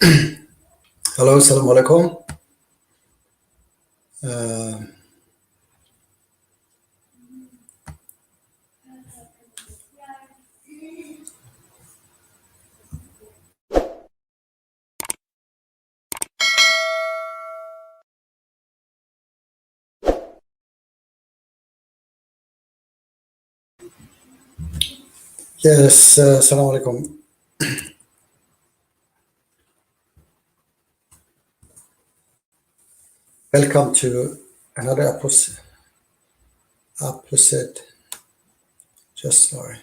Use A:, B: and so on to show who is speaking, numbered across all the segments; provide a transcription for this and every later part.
A: Hello, assalamu alaikum. Uh, yes, assalamu alaikum. Welcome to another episode. Just sorry.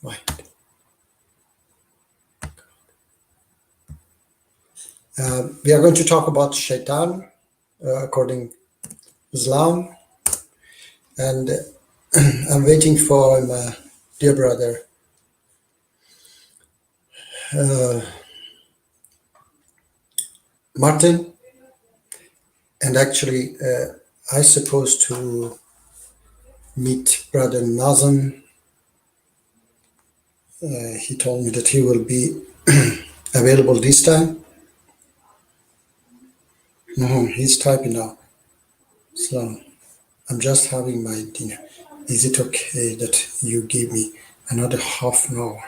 A: Right. We are going to talk about Shaitan according Islam, and I'm waiting for my dear brother Martin, and actually I supposed to meet brother Nazem. He told me that he will be available this time. No, he's typing now. So I'm just having my dinner. Is it okay that you give me another half an hour?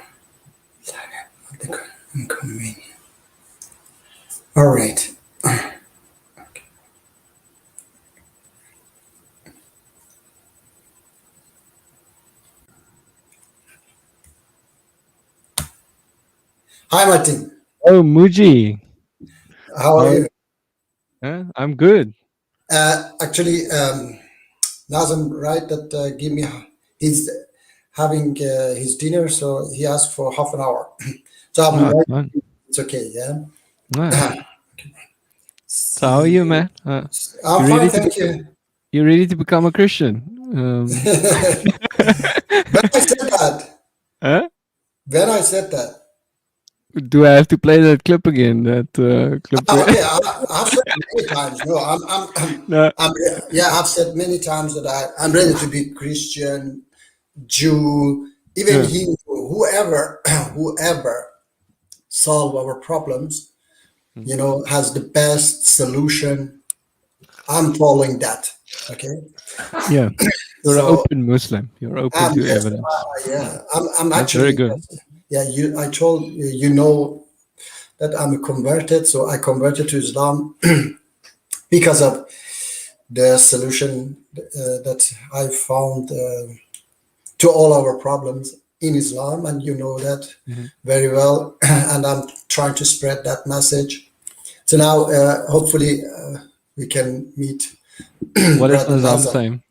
A: Inconvenient. All right. Hi, Martin.
B: Oh, Muji.
A: How are you?
B: I'm good.
A: Actually, Nazem, right? That give me. He's having his dinner, so he asked for half an hour. So I'm right.
B: Fun.
A: It's okay. Yeah.
B: Nice. So how are
A: See,
B: you, man?
A: I'm
B: you
A: fine,
B: ready
A: thank you.
B: you ready to become a Christian?
A: When I said that,
B: Huh?
A: when I said that,
B: Do I have to play that clip again? That clip?
A: okay, I've said it many times. No,
B: No.
A: yeah, I've said many times that I'm ready to be Christian, Jew, even
B: Yeah.
A: Hindu, whoever, whoever solve our problems, has the best solution. I'm following that. Okay,
B: Yeah. You're an
A: so
B: open Muslim. You're open to
A: yes,
B: evidence.
A: yeah, I'm
B: That's very
A: actually,
B: good.
A: yeah. I told that I'm converted, so I converted to Islam because of the solution that I found to all our problems in Islam, and you know that
B: Mhm.
A: very well. And I'm trying to spread that message. So now, hopefully, we can meet
B: What is
A: Brother
B: Nazam
A: Nazar.
B: saying?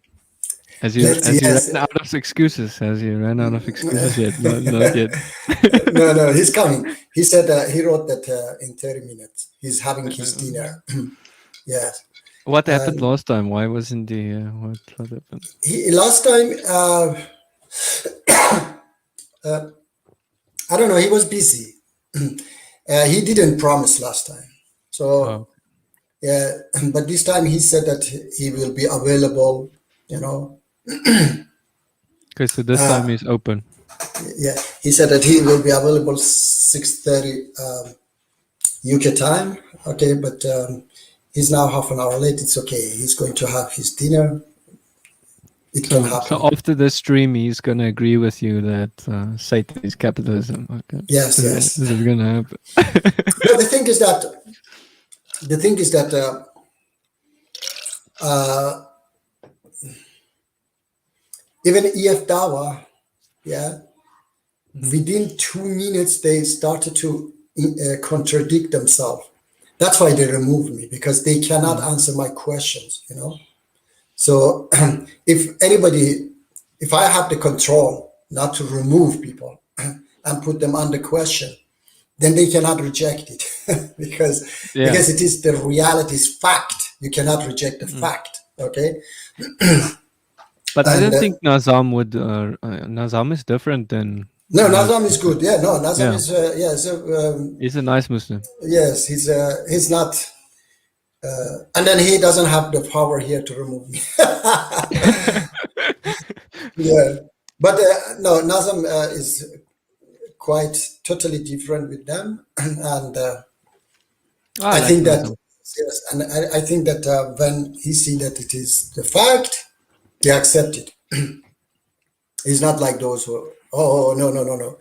B: Has he
A: Yes.
B: ran out of excuses? Has he ran out of excuses yet? No, not yet.
A: No, he's coming. He said he wrote that in 30 minutes. He's having his dinner. Yes.
B: What happened
A: And
B: last time? Why wasn't he? What happened?
A: last time, I don't know, he was busy. He didn't promise last time. So,
B: Oh,
A: yeah, but this time he said that he will be available, you know.
B: okay. So this time he's open.
A: Yeah, he said that he will be available 6:30 UK time. Okay, but he's now half an hour late. It's okay. He's going to have his dinner. It can
B: So
A: happen.
B: after this stream, he's gonna agree with you that Satan is capitalism. Okay,
A: Yes,
B: is
A: yes.
B: it gonna happen?
A: No, the thing is that uh, even EF Dawa, yeah, within 2 minutes they started to contradict themselves. That's why they removed me, because they cannot answer my questions. So if I have the control not to remove people and put them under question, then they cannot reject it because
B: Yeah.
A: it is the reality, is fact. You cannot reject the fact. Okay,
B: But I
A: and
B: don't think Nazam would. Nazam is different than
A: no,
B: most
A: Nazam is
B: people.
A: good. Yeah, no, Nazam
B: Yeah,
A: is
B: he's a nice Muslim.
A: yes, he's not, and then he doesn't have the power here to remove me. Yeah, but no, Nazam is. quite totally different with them, and
B: I
A: I
B: like
A: think that
B: Nazem.
A: yes, and I think that when he see that it is the fact, he accept it. He's not like those who, oh no no no no,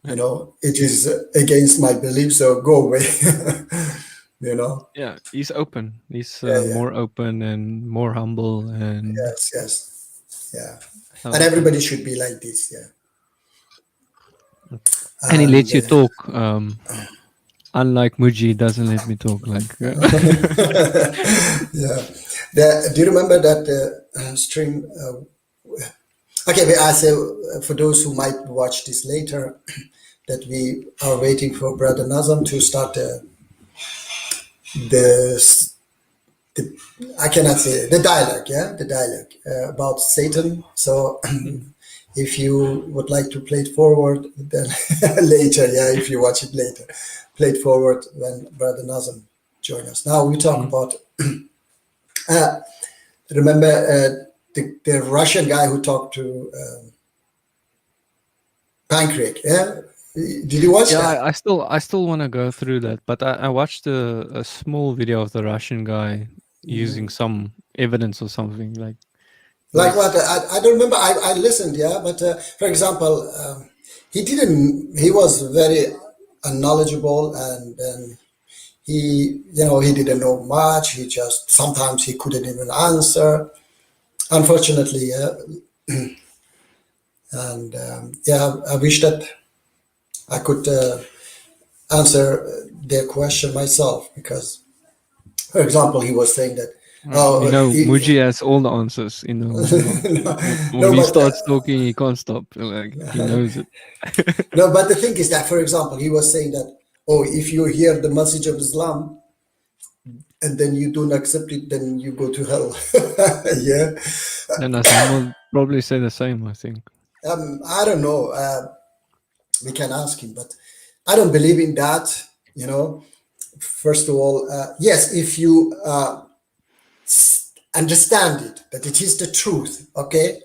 B: Yeah,
A: it is against my belief, so go away. you know,
B: yeah, he's open. He's
A: yeah, yeah,
B: more open and more humble, and
A: yes, yes, yeah,
B: I
A: and
B: like that.
A: everybody should be like this, yeah,
B: And he
A: and
B: lets you talk. Unlike Muji, doesn't let me talk. Like,
A: yeah. Do you remember that stream? Okay, I say for those who might watch this later, that we are waiting for Brother Nazam to start the the I cannot say the dialogue, yeah, the dialogue about Satan. So if you would like to play it forward, then later, yeah, if you watch it later, play it forward when Brother Nazam join us. Now we talk
B: Mhm.
A: about. Uh, remember the Russian guy who talked to Pancrake? Yeah, did you watch
B: Yeah,
A: that?
B: I still want to go through that, but I watched a small video of the Russian guy using some evidence or something. Like,
A: Like what?
B: let's
A: I don't remember. I listened, yeah, but for example, he didn't. He was very unknowledgeable, and then he didn't know much. He just sometimes he couldn't even answer. Unfortunately, yeah, and yeah, I wish that I could answer their question myself because, for example, he was saying that.
B: you
A: Oh,
B: know, Muji has all the answers in the whole world.
A: no,
B: When he
A: but
B: starts talking, he can't stop. Like, he knows it.
A: no, but the thing is that, for example, he was saying that, oh, if you hear the message of Islam and then you don't accept it, then you go to hell. yeah,
B: And Azam will probably say the same, I think.
A: I don't know. We can ask him, but I don't believe in that. You know, first of all, yes, if you understand it, that it is the truth, okay,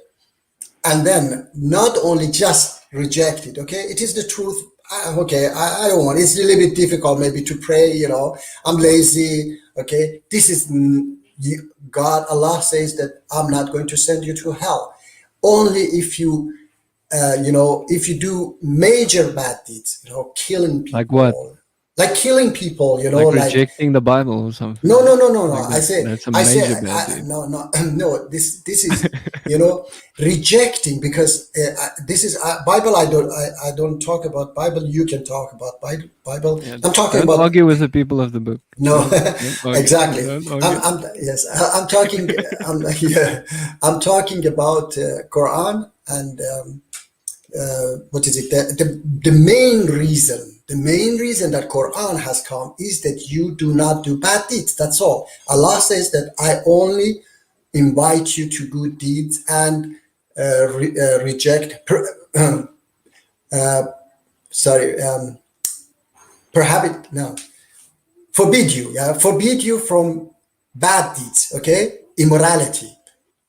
A: and then not only just reject it, okay, it is the truth. Okay, I don't want, it's a little bit difficult maybe to pray, I'm lazy, okay, this is God, Allah says that I'm not going to send you to hell only if you if you do major bad deeds, killing
B: Like what?
A: people, like killing people,
B: Like
A: like
B: rejecting the Bible or
A: no,
B: something.
A: no, no, no, no.
B: Like
A: I
B: that.
A: say,
B: That's a
A: I say,
B: major bad deed.
A: no, no, no. This is, rejecting because this is Bible. I don't talk about Bible. You can talk about Bible.
B: Yeah,
A: I'm talking
B: don't
A: about
B: argue with the people of the book.
A: no,
B: Don't argue.
A: exactly.
B: Don't argue.
A: Yes, I'm talking. Yeah, I'm talking about Quran and. What is it? The main reason that Quran has come is that you do not do bad deeds. That's all. Allah says that I only invite you to good deeds and reject. Sorry, prohibit. No, forbid you. Yeah, forbid you from bad deeds. Okay, immorality.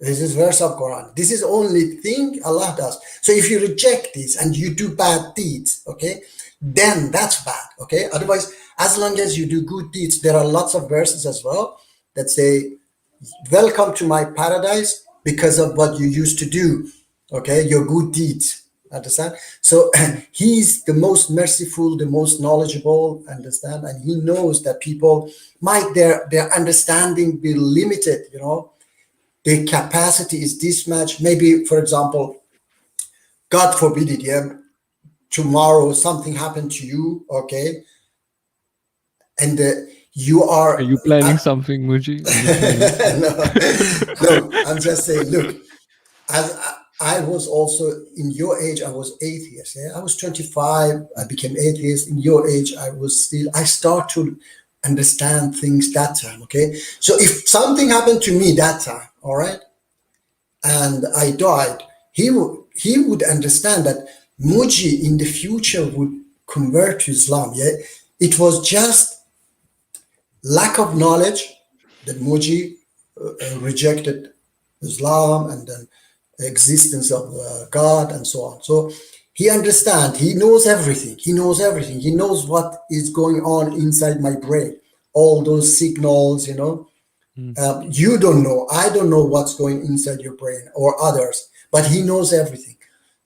A: This is verse of Quran. This is only thing Allah does. So if you reject this and you do bad deeds, okay, then that's bad. Okay. Otherwise, as long as you do good deeds, there are lots of verses as well that say, "Welcome to my paradise because of what you used to do." Okay, your good deeds. Understand? So he's the most merciful, the most knowledgeable. Understand? And he knows that people might their understanding be limited. The capacity is this much. Maybe, for example, God forbid it, yeah, tomorrow something happened to you, okay, and you
B: Are
A: are,
B: you planning something, Muji? Are you planning something?
A: no, no, I'm just saying, look, as I was also in your age, I was atheist. Yeah? I was 25, I became atheist. In your age, I start to understand things that time, okay? So if something happened to me that time, all right, and I died, he would understand that Muji in the future would convert to Islam. Yeah, it was just lack of knowledge that Muji rejected Islam and then existence of God and so on. So He understands. He knows everything. He knows everything. He knows what is going on inside my brain. All those signals,
B: Mm.
A: you don't know. I don't know what's going inside your brain or others, but he knows everything.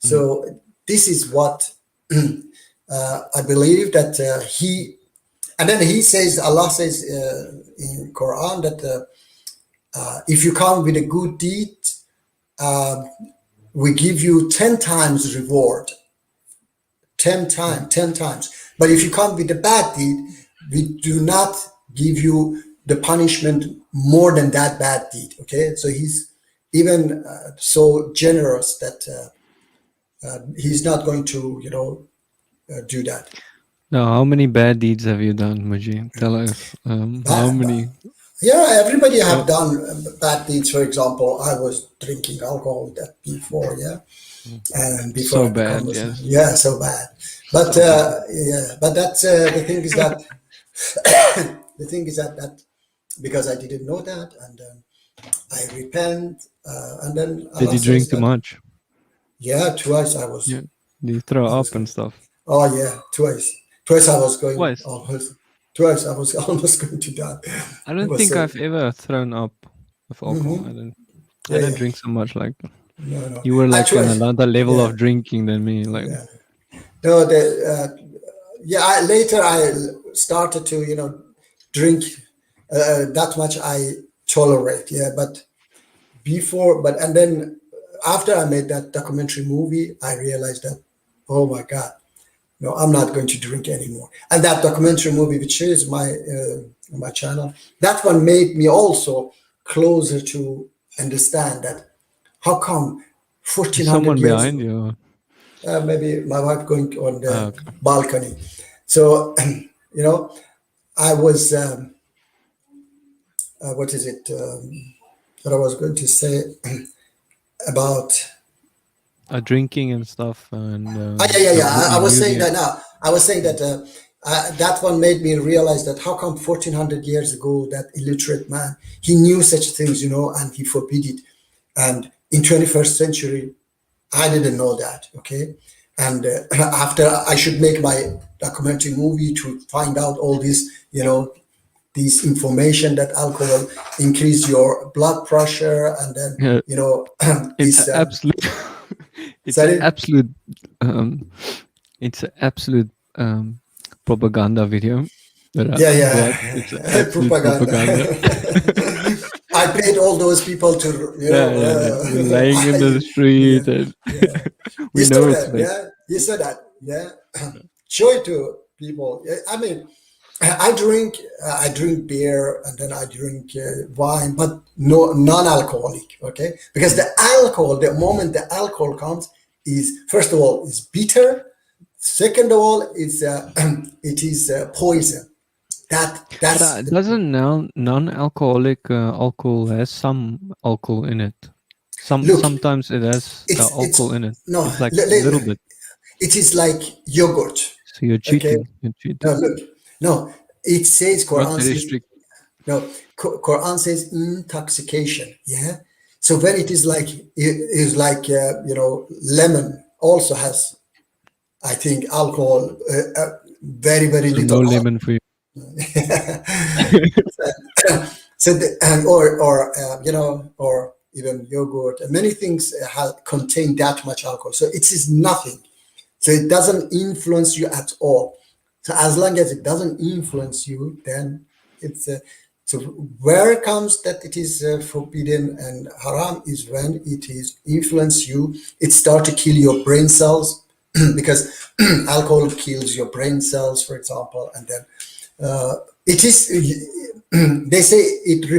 B: Mm.
A: So this is what I believe that he. And then he says, Allah says in Quran that if you come with a good deed, uh, we give you 10 times reward. 10 times. But if you come with a bad deed, we do not give you the punishment more than that bad deed. Okay, so he's even so generous that he's not going to, do that.
B: Now, how many bad deeds have you done, Muji? Tell us. How
A: Bad,
B: many?
A: yeah, everybody
B: Uh,
A: have done bad deeds. For example, I was drinking alcohol that before, yeah, and before
B: so
A: I become
B: bad,
A: Muslim,
B: yes.
A: yeah, so bad. But
B: So bad.
A: yeah, but that's the thing is that the thing is that because I didn't know that, and I repent, and then
B: Did
A: Allah
B: you
A: says
B: drink too
A: that,
B: much?
A: yeah, twice I was,
B: Yeah. Did you throw
A: I was,
B: up and stuff?
A: oh yeah, twice I was going
B: Twice.
A: almost, twice I was almost going to die.
B: I
A: It
B: don't
A: was
B: think
A: so,
B: I've ever thrown up with alcohol. I don't. I
A: yeah,
B: don't
A: yeah,
B: drink so much. Like
A: no, no,
B: you were like on
A: actually,
B: another level
A: yeah,
B: of drinking than me. Like
A: yeah, no, yeah, later I started to, drink that much I tolerate, yeah, but before, but and then after I made that documentary movie, I realized that, oh my God, no, I'm not going to drink anymore. And that documentary movie, which is my channel, that one made me also closer to understand that how come
B: there's
A: 1400
B: someone
A: years
B: behind
A: ago,
B: you.
A: maybe my wife going on the
B: Okay.
A: balcony. So, I was, what is it, what I was going to say about.
B: Drinking and stuff, and
A: Yeah, yeah,
B: the
A: yeah. I was saying
B: movie.
A: that now. I was saying that that one made me realize that how come 1400 years ago that illiterate man he knew such things, and he forbid it, and in 21st century I didn't know that. Okay, and after I should make my documentary movie to find out all this, these information that alcohol increase your blood pressure, and then
B: Yeah, it's
A: this
B: an absolute. it's an
A: sorry.
B: absolute. Um, it's an absolute propaganda video that I
A: Yeah,
B: watched. It's an
A: yeah,
B: absolute
A: propaganda.
B: propaganda.
A: I paid all those people to,
B: Yeah, yeah, yeah. We're laying in the
A: yeah,
B: street, and
A: yeah. You
B: we
A: saw
B: know it's
A: that,
B: fake.
A: yeah. You saw that, yeah. Show it to people. Yeah, I mean, I drink beer and then I drink wine, but no non-alcoholic. Okay, because
B: Mm.
A: the alcohol, the moment the alcohol comes, is first of all is bitter. Second of all, is it is poison.
B: But
A: That's
B: doesn't non-alcoholic alcohol has some alcohol in it?
A: look.
B: Sometimes it has alcohol
A: It's
B: in it.
A: no.
B: It's like a little bit.
A: It is like yogurt.
B: So you're
A: Okay.
B: cheating. You're
A: No,
B: cheating.
A: look. No. It says
B: Not
A: Quran
B: very
A: says
B: strict.
A: no. Quran says intoxication. Yeah. So when it is like it is like lemon also has, I think, alcohol, very
B: So no
A: little alcohol.
B: lemon for you.
A: So and or even yogurt and many things contain that much alcohol. So it is nothing. So it doesn't influence you at all. So as long as it doesn't influence you, then it's so where it comes that it is forbidden and haram is when it is influence you. It start to kill your brain cells because alcohol kills your brain cells, for example, and then it is they say it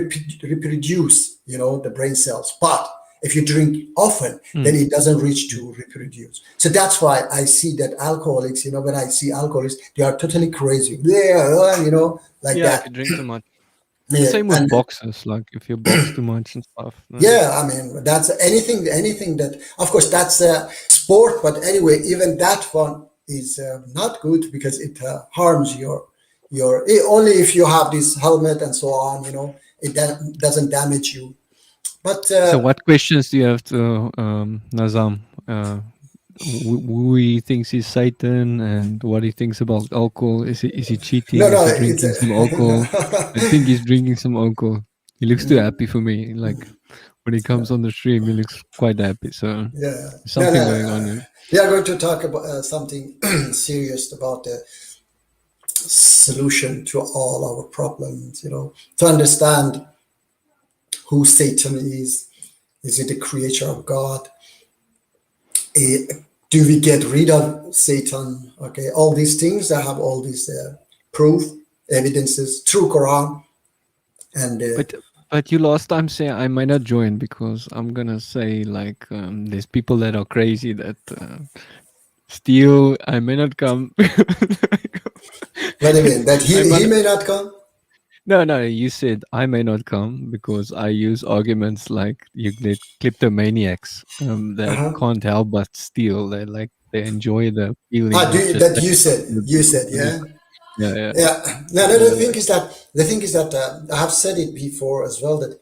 A: reproduce the brain cells, but if you drink often then
B: Mm.
A: it doesn't reach to reproduce. So that's why I see that alcoholics, when I see alcoholics, they are totally crazy, yeah, like
B: Yeah, if you
A: that.
B: drink too much. The
A: Yeah,
B: same with
A: and
B: boxers. Like if you box too much and stuff.
A: yeah, I mean that's anything that, of course, that's a sport, but anyway, even that one is not good because it harms only if you have this helmet and so on, it doesn't damage you. But
B: So what questions do you have to Nazam? who he thinks he's Satan and what he thinks about alcohol. Is he
A: No,
B: cheating? Is
A: no,
B: he
A: it's
B: drinking some alcohol? I think he's drinking some alcohol. He looks too happy for me. Like when he comes on the stream, he looks quite happy. So
A: yeah.
B: there's
A: No,
B: something
A: no.
B: going on here.
A: We are going to talk about something serious about the solution to all our problems. To understand who Satan is. Is it the creator of God? Eh, do we get rid of Satan? Okay, all these things. I have all these proof, evidences through Quran, and
B: But but you last time say I might not join because I'm gonna say like there's people that are crazy that steal. I may not come.
A: what do you mean that
B: I
A: he
B: might.
A: may not come?
B: No, no, you said I may not come because I use arguments like you get kleptomaniacs that
A: Uh-huh.
B: can't help but steal. They enjoy the feeling
A: Ah,
B: of just
A: that
B: taking
A: you said,
B: money.
A: yeah.
B: Yeah, yeah.
A: Yeah. Now the
B: Uh,
A: thing is that I have said it before as well that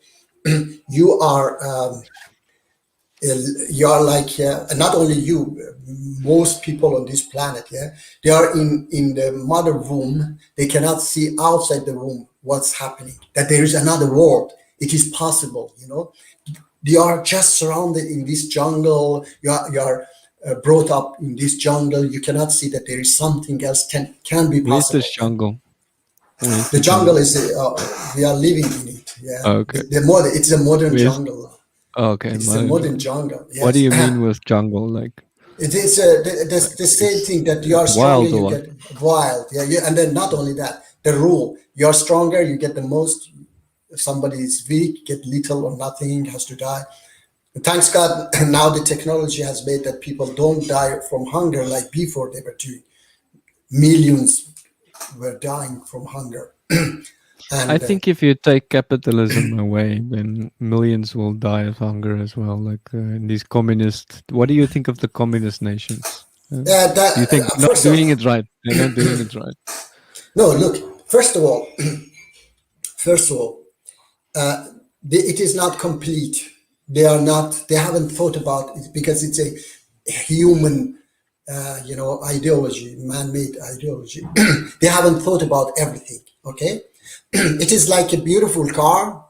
A: you are you are like not only you, most people on this planet, yeah, they are in the mother womb. They cannot see outside the womb what's happening. That there is another world. It is possible, They are just surrounded in this jungle. You are brought up in this jungle. You cannot see that there is something else can be
B: where's this
A: possible.
B: jungle? Where's
A: The
B: the
A: jungle
B: jungle?
A: is we are living in it. Yeah,
B: Okay.
A: it's a modern
B: Where's
A: jungle.
B: okay,
A: It is a
B: modern
A: modern
B: jungle.
A: jungle.
B: What do
A: Yes,
B: you mean with jungle?
A: it is the same
B: It's
A: thing that you are
B: it's
A: stronger,
B: wild or
A: you
B: what?
A: get wild. Yeah, and then not only that, the rule: you are stronger, you get the most. If somebody is weak, get little or nothing, has to die. And thanks God, now the technology has made that people don't die from hunger like before they were doing. Millions were dying from hunger,
B: I
A: and
B: think if you take capitalism away, then millions will die of hunger as well. Like in these communist. What do you think of the communist nations? Do you think they're not
A: first of
B: doing it right? They're not doing it right.
A: no, look. First of all, it is not complete. They are not. They haven't thought about it because it's a human, ideology, man-made ideology. They haven't thought about everything. Okay, it is like a beautiful car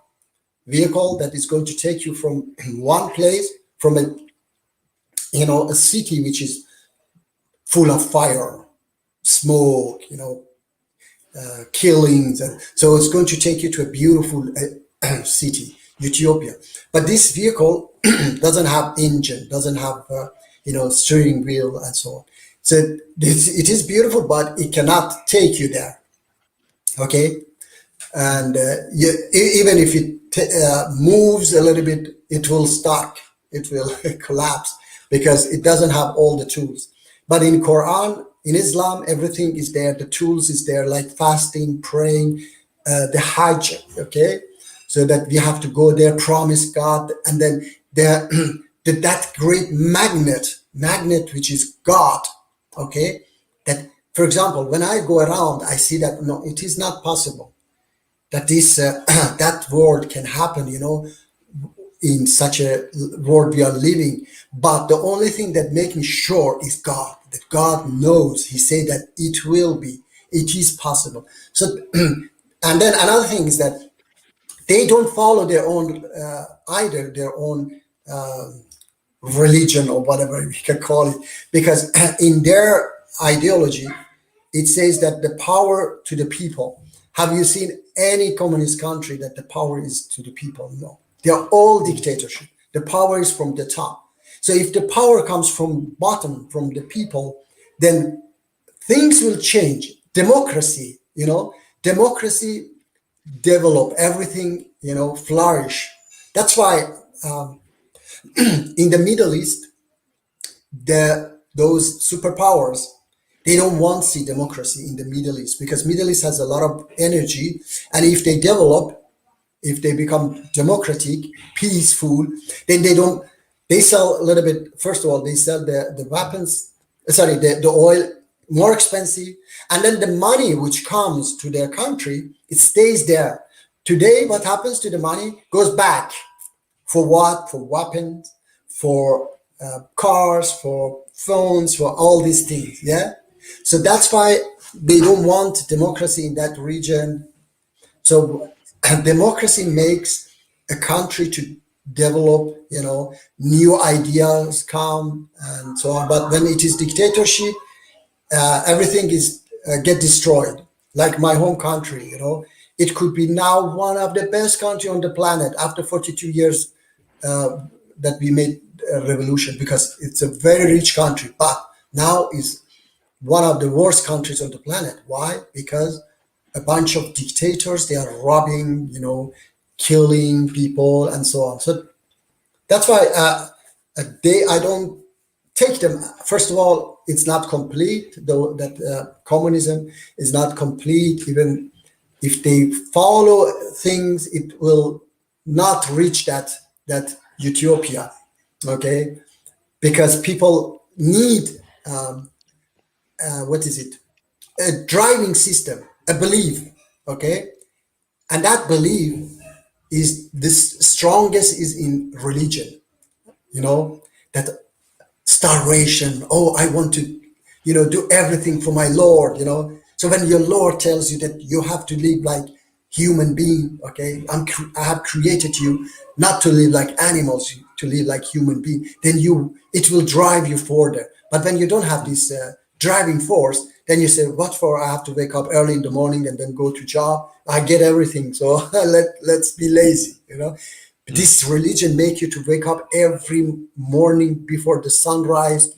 A: vehicle that is going to take you from one place, from a city which is full of fire, smoke, killings, and so it's going to take you to a beautiful city, Ethiopia. But this vehicle doesn't have engine, doesn't have steering wheel, and so on. So it is beautiful, but it cannot take you there. Okay, and even if it moves a little bit, it will stuck, it will collapse because it doesn't have all the tools. But in Quran, in Islam, everything is there. The tools is there, like fasting, praying, the Hajj. Okay, so that we have to go there, promise God, and then there, that great magnet which is God. Okay, that for example, when I go around, I see that no, it is not possible that this that world can happen, in such a world we are living. But the only thing that makes me sure is God, that God knows. He said that it will be, it is possible. So and then another thing is that they don't follow their own either their own religion or whatever we can call it, because in their ideology it says that the power to the people. Have you seen any communist country that the power is to the people? No, they are all dictatorship. The power is from the top. So if the power comes from bottom, from the people, then things will change. Democracy develop, everything flourish. That's why in the Middle East, those superpowers, they don't want to see democracy in the Middle East, because Middle East has a lot of energy, and if they develop, if they become democratic, peaceful, then they sell a little bit. First of all, they sell the weapons, sorry, the oil more expensive, and then the money which comes to their country, it stays there. Today, what happens to the money goes back. For what? For weapons, for cars, for phones, for all these things. Yeah. So that's why they don't want democracy in that region. So democracy makes a country to develop, new ideas come and so on. But when it is dictatorship, everything is get destroyed. Like my home country, it could be now one of the best country on the planet after 42 years that we made a revolution, because it's a very rich country, but now is one of the worst countries on the planet. Why? Because a bunch of dictators, they are robbing, killing people and so on. So that's why I don't take them. First of all, it's not complete, though that communism is not complete. Even if they follow things, it will not reach that utopia. Okay, because people need what is it? A driving system, a belief. Okay, and that belief is this strongest is in religion. That starvation. Oh, I want to, do everything for my Lord. So when your Lord tells you that you have to live like human being, okay, I have created you not to live like animals, to live like human being. Then it will drive you further. But when you don't have this driving force, then you say, what for? I have to wake up early in the morning and then go to job. I get everything, so let's be lazy.
B: Mm.
A: This religion make you to wake up every morning before the sunrise,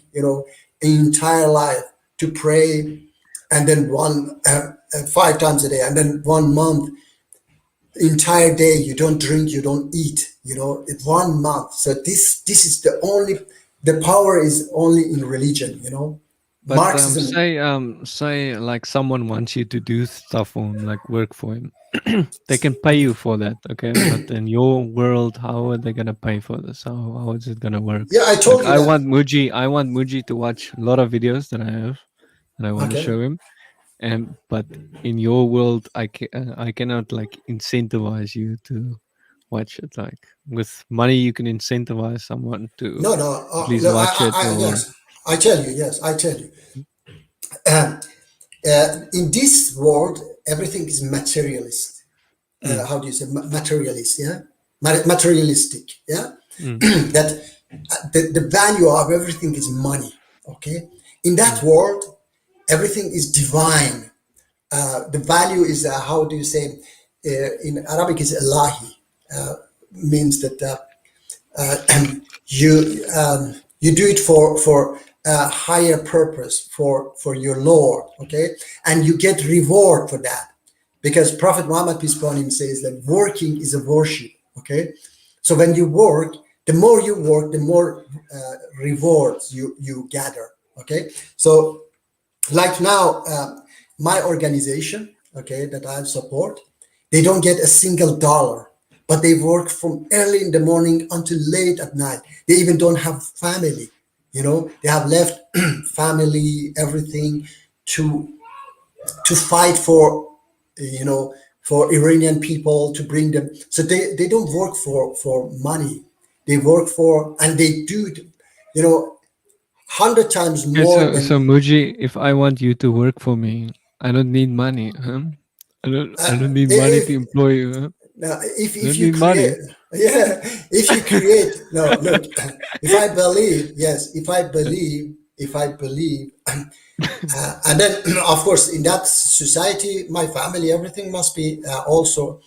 A: entire life to pray, and then 5 times a day, and then 1 month, entire day you don't drink, you don't eat, it's 1 month. So this is the power is only in religion.
B: But
A: Marxism.
B: say like someone wants you to do stuff for him, like work for him. They can pay you for that, okay? But in your world, how are they gonna pay for this? How is it gonna work?
A: Yeah, I
B: Like
A: told you that.
B: I want Muji to watch a lot of videos that I have that I want to
A: Okay.
B: show him. And but in your world, I cannot like incentivize you to watch it. Like with money, you can incentivize someone to
A: No, no.
B: at least
A: Look,
B: watch it or.
A: yes, I tell you. Yes, I tell you. In this world, everything is materialist.
B: Mm,
A: How do you say materialist? Yeah, materialistic. Yeah,
B: mm,
A: that the value of everything is money. Okay, in that
B: mm,
A: world, everything is divine. The value is how do you say in Arabic is Allahi, means that you do it for a higher purpose, for your Lord. Okay, and you get reward for that, because Prophet Muhammad, peace be upon him, says that working is a worship. Okay, so when you work, the more you work, the more rewards you gather. Okay, so like now, my organization, okay, that I support, they don't get a single dollar, but they work from early in the morning until late at night. They even don't have family. They have left family, everything, to fight for, you know for Iranian people, to bring them. So they don't work for money. They work for, and they do it, 100 times
B: Okay,
A: more
B: so
A: than.
B: Muji, if I want you to work for me, I don't need money, huh? I don't need money to
A: If
B: employ you, huh?
A: Now, if
B: I
A: if
B: don't
A: you
B: need
A: create,
B: money.
A: yeah, if you create, no, look, if I believe, yes, if I believe, and then of course in that society, my family, everything must be also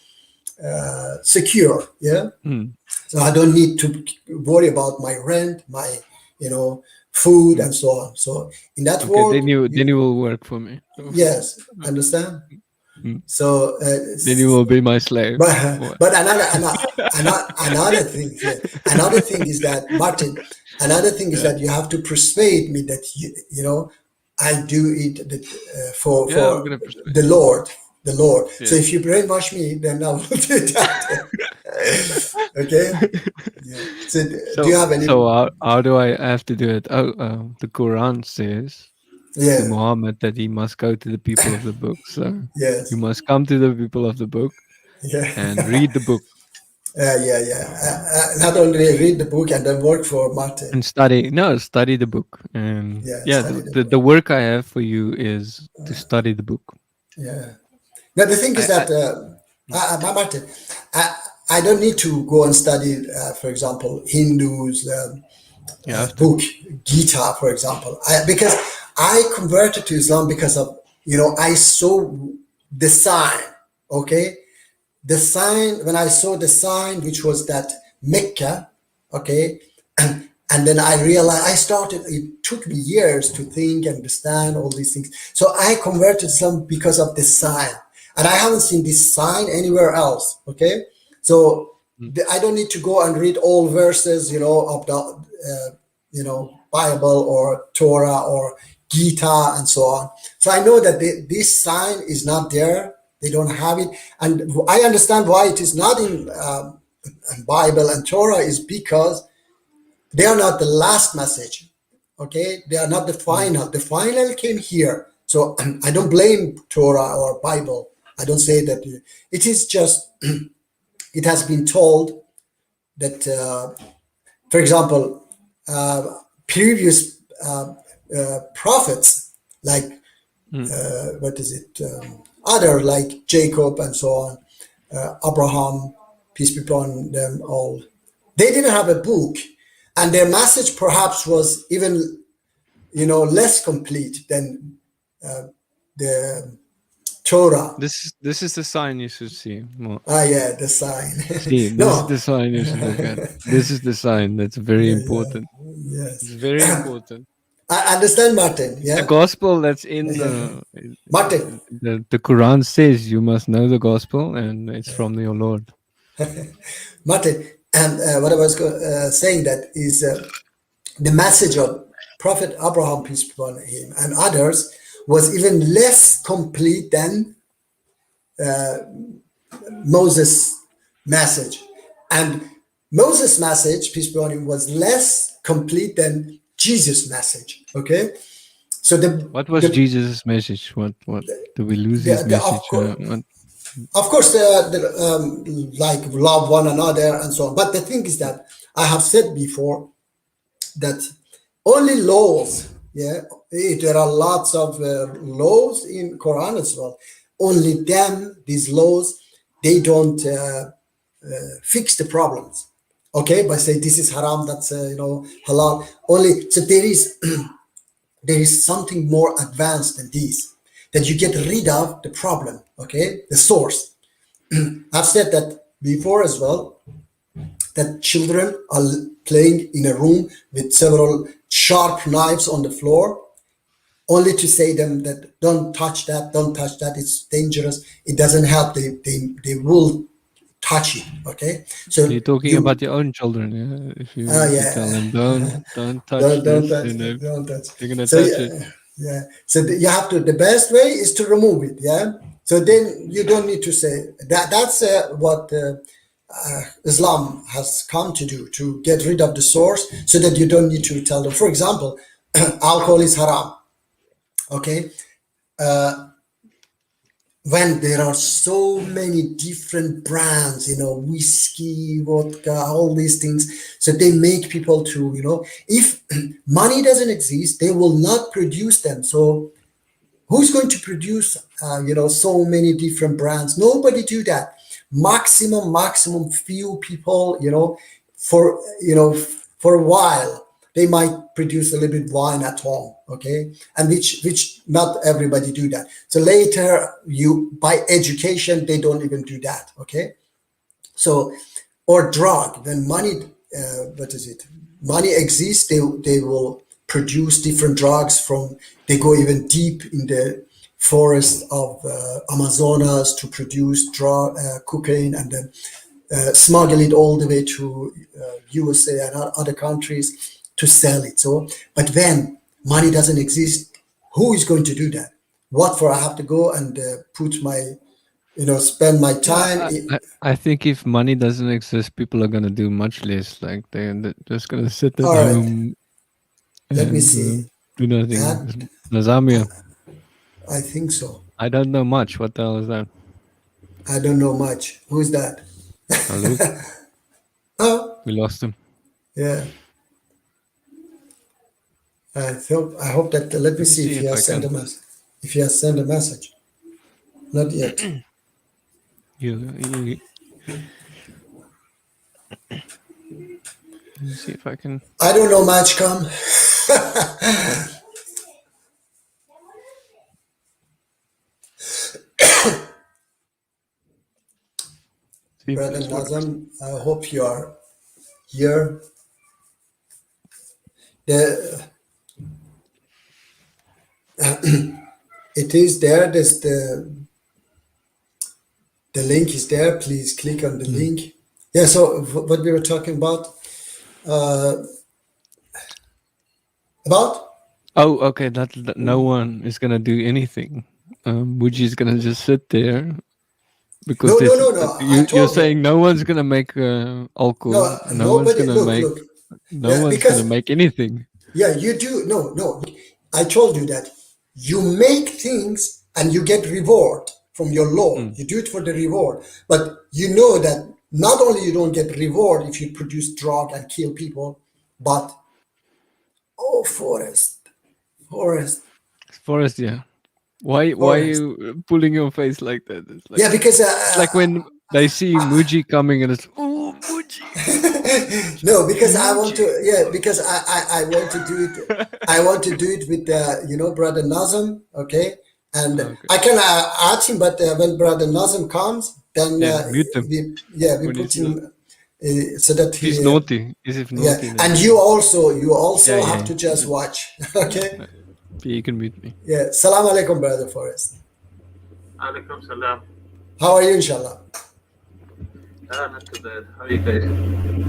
A: secure, yeah.
B: Mm,
A: So I don't need to worry about my rent, my, you know, food
B: mm.
A: and so on. So in that
B: Okay,
A: world,
B: then you will work for me.
A: yes,
B: Okay.
A: understand.
B: Mm.
A: So
B: Then you will be my slave. What?
A: but another thing, yeah, another thing is that, Martin, another thing is
B: Yeah,
A: that you have to persuade me that I do it that,
B: yeah, I'm
A: for
B: gonna persuade
A: the
B: you.
A: Lord, the Lord. So
B: Yeah.
A: if you brainwash me, then I will do that. Okay. Yeah. So do you
B: So
A: have any?
B: so how do I have to do it? Oh, the Quran says to
A: Yeah.
B: Muhammad that he must go to the people of the book. So you
A: Yes.
B: must come to the people of the book
A: Yeah.
B: and read the book.
A: Yeah, yeah. Not only read the book and then work for Martin.
B: and study. No, study the book. And
A: Yeah,
B: yeah,
A: study the
B: the
A: book.
B: work I have for you is to study the book.
A: Yeah. Now the thing is
B: I
A: that Martin, I, I don't need to go and study, for example, Hindus
B: you have to.
A: book, Gita, for example, because I converted to Islam because of I saw the sign. Okay, the sign when I saw the sign, which was that Mecca, okay, and then I realized I started. It took me years to think and understand all these things. So I converted some because of the sign, and I haven't seen this sign anywhere else. Okay, so
B: Mm,
A: I don't need to go and read all verses, of the Bible or Torah or Gita and so on. So I know that this sign is not there. They don't have it, and I understand why it is not in Bible and Torah is because they are not the last message. Okay, they are not the
B: mm.
A: final. The final came here. So I don't blame Torah or Bible. I don't say that. It is just it has been told that, for example, previous prophets like
B: Mm.
A: what is it? Other like Jacob and so on, Abraham, peace be upon them all. They didn't have a book, and their message perhaps was even less complete than the Torah.
B: This is the sign you should see. Well,
A: Ah, yeah, the sign.
B: see, this is
A: No,
B: the sign you should look at. This is the sign that's very
A: yeah, yeah,
B: important.
A: yes.
B: It's very important.
A: I understand, Martin.
B: The
A: Yeah,
B: gospel that's in
A: Martin.
B: the Quran says you must know the gospel, and it's from your Lord.
A: Martin, and what I was saying that is the message of Prophet Abraham, peace be upon him, and others was even less complete than Moses' message. And Moses' message, peace be upon him, was less complete than Jesus' message. Okay, so
B: What was Jesus' message? What do we lose his
A: the
B: message?
A: of course, like love one another and so on. But the thing is that I have said before that only laws, yeah, there are lots of laws in Quran as well. Only them, these laws, they don't fix the problems. Okay, by say this is haram, that's halal. Only so there is something more advanced than these that you get rid of the problem. Okay, the source. I've said that before as well, that children are playing in a room with several sharp knives on the floor, only to say them that don't touch that, it's dangerous, it doesn't help, they will touch it. Okay,
B: You're
A: so
B: talking
A: you
B: about your own children. Yeah? If you tell
A: yeah,
B: them don't touch
A: don't
B: this,
A: touch, don't touch.
B: they're gonna
A: So
B: touch it.
A: yeah, yeah. So you have to. The best way is to remove it. Yeah. So then you don't need to say that. That's what Islam has come to do, to get rid of the source, so that you don't need to tell them. For example, alcohol is haram. Okay, when there are so many different brands, whiskey, vodka, all these things. So they make people to, if money doesn't exist, they will not produce them. So who's going to produce, so many different brands? Nobody do that. Maximum few people, for, for a while, they might produce a little bit wine at home. Okay, and which not everybody do that. So later, you by education, they don't even do that. Okay, so or drug, when money, what is it, money exists, they will produce different drugs. From they go even deep in the forest of Amazonas to produce drug, cocaine, and then smuggle it all the way to USA and other countries to sell it. So, but when money doesn't exist, who is going to do that? What for? I have to go and put my, spend my
B: Yeah,
A: time.
B: I think if money doesn't exist, people are gonna do much less. Like they're just gonna sit at
A: All right,
B: home
A: let me
B: and
A: see.
B: do
A: That
B: nothing. Lasagna.
A: I think so.
B: I don't know much. What the hell is that?
A: I don't know much. Who's that?
B: Hello. We lost him.
A: Yeah. I hope that. Let me
B: Let me
A: see if
B: see
A: he
B: if I
A: has sent a
B: can.
A: message. If he has sent a message. Not yet.
B: You. Let me see if I can.
A: I don't know much come.
B: See if
A: Brother
B: this works.
A: Nazam, I hope you are here. The, it is there. The link is there. Please click on the
B: Hmm.
A: link. Yeah. So what we were talking uh, about?
B: Oh, okay. That no one is gonna do anything. Muji is gonna just sit there because
A: No, no,
B: this.
A: no, no. I
B: You're
A: told him.
B: saying no one's gonna make
A: No,
B: alcohol. No one's
A: nobody.
B: gonna
A: Look,
B: make.
A: look.
B: No
A: Yeah,
B: one's gonna
A: because
B: make anything.
A: yeah, you do. No, no. I told you that you make things and you get reward from your Lord.
B: Mm.
A: You do it for the reward, but you know that not only you don't get reward if you produce drug and kill people, but oh, forest,
B: Forest, yeah. Why
A: forest.
B: you pulling your face like that?
A: Yeah, because
B: It's like when they see Muji coming and it's oh Muji,
A: no, because I want
B: Muji.
A: to. Yeah, because I want to do it. I want to do it with Brother Nazem. Okay, and
B: Okay.
A: I can add him, but when Brother Nazem comes, then
B: Yeah, mute him
A: we
B: when
A: put
B: he's not.
A: him so that
B: If he's
A: he.
B: naughty, if
A: Yeah,
B: naughty, then
A: and
B: you
A: you
B: can.
A: also you
B: Yeah,
A: also have
B: yeah,
A: to just
B: yeah.
A: watch.
B: Yeah,
A: Okay.
B: yeah, you can mute me.
A: Yeah. Salam alaikum, Brother Forrest.
C: Alaikum salam.
A: How are you, inshallah?
C: Not too bad. How are you guys?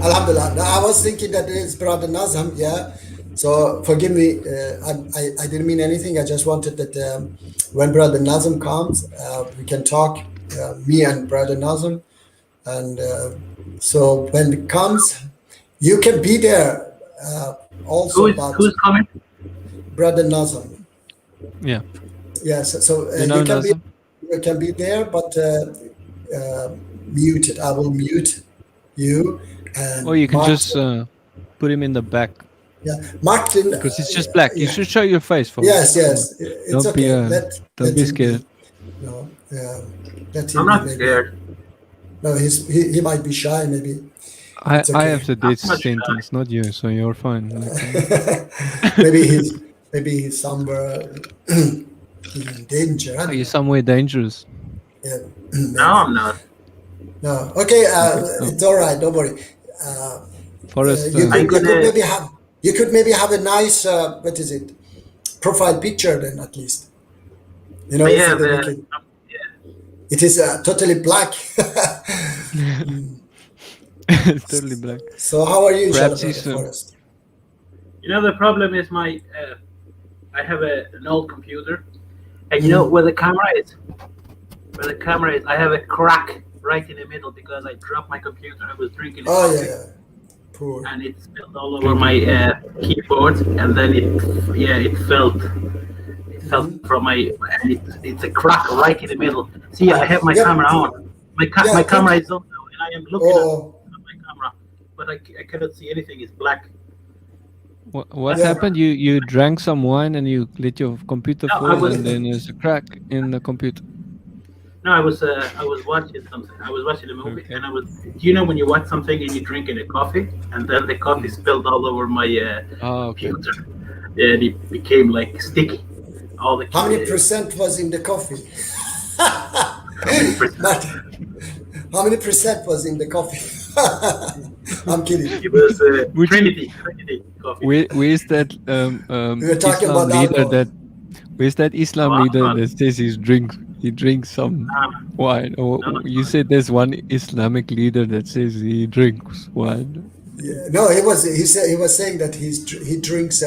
A: Alhamdulillah. Now, I was thinking that it's Brother Nazam, yeah. So forgive me. I didn't mean anything. I just wanted that when Brother Nazam comes, we can talk, me and Brother Nazam. And so when it comes, you can be there
C: Who
A: also,
C: is
A: but
C: who's coming?
A: Brother Nazam.
B: Yeah.
A: Yes. So
B: You
A: you
B: know
A: can be
B: Nazem?
A: there, but muted. I will mute you
B: Or
A: and
B: you can just
A: Martin.
B: put him in the back
A: Yeah, Martin.
B: because it's just black. You
A: Yeah.
B: should show your face,
A: Yes,
B: Forrest. Come on.
A: yes. It's
B: Don't be
A: okay.
B: don't
A: Let
B: be
A: him
B: scared.
A: be. No, let
C: I'm
A: him be.
C: not
A: Maybe
C: scared.
A: no. He might be shy. Maybe it's
B: I have
A: okay.
B: the
C: I'm
B: death
C: not shy.
B: sentence, not you, so you're fine. Like,
A: maybe he's somewhere in danger. I
B: are
A: don't
B: you
A: know.
B: somewhere dangerous?
A: Yeah,
C: No,
A: maybe.
C: I'm not.
A: No. Okay.
B: Okay. No,
A: It's all right. Don't worry. Uh,
B: Forrest.
A: you
C: I'm
A: could
C: gonna.
A: maybe have a nice what is it, profile picture then at least,
C: I
A: so
C: have.
A: that we can.
C: Yeah.
A: It is totally black.
B: It's totally black.
A: So how are you, inshallah,
B: Perhaps
A: Brother
B: he's
A: Forrest?
C: You know the problem is my. I have an old computer, and you know
A: Mhm.
C: where the camera is. Where the camera is, I have a crack right in the middle because I dropped my computer. I was drinking a
A: Oh yeah,
C: coffee,
A: yeah. Poor.
C: and it spilled all over
B: drinking
C: my
B: a coffee.
C: keyboard, and then it felt. It fell
A: Hmm.
C: from my, and it's a crack right in the middle. See, I have my
A: Yep.
C: camera on.
A: Yeah.
C: My
A: Put.
C: camera is on now, and I am looking at
A: Oh,
C: my camera, but I cannot see anything. It's black.
B: What
C: That's the
A: yeah.
B: happened?
C: problem.
B: You drank some wine and you let your computer
C: No, I
B: fall,
C: was
B: and then there's a crack in the computer.
C: no, I was watching something. I was watching a movie,
B: Okay.
C: and I was. Do you know when you watch something and you're drinking a coffee, and then the coffee
B: Mm.
C: spilled all over my
B: Oh, okay.
C: computer, and it became like sticky. All the
A: How many percent was in the coffee?
C: how many percent?
A: Matt, how many percent was in the coffee? I'm kidding.
C: It was
B: Would you?
C: Trinity coffee.
B: Where's that
A: We were talking
B: Islam
A: about
B: leader
A: alcohol.
B: that? Where's that Islam
C: No
B: leader
C: alcohol.
B: that says he drinks some wine? Or
C: No
B: you
C: alcohol.
B: said there's one Islamic leader that says he drinks wine.
A: Yeah, no, he was saying that he drinks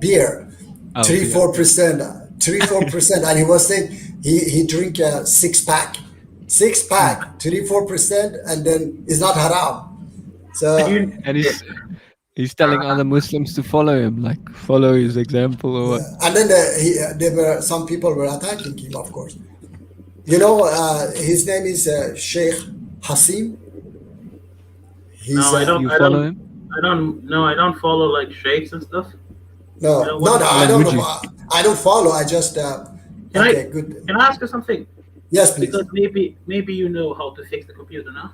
A: beer,
B: Oh,
A: three
B: beer.
A: four
B: Yeah.
A: percent, 3 4%, and he was saying he drink a six
B: Mm.
A: pack, 3 4%, and then it's not haram.
C: And
A: So
C: you,
B: And
C: yeah.
B: he's telling other Muslims to follow him, like follow his example or what?
A: yeah, and then there were some people were attacking him, of course. His name is Sheikh Hasim. He's
C: No, I don't.
B: You
C: I
B: follow
C: don't.
B: him?
C: I don't. No, I don't follow like sheikhs and stuff.
A: no,
C: I don't
A: no,
C: want
A: no.
C: to.
A: I
B: Like
A: don't
B: Muji?
A: know. I don't follow. I just
C: Can
A: okay,
C: I?
A: good.
C: Can I ask you something?
A: Yes, please.
C: Because maybe you know how to fix the computer now.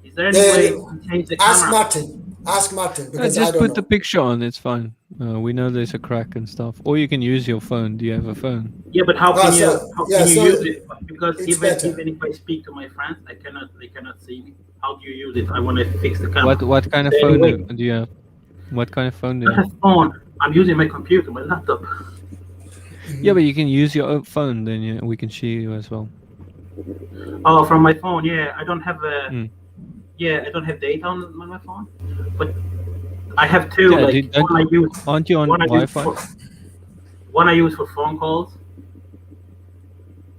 C: Is there any
A: Yeah,
C: way to change the
A: ask
C: camera?
A: Martin. Ask Martin because I
B: Just
A: don't
B: put the
A: know.
B: picture on. It's fine. We know there's a crack and stuff. Or you can use your phone. Do you have a phone?
C: Yeah, but
A: Ah,
C: how
A: yeah,
C: can you
A: so
C: use it? Because
A: it's
C: even
A: better.
C: if I speak to my friends, they cannot see me. How do you use it? I want to fix the camera.
B: What kind
C: Is
B: of
C: there any
B: phone
C: way?
B: do you have? What kind of phone do you
C: Not
B: have?
C: a phone. I'm using my computer, my laptop.
B: Yeah, but you can use your own phone. Then we can share you as well.
C: Oh, from my phone. Yeah, I don't have a.
B: Mm.
C: Yeah, I don't have data on my phone, but I have two.
B: Yeah,
C: Like one I use.
B: aren't you on
C: One I use
B: Wi-Fi?
C: for one I use for phone calls,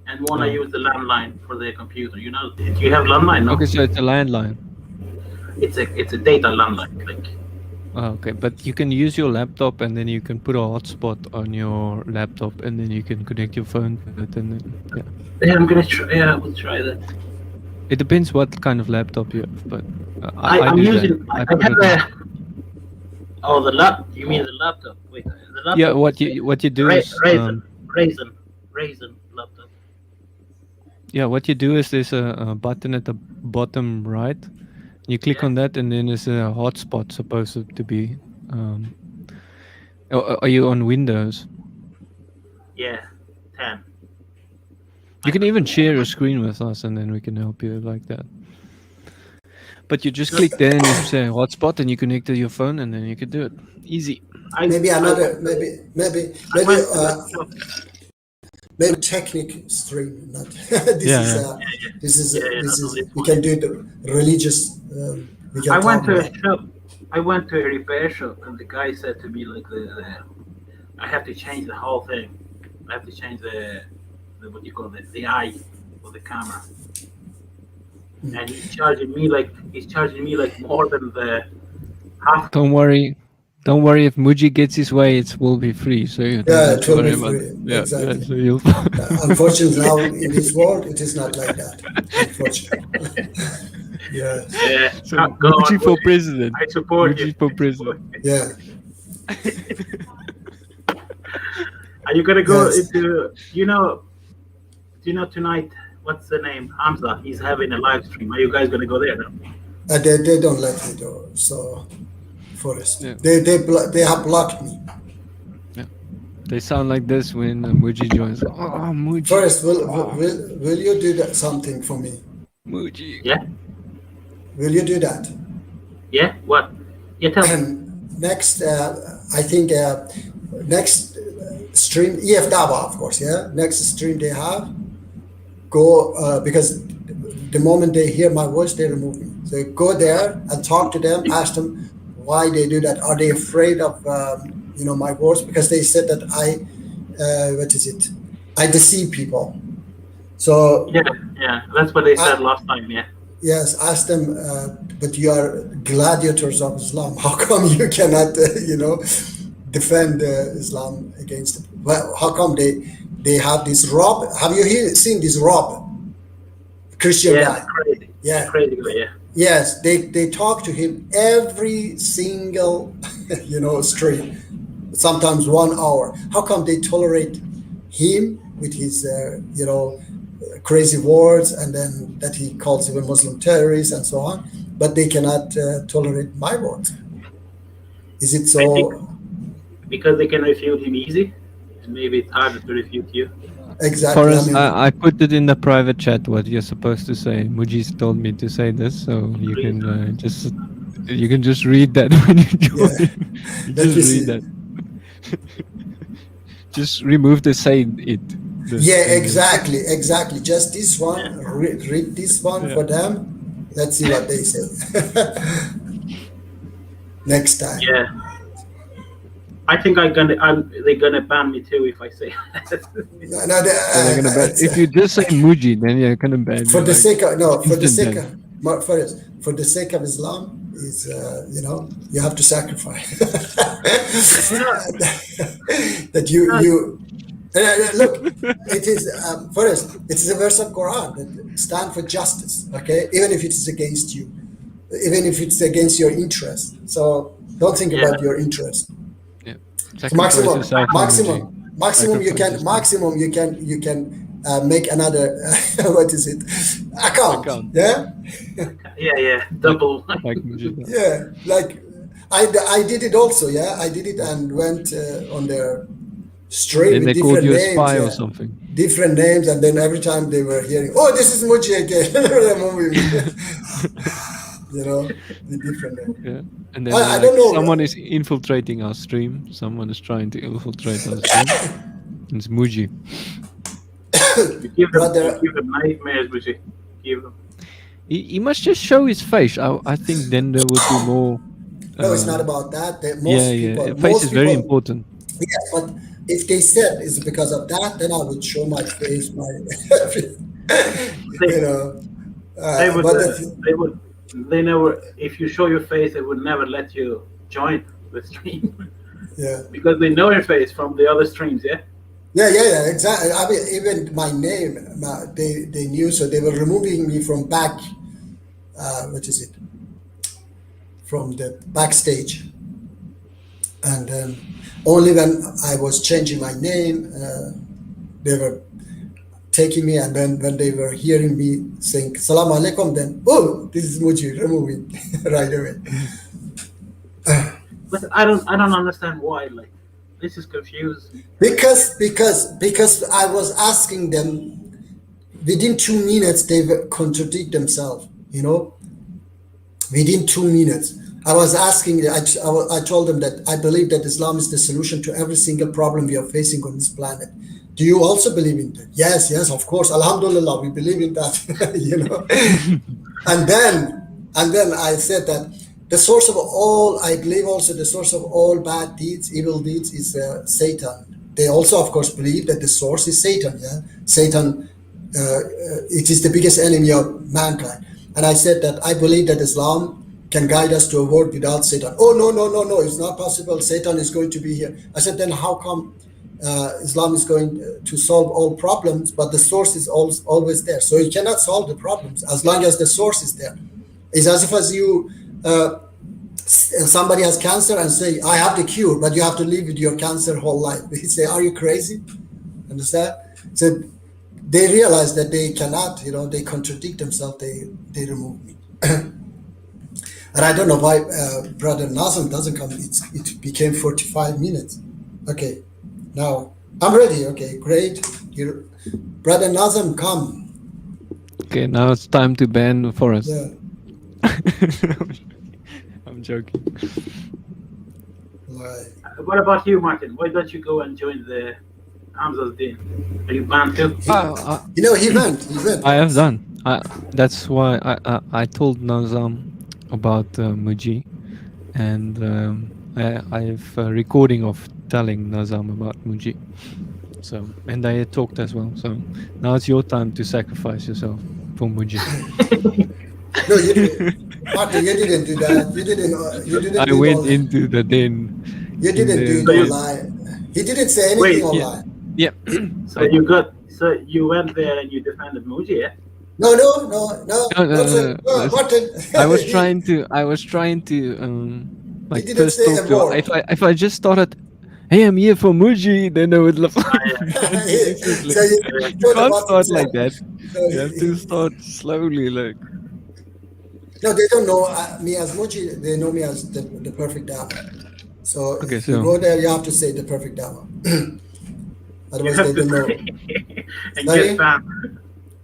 C: and one I
B: Oh.
C: use the landline for the computer. You know, do you have landline? No,
B: Okay, so it's a landline.
C: it's a data landline. Like
B: Oh, okay, but you can use your laptop and then you can put a hotspot on your laptop and then you can connect your phone to it and then yeah.
C: yeah, I'm gonna try. Yeah, we'll try that.
B: It depends what kind of laptop you have, but I
C: I'm
B: do that.
C: using. I
B: put
C: have
B: it on.
C: a. Oh, the lap. You mean the laptop? Wait, the laptop.
B: Yeah,
C: is
B: what you do
C: Ra-
B: is
C: Raisin laptop.
B: yeah, what you do is there's a button at the bottom right. You click
C: Yeah.
B: on that and then there's a hotspot supposed to be. Are you on Windows?
C: Yeah, 10.
B: You can even share your screen with us and then we can help you like that. But you just click there and you say hotspot and you connect to your phone and then you can do it. Easy.
A: Maybe another. Maybe technic stream. Not this
B: Yeah,
A: is
B: yeah.
A: this
C: no,
A: is
C: this
A: we
C: one.
A: can do the religious. We can
C: I
A: talk
C: went to
A: about.
C: a shop. I went to a repair shop, and the guy said to me like, I have to change the whole thing. I have to change the what you call it, the eye of the camera. And he's charging me like more than the half.
B: Don't worry. Don't worry if Muji gets his way, it will be free. So you don't
A: Yeah,
B: have
A: it
B: to
A: will
B: worry
A: be
B: about
A: free.
B: it. Yeah,
A: Exactly.
B: so you'll
A: Unfortunately, now in this world, it is not like that. Unfortunately. Yeah.
C: Yeah,
B: So
C: go
B: Muji
C: on,
B: for
C: Muji.
B: president.
C: I support you.
B: Muji for president.
A: Yeah.
C: Are you gonna go
A: Yes.
C: into? Tonight? What's the name? Hamza. He's having a live stream. Are you guys gonna go there? No?
A: They don't let me do so. Forest.
B: Yeah.
A: They have blocked me.
B: They sound like this when Muji joins. Oh, Muji.
A: Forest, will you do that something for me?
B: Muji.
C: Yeah.
A: Will you do that?
C: Yeah. What? Yeah. Tell me.
A: Next, I think next stream, EF Daba, of course. Yeah. Next stream they have. Go because the moment they hear my voice, they remove me. So go there and talk to them. Ask them why they do that. Are they afraid of my words? Because they said that I deceive people. So
C: Yeah. That's what they said last time. Yeah.
A: yes, ask them. But you are gladiators of Islam. How come you cannot, defend Islam against it? Well, how come they have this Rob? Have you seen this Rob? Christian
C: Yeah.
A: guy.
C: Crazy.
A: Yeah.
C: Crazy guy. Yeah.
A: Yes, they talk to him every single, stream, sometimes 1 hour. How come they tolerate him with his, crazy words, and then that he calls even Muslim terrorists and so on, but they cannot tolerate my words? Is it
C: I
A: so?
C: think because they can refute him easy, and maybe it's harder to refute you.
A: Exactly.
B: Forrest, I put it in the private chat what you're supposed to say. Muji's told me to say this, so you can just read that when you join. You
A: Let
B: just
A: me
B: read
A: see.
B: that. Just remove the say it.
A: Exactly. Just this one. Read this one for them. Let's see what they say next time.
C: Yeah. I think they're gonna ban me too if I say that.
A: No,
B: They're gonna ban. If you just say Muji, then you're gonna ban.
A: for
B: you,
A: the
B: like,
A: sake of for the
B: instant
A: sake
B: ban.
A: of for the sake of Islam is you have to sacrifice that you look, it is first it is a verse of Quran that stand for justice, okay, even if it is against you. even if it's against your interest. So don't think
C: Yeah.
A: about your interest.
B: Yeah.
A: So
B: Sacrifice yourself for Muji.
A: maximum you can make another what is it account.
B: Account.
A: Yeah,
C: Yeah. Double.
B: Like Muji does.
A: yeah. Like I did it also. Yeah, I did it and went on their stream
B: Then
A: with
B: they called
A: different
B: you a
A: names.
B: spy or
A: Yeah.
B: something.
A: Different names, and then every time they were hearing, "Oh, this is Muji again," you know, the different name.
B: Yeah. And then
A: I
B: like
A: don't know.
B: someone is infiltrating our stream. Someone is trying to infiltrate our stream. It's Muji.
C: You give
A: Brother,
C: them nightmares, but you give them.
B: He must just show his face. I think then there would be more.
A: no, it's not about that.
B: Yeah. Face is very important.
A: yes, but if they said it's because of that, then I would show my face, my,
C: They,
A: you know.
C: they would.
A: But
C: They would. They never. If you show your face, they would never let you join the stream
A: yeah,
C: because they know your face from the other streams. Yeah.
A: yeah, exactly. I mean, even my name, they knew, so they were removing me from back. What is it? From the backstage, and only when I was changing my name, they were taking me, and then when they were hearing me saying "Salam alaikum," then this is Muji, remove me right away.
C: But I don't understand why. Like, this is confused.
A: Because I was asking them within 2 minutes they were contradict themselves. Within 2 minutes. I was asking, I told them that I believe that Islam is the solution to every single problem we are facing on this planet. Do you also believe in that? Yes, of course. Alhamdulillah, we believe in that. And then I said that the source of all, I believe also the source of all bad deeds, evil deeds is Satan. They also, of course, believe that the source is Satan. Yeah, Satan, it is the biggest enemy of mankind. And I said that I believe that Islam can guide us to a world without Satan. Oh, no, it's not possible. Satan is going to be here. I said, then how come Islam is going to solve all problems, but the source is always there? So you cannot solve the problems as long as the source is there. It's as if somebody has cancer and say, I have the cure, but you have to live with your cancer whole life. They say, are you crazy? Understand? So they realize that they cannot, they contradict themselves, they remove me. And I don't know why Brother Nazem doesn't come. It became 45 minutes. Okay, now I'm ready. Okay, great. Brother Nazem, come.
B: Okay, now it's time to ban Forest.
A: Yeah.
B: I'm joking.
A: Right.
C: What about you, Martin? Why don't you go and join the Hamza's Din? Are you banned too?
A: He went.
B: I have done. That's why I told Nazam about Muji, and I have a recording of telling Nazam about Muji. So, and I talked as well. So now it's your time to sacrifice yourself for Muji.
A: No, you didn't. Martin, you didn't do that. You didn't.
B: I went into the den.
A: You didn't do it online. He didn't say anything online.
B: Yeah.
C: So you went there and you defended Muji, yeah?
A: No. Martin.
B: I was trying to like
A: didn't
B: first
A: say
B: talk
A: a
B: to.
A: word.
B: If I just started, hey, I'm here for Muji, then I would love.
A: So
B: You can't start like that.
A: No,
B: You have to start slowly, like.
A: No, they don't know me as Muji. They know me as the perfect dama. So
B: Okay,
A: if you
B: so-
A: go there, you have to say the perfect dama. Otherwise,
C: You
A: they
C: have to
A: don't know.
C: say and
A: Sorry?
C: get banned. You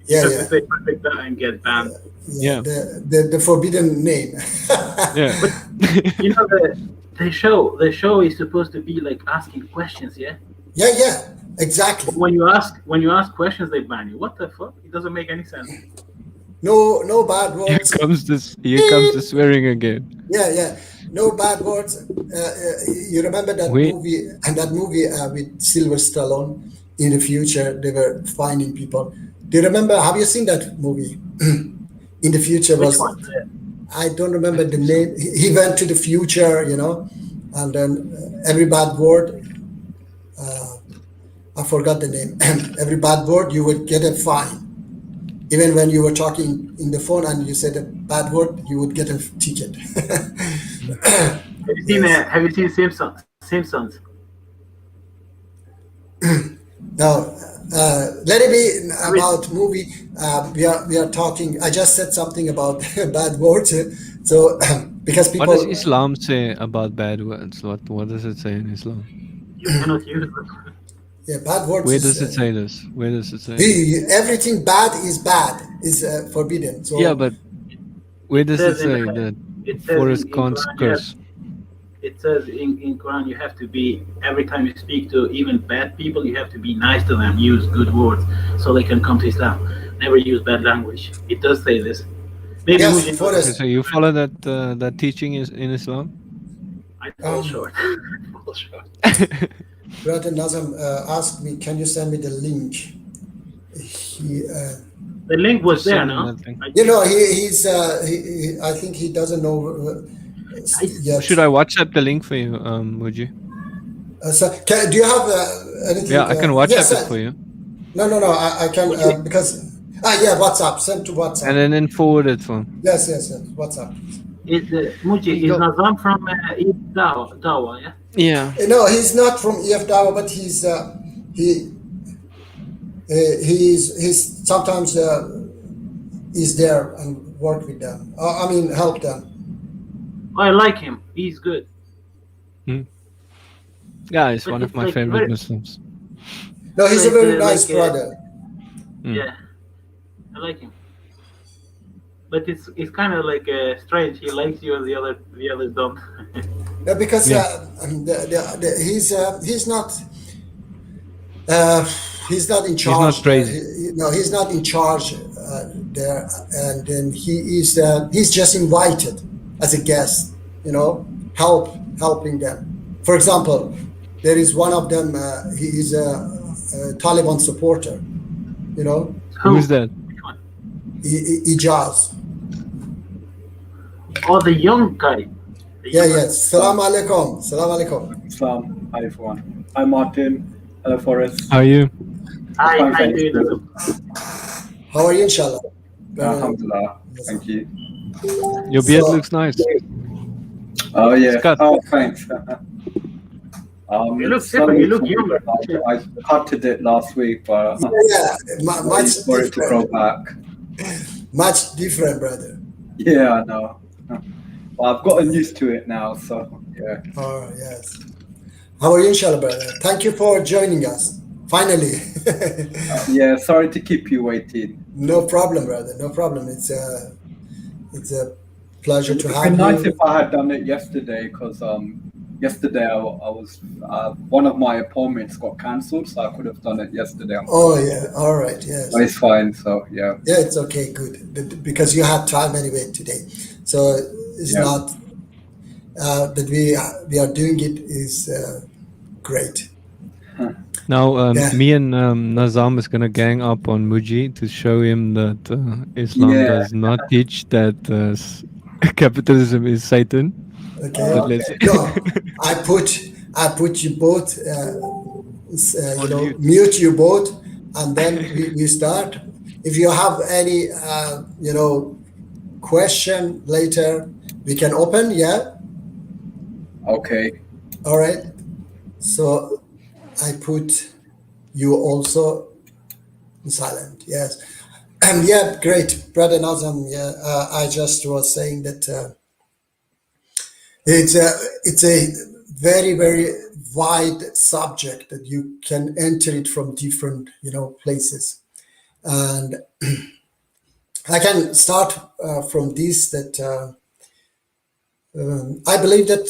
A: Yeah,
C: have
A: yeah.
C: to say perfect and get banned.
B: Yeah.
A: The forbidden name.
B: Yeah.
C: You know the show is supposed to be like asking questions, yeah?
A: Yeah, exactly.
C: But when you ask questions, they ban you. What the fuck? It doesn't make any sense.
A: No bad
B: Here
A: words.
B: comes the swearing again.
A: Yeah. No bad words. You remember that movie? And that movie with Sylvester Stallone. In the future, they were finding people. Do you remember? Have you seen that movie? In the future
C: Which
A: was.
C: one?
A: I don't remember the name. He went to the future, and then every bad word. I forgot the name. Every bad word you would get a fine. Even when you were talking in the phone and you said a bad word, you would get a ticket.
C: Have you seen
A: Yes.
C: Have you seen Simpsons? Simpsons.
A: Now, let it be
C: I mean,
A: about movie. We are talking. I just said something about bad words, so because
B: What does
A: people,
B: Islam say about bad words? What does it say in Islam?
C: you cannot use them.
A: yeah, bad words
B: Where
A: is
B: does it say this? Where does it say this?
A: everything bad is forbidden.
B: Yeah,
A: So
B: but where
C: It
B: does it
C: says in
B: say that
C: it says
B: Forrest
C: in
B: can't
C: Quran
B: curse?
C: it says in Quran you have to be every time you speak to even bad people you have to be nice to them, use good words so they can come to Islam. Never use bad language. It does say this. Maybe
A: yes,
C: Muji knows
B: Okay,
C: it.
B: so
A: Forrest.
B: you follow that teaching is in Islam?
C: I fall short. Fall short.
A: Brother Nazam asked me, "Can you send me the link?" He,
C: The link was
B: Just
C: there,
B: send him
C: no?
B: that thing.
C: I
A: you
C: think
A: know, I think he doesn't know
C: I
A: yet.
B: Should I WhatsApp the link for you, Muji?
A: So, do you have
B: Yeah,
A: anything?
B: I can
A: Yes.
B: WhatsApp it for you,
A: No. I can
C: Muji
A: because yeah, WhatsApp. Send to
B: and
A: WhatsApp.
B: then forward it for him.
A: Yes. WhatsApp, please.
C: Muji is Nazam from East Dawa, yeah?
B: Yeah.
A: No, he's not from EF Dawa, but he he's sometimes is there and work with them. I mean, help them.
C: Oh, I like him. He's good.
B: Yeah, he's
C: But
B: one of
C: it's
B: my
C: like
B: favorite
C: very
B: Muslims.
A: No, he's a very nice
C: like
A: brother.
C: yeah, I like him. But it's kind of like strange. He likes you and the others don't.
A: No, because
B: Yeah.
A: he's not. He's not in
B: He's not
A: charge there.
B: crazy.
A: No, he's not in charge there, and then he's just invited as a guest. You know, helping them. For example, there is one of them. He is a Taliban supporter. You know,
B: Who's that?
C: Which one?
A: Ijaz.
C: Oh, the young guy. The
A: Yeah,
C: young guy.
A: yes. Salam alaikum. Salam alaikum.
D: Islam. Hi everyone. Hi Martin. Hello Forrest.
B: How are you?
C: Hi,
D: Fine,
C: how you
D: thanks.
C: doing?
A: How are you, inshallah?
D: Alhamdulillah.
A: Yes.
D: Thank you.
B: Your beard
A: So-
B: looks nice.
D: Oh yeah.
B: It's cut.
D: Oh thanks.
C: You look
D: it's
C: different. You look
D: something
C: younger.
D: I cutted it last week, but
A: Yeah, much
D: waiting for it to grow
A: different.
D: back.
A: Much different, brother.
D: Yeah, I know. Well, I've gotten used to it now, so yeah.
A: Oh, yes. How are you, inshallah, brother? Thank you for joining us. Finally.
D: Yeah, sorry to keep you waiting.
A: No problem, brother. No problem. It's a pleasure to
D: It'd
A: have
D: been nice
A: you.
D: if I had done it yesterday, because yesterday I was one of my appointments got cancelled, so I could have done it yesterday.
A: Oh, yeah. All right. Yes.
D: But it's fine. So yeah.
A: Yeah, it's okay. Good. Because you had time anyway today. So it's
D: Yeah.
A: not that we are doing it is great.
B: Now,
A: Yeah.
B: me and Nazam is gonna gang up on Muji to show him that Islam
D: Yeah.
B: does not teach that capitalism is Satan.
A: Okay.
B: But let's
A: No, I put you both.
B: On mute.
A: Mute you both, and then we start. If you have any question later, we can open. Yeah.
D: Okay.
A: All right. So I put you also silent. Yes. Yeah. Great, brother Nazam. Yeah. I just was saying that it's a very, very wide subject that you can enter it from different places, and I can start from this that I believe that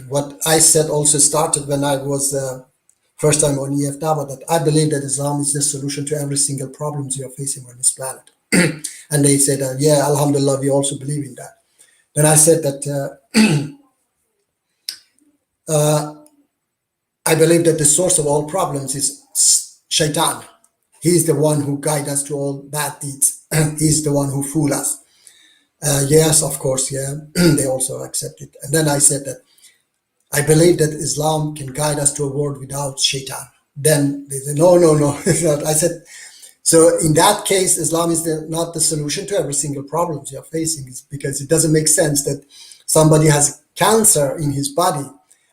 A: what I said also started when I was first time on EF Dawa, that I believe that Islam is the solution to every single problems you are facing on this planet. And they said, yeah, Alhamdulillah, we also believe in that. Then I said that I believe that the source of all problems is Shaitan. He's the one who guides us to all bad deeds. He's the one who fools us. Yes, of course, yeah. They also accept it. And then I said that I believe that Islam can guide us to a world without Shaitan. Then they said, no. I said, So in that case, Islam is not the solution to every single problem you're facing, because it doesn't make sense that somebody has cancer in his body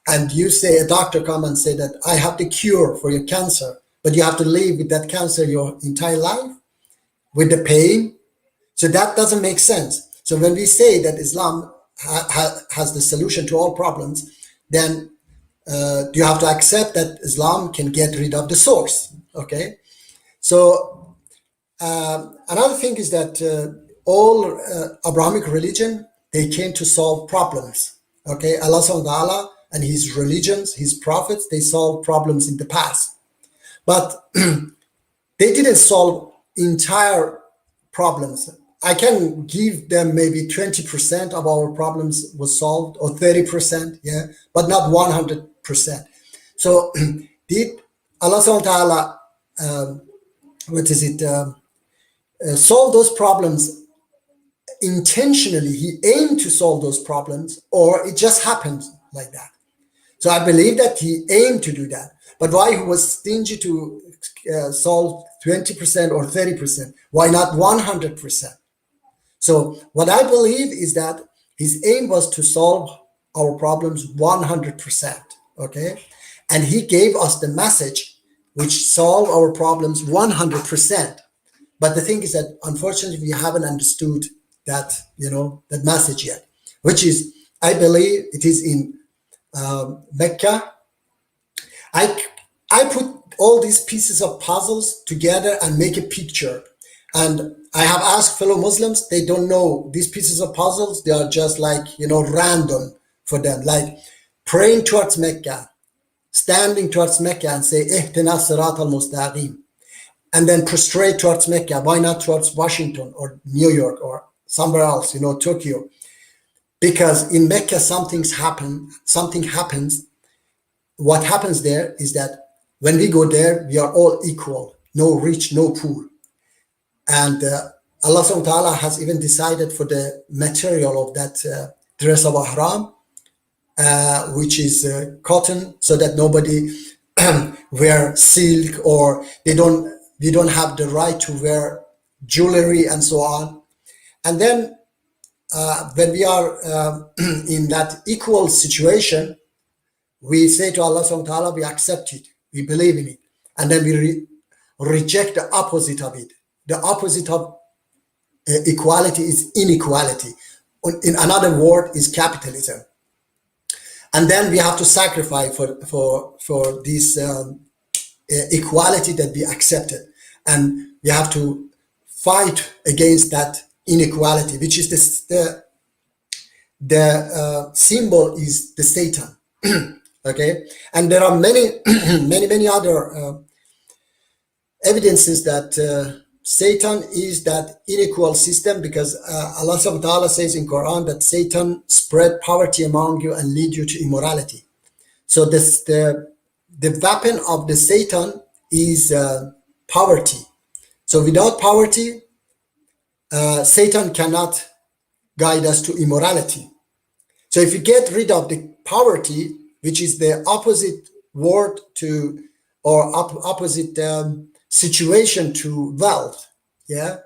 A: and you say, a doctor come and say that I have the cure for your cancer, but you have to live with that cancer your entire life with the pain. So that doesn't make sense. So when we say that Islam has the solution to all problems, then you have to accept that Islam can get rid of the source. Okay. So another thing is that all Abrahamic religion, they came to solve problems. Okay, Allah subhanahu wa ta'ala and his religions, his prophets, they solved problems in the past, but they didn't solve entire problems. I can give them maybe 20% of our problems was solved, or 30%, yeah, but not 100%. So did Allah subhanahu wa ta'ala solve those problems intentionally? He aimed to solve those problems, or it just happened like that? So I believe that he aimed to do that. But why he was stingy to solve 20% or 30%? Why not 100%? So what I believe is that his aim was to solve our problems 100%. Okay, and he gave us the message which solve our problems 100%. But the thing is that unfortunately we haven't understood that, that message yet, which is, I believe it is in Mecca. I put all these pieces of puzzles together and make a picture. And I have asked fellow Muslims, they don't know these pieces of puzzles. They are just like, random for them, like praying towards Mecca, standing towards Mecca and say, Ihtina sirat al-mustaqim, and then prostrate towards Mecca. Why not towards Washington or New York or somewhere else, Tokyo? Because in Mecca, something happens. What happens there is that when we go there, we are all equal, no rich, no poor. And Allah subhanahu wa ta'ala has even decided for the material of that dress of ihram, which is cotton, so that nobody wear silk, or we don't have the right to wear jewelry and so on. And then when we are in that equal situation, we say to Allah subhanahu wa ta'ala, we accept it, we believe in it, and then we reject the opposite of it. The opposite of equality is inequality. In another word is capitalism. And then we have to sacrifice for this equality that we accepted, and we have to fight against that inequality, which is the symbol is the Satan. Okay, and there are many many other evidences that Satan is that unequal system, because Allah subhanahu wa ta'ala says in Quran that Satan spread poverty among you and lead you to immorality. So the weapon of the Satan is poverty. So without poverty, Satan cannot guide us to immorality. So if you get rid of the poverty, which is the opposite word to, or opposite situation to wealth, yeah.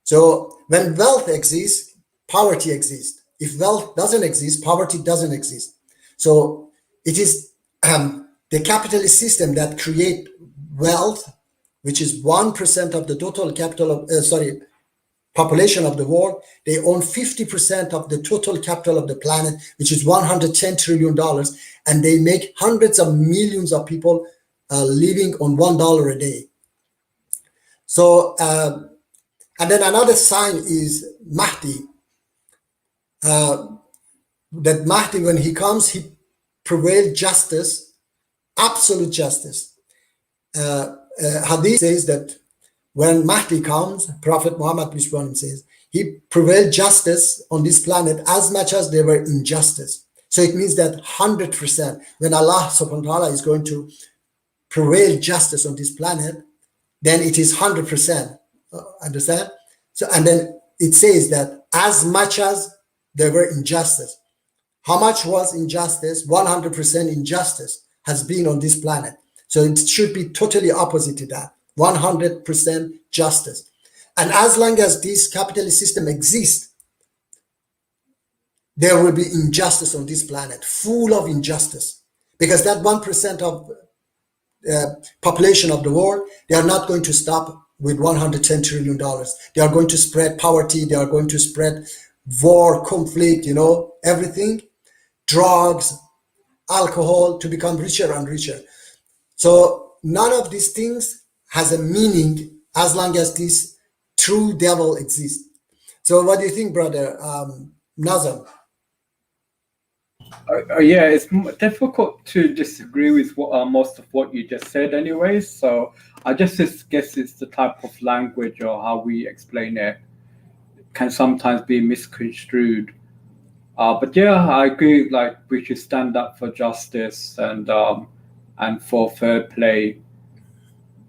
A: So when wealth exists, poverty exists. If wealth doesn't exist, poverty doesn't exist. So it is the capitalist system that create wealth, which is 1% of the total capital of population of the world. They own 50% of the total capital of the planet, which is $110 trillion, and they make hundreds of millions of people living on $1 a day. So, and then another sign is Mahdi. That Mahdi, when he comes, he prevails justice, absolute justice. Hadith says that when Mahdi comes, Prophet Muhammad, peace be upon him, says, he prevailed justice on this planet as much as there were injustice. So it means that 100%, when Allah subhanahu wa ta'ala is going to prevail justice on this planet, then it is 100%. Understand? So, and then it says that as much as there were injustice. How much was injustice? 100% injustice has been on this planet. So it should be totally opposite to that. 100% justice. And as long as this capitalist system exists, there will be injustice on this planet, full of injustice. Because that 1% of population of the world, they are not going to stop with $110 trillion. They are going to spread poverty, they are going to spread war, conflict, everything, drugs, alcohol, to become richer and richer. So none of these things has a meaning as long as this true devil exists. So what do you think, brother Nazam?
D: Yeah, it's difficult to disagree with most of what you just said, anyways. So I just guess it's the type of language or how we explain it can sometimes be misconstrued. But yeah, I agree. Like, we should stand up for justice and for fair play,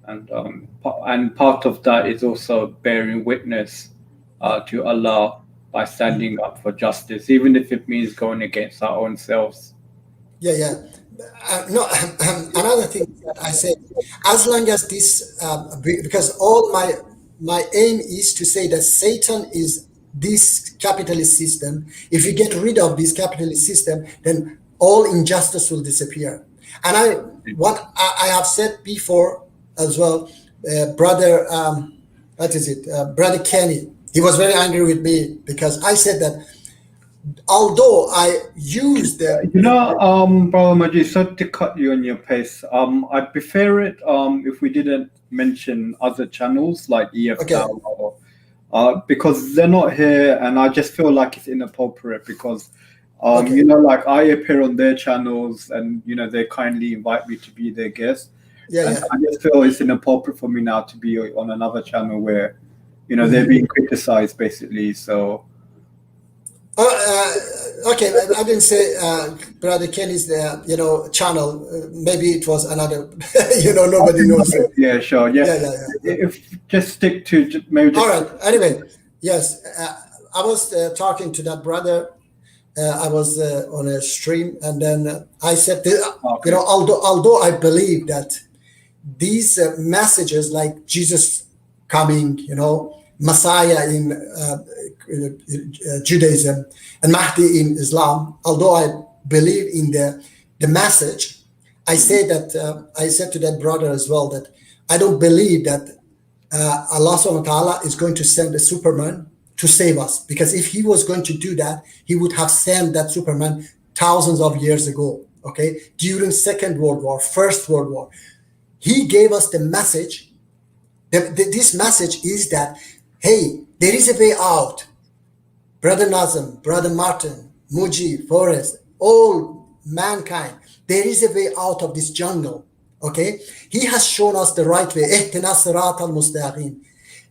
D: and part of that is also bearing witness to Allah by standing up for justice, even if it means going against our own selves.
A: Yeah. No, another thing that I say, as long as this, because all my aim is to say that Satan is this capitalist system. If you get rid of this capitalist system, then all injustice will disappear. And what I have said before as well, brother, brother Kenny, he was very angry with me because I said that although I used the
D: Brother Majid, sorry to cut you on your pace. I'd prefer it if we didn't mention other channels like EF Dawah, because they're not here, and I just feel like it's inappropriate because like I appear on their channels, and they kindly invite me to be their guest. I just feel it's inappropriate for me now to be on another channel where they're being criticized, basically. So
A: okay, I didn't say brother Kenny's channel. Maybe it was another. Nobody knows it.
D: Yeah, sure. Yeah. If just stick to maybe.
A: All right. Anyway, yes, I was talking to that brother. I was on a stream, and then I said, although I believe that these messages like Jesus coming, Messiah in Judaism and Mahdi in Islam, although I believe in the message, I said to that brother as well that I don't believe that Allah subhanahu wa ta'ala is going to send a Superman to save us, because if he was going to do that, he would have sent that Superman thousands of years ago, okay, during Second World War, First World War. He gave us the message. This message is that, hey, there is a way out. Brother Nazem, Brother Martin, Muji, Forrest, all mankind, there is a way out of this jungle, okay? He has shown us the right way, ihtina sirat al-mustaqim.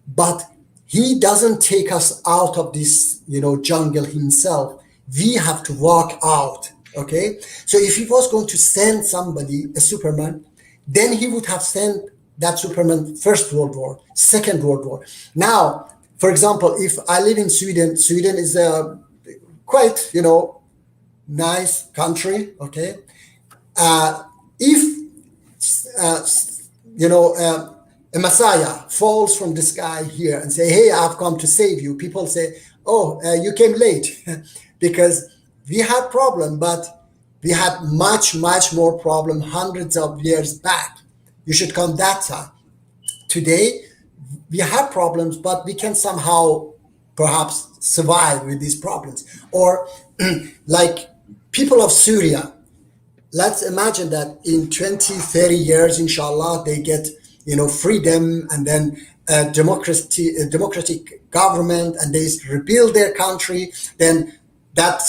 A: But he doesn't take us out of this, jungle himself. We have to walk out, okay? So if he was going to send somebody, a Superman, then he would have sent that Superman First World War, Second World War. Now, for example, if I live in Sweden, Sweden is a quite, nice country, okay? If, a Messiah falls from the sky here and say, hey, I've come to save you, people say, oh, you came late because we had problem, but we had much, much more problem hundreds of years back. You should come that time. Today, we have problems, but we can somehow perhaps survive with these problems. Or like people of Syria, let's imagine that in 20, 30 years, inshallah, they get freedom, and then democratic government, and they rebuild their country. Then that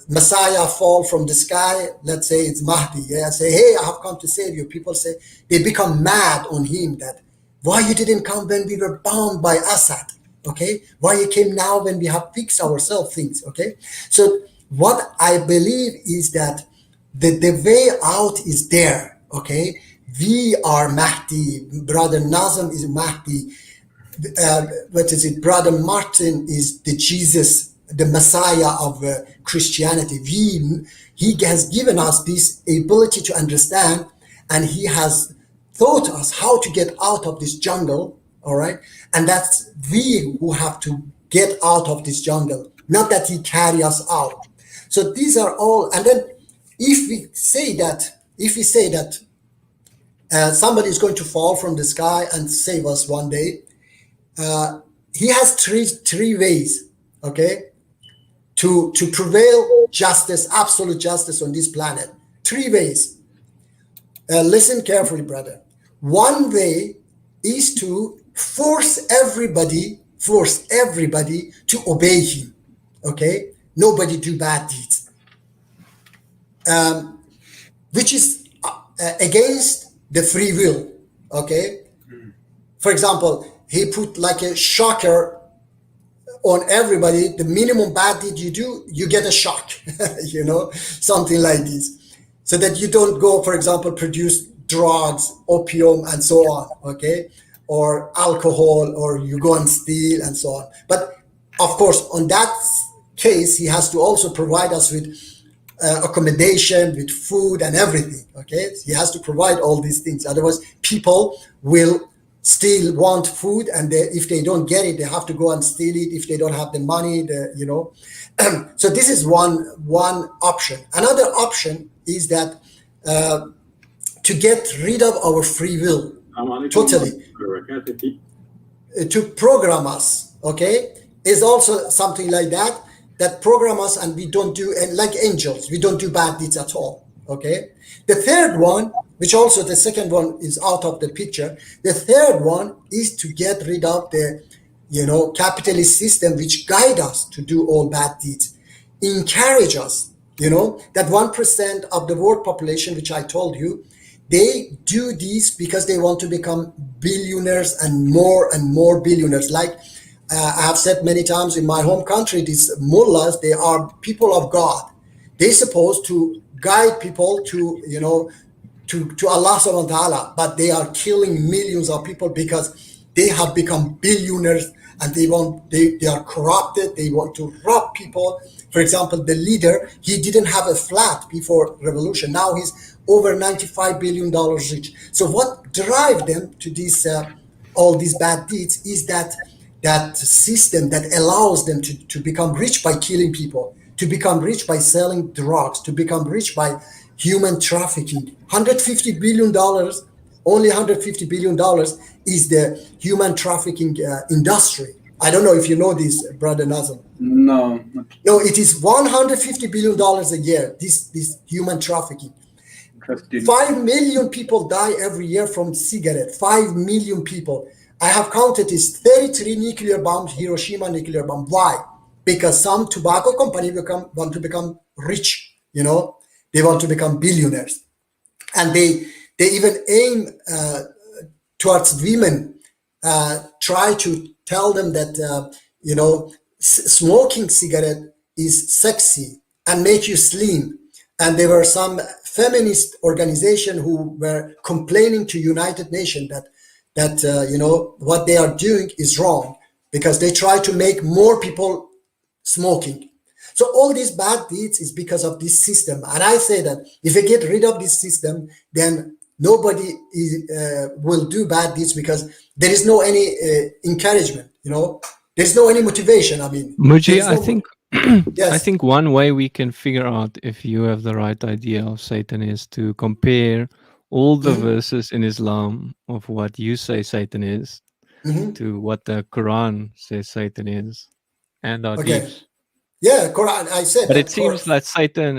A: Messiah fall from the sky. Let's say it's Mahdi. Yeah, say, hey, I have come to save you. People say they become mad on him that why you didn't come when we were bound by Assad. Okay, why you came now when we have fixed ourselves things. Okay, so what I believe is that the way out is there. Okay. We are Mahdi. Brother Nazem is Mahdi. Brother Martin is the Jesus, the Messiah of Christianity. He has given us this ability to understand, and he has taught us how to get out of this jungle, all right? And that's we who have to get out of this jungle, not that he carry us out. So these are all, and then if we say that somebody is going to fall from the sky and save us one day, he has three ways, okay, to prevail justice, absolute justice on this planet. 3 ways. Listen carefully, brother. One way is to force everybody to obey him, okay? Nobody do bad deeds, which is against the free will, okay? For example, he put like a shocker on everybody. The minimum bad deed you do, you get a shock, you know, something like this. So that you don't go, for example, produce drugs, opium, and so on, okay? Or alcohol, or you go and steal and so on. But of course, on that case, he has to also provide us with accommodation, with food and everything, okay? He has to provide all these things. Otherwise, people will still want food, and if they don't get it, they have to go and steal it. If they don't have the money, you know. So this is one option. Another option is that to get rid of our free will totally, to program us, okay, is also something like that program us, and we don't do, and like angels, we don't do bad deeds at all, okay? The third one, which also the second one is out of the picture, the third one is to get rid of the, you know, capitalist system which guide us to do all bad deeds, encourage us, you know, that 1% of the world population, which I told you, they do this because they want to become billionaires and more billionaires. Like I have said many times, in my home country, these mullahs, they are people of God. They're supposed to guide people to, you know, to Allah subhanahu wa ta'ala, but they are killing millions of people because they have become billionaires, and they are corrupted. They want to rob people. For example, the leader, he didn't have a flat before revolution. Now he's over $95 billion rich. So what drive them to this all these bad deeds is that system that allows them to become rich by killing people, to become rich by selling drugs, to become rich by human trafficking. $150 billion, only $150 billion is the human trafficking industry. I don't know if you know this, Brother Nazem.
D: No.
A: No, it is $150 billion a year, this human trafficking. 5 million people die every year from cigarette. 5 million people. I have counted is 33 nuclear bombs, Hiroshima nuclear bomb. Why? Because some tobacco company want to become rich, you know. They want to become billionaires. And they even aim towards women, try to tell them that, you know, smoking cigarette is sexy and make you slim. And there were some feminist organization who were complaining to United Nations that you know, what they are doing is wrong, because they try to make more people smoking. So all these bad deeds is because of this system. And I say that if we get rid of this system, then nobody will do bad deeds, because there is no any encouragement, you know, there's no any motivation. I mean,
B: Muji,
A: no,
B: I think
A: yes.
B: I think one way we can figure out if you have the right idea of Satan is to compare all the verses in Islam of what you say Satan is to what the Quran says Satan is, and our
A: Okay.
B: deeds.
A: Yeah, Quran. I said
B: But
A: that.
B: it seems that Satan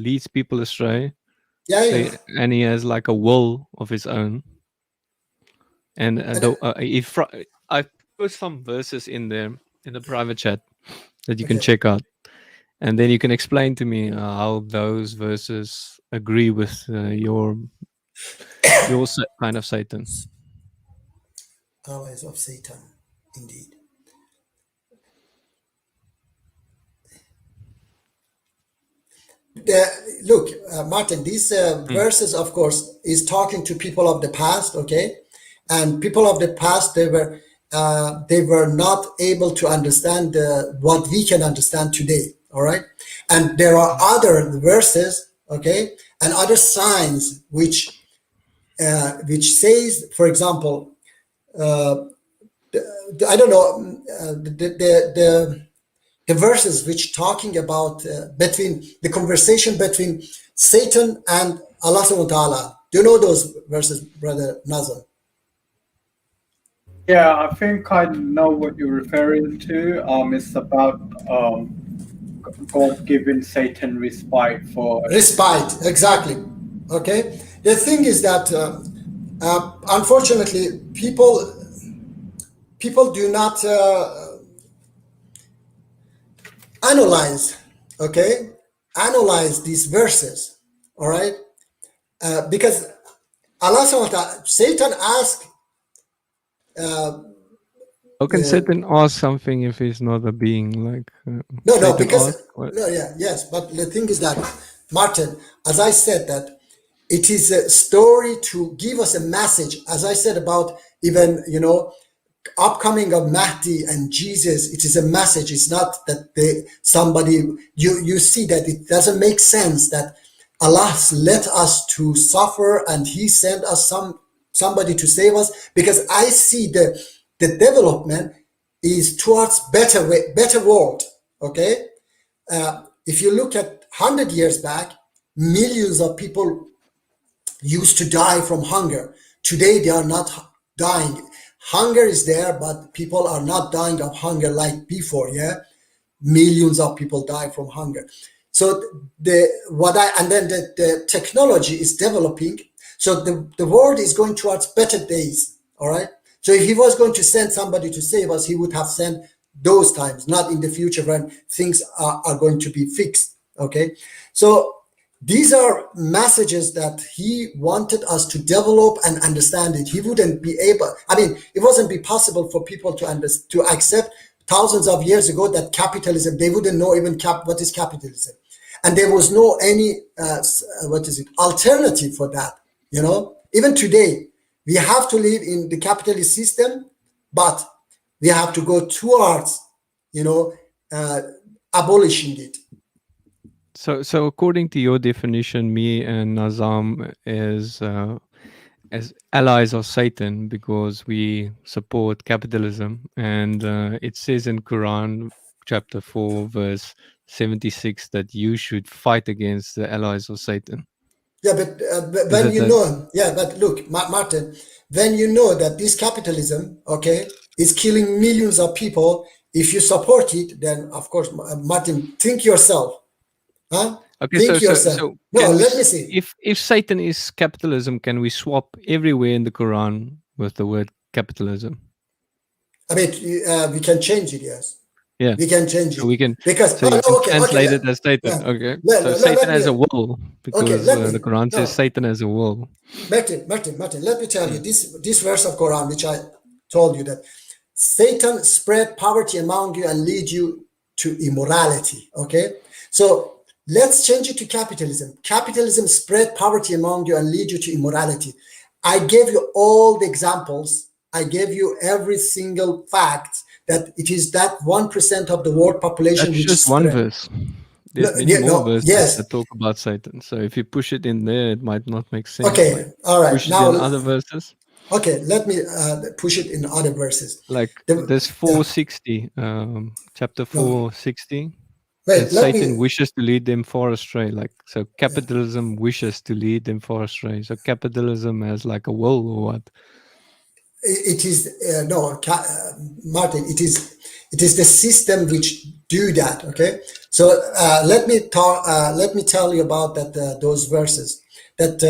B: leads people astray.
A: Yeah.
B: And he has like a will of his own. And I put some verses in there in the private chat that you can check out, and then you can explain to me how those verses agree with your kind of Satan.
A: Allies of Satan, indeed. Look, Martin, these verses, of course, is talking to people of the past, okay? And people of the past, they were not able to understand what we can understand today, all right? And there are other verses, okay, and other signs which which says, for example, I don't know, the verses which talking about between the conversation between Satan and Allah subhanahu wa ta'ala. Do you know those verses, Brother Nazar?
D: Yeah, I think I know what you're referring to. It's about God giving Satan respite for
A: Respite, exactly. Okay. The thing is that unfortunately, people do not analyze. Okay, analyze these verses. All right, because Allah subhanahu wa ta'ala, Satan asked.
B: How can Satan ask something if he's not a being? Like
A: No,
B: Satan
A: because
B: asked, what?
A: no, yeah, yes, but the thing is that, Martin, as I said, that it is a story to give us a message. As I said about even upcoming of Mahdi and Jesus, it is a message. It's not that you see that it doesn't make sense that Allah let us to suffer and He sent us somebody to save us, because I see the development is towards better world. Okay, if you look at 100 years back, millions of people used to die from hunger. Today they are not dying. Hunger is there, but people are not dying of hunger like before. Yeah, millions of people die from hunger. So the technology is developing. So the world is going towards better days. All right. So if He was going to send somebody to save us, He would have sent those times, not in the future when things are going to be fixed. Okay. So these are messages that He wanted us to develop and understand it. He wouldn't be able, it wasn't be possible for people to accept thousands of years ago that capitalism, they wouldn't know even what is capitalism. And there was no any, alternative for that. Even today, we have to live in the capitalist system, but we have to go towards, abolishing it.
B: So according to your definition, me and Nazam is as allies of Satan because we support capitalism, and it says in Quran chapter 4 verse 76 that you should fight against the allies of Satan.
A: Yeah, but when but look, Martin, when you know that this capitalism, okay, is killing millions of people, if you support it, then of course, Martin, think yourself. Huh?
B: Okay,
A: Think
B: so
A: yourself. No, let me see.
B: If Satan is capitalism, can we swap everywhere in the Quran with the word capitalism?
A: We can change it. Yes.
B: Yeah,
A: we can change it.
B: So we can
A: because
B: translate it as Satan.
A: yeah.
B: Okay, so Satan has a will because the Quran says Satan has a will.
A: Martin, let me tell you this verse of Quran, which I told you, that Satan spread poverty among you and lead you to immorality. Okay, so let's change it to capitalism. Capitalism spread poverty among you and lead you to immorality. I gave you all the examples. I gave you every single fact that it is that 1% of the world population.
B: That's just one verse. There's many more verses that talk about Satan. So if you push it in there, it might not make sense.
A: Okay, all right.
B: Push now, it in other verses.
A: Okay, let me push it in other verses.
B: Like there's 460, chapter 460. Wait, Satan wishes to lead them far astray. So capitalism wishes to lead them far astray. So capitalism has like a will or what?
A: It is Martin. It is the system which do that. Okay, so let me tell you about that those verses that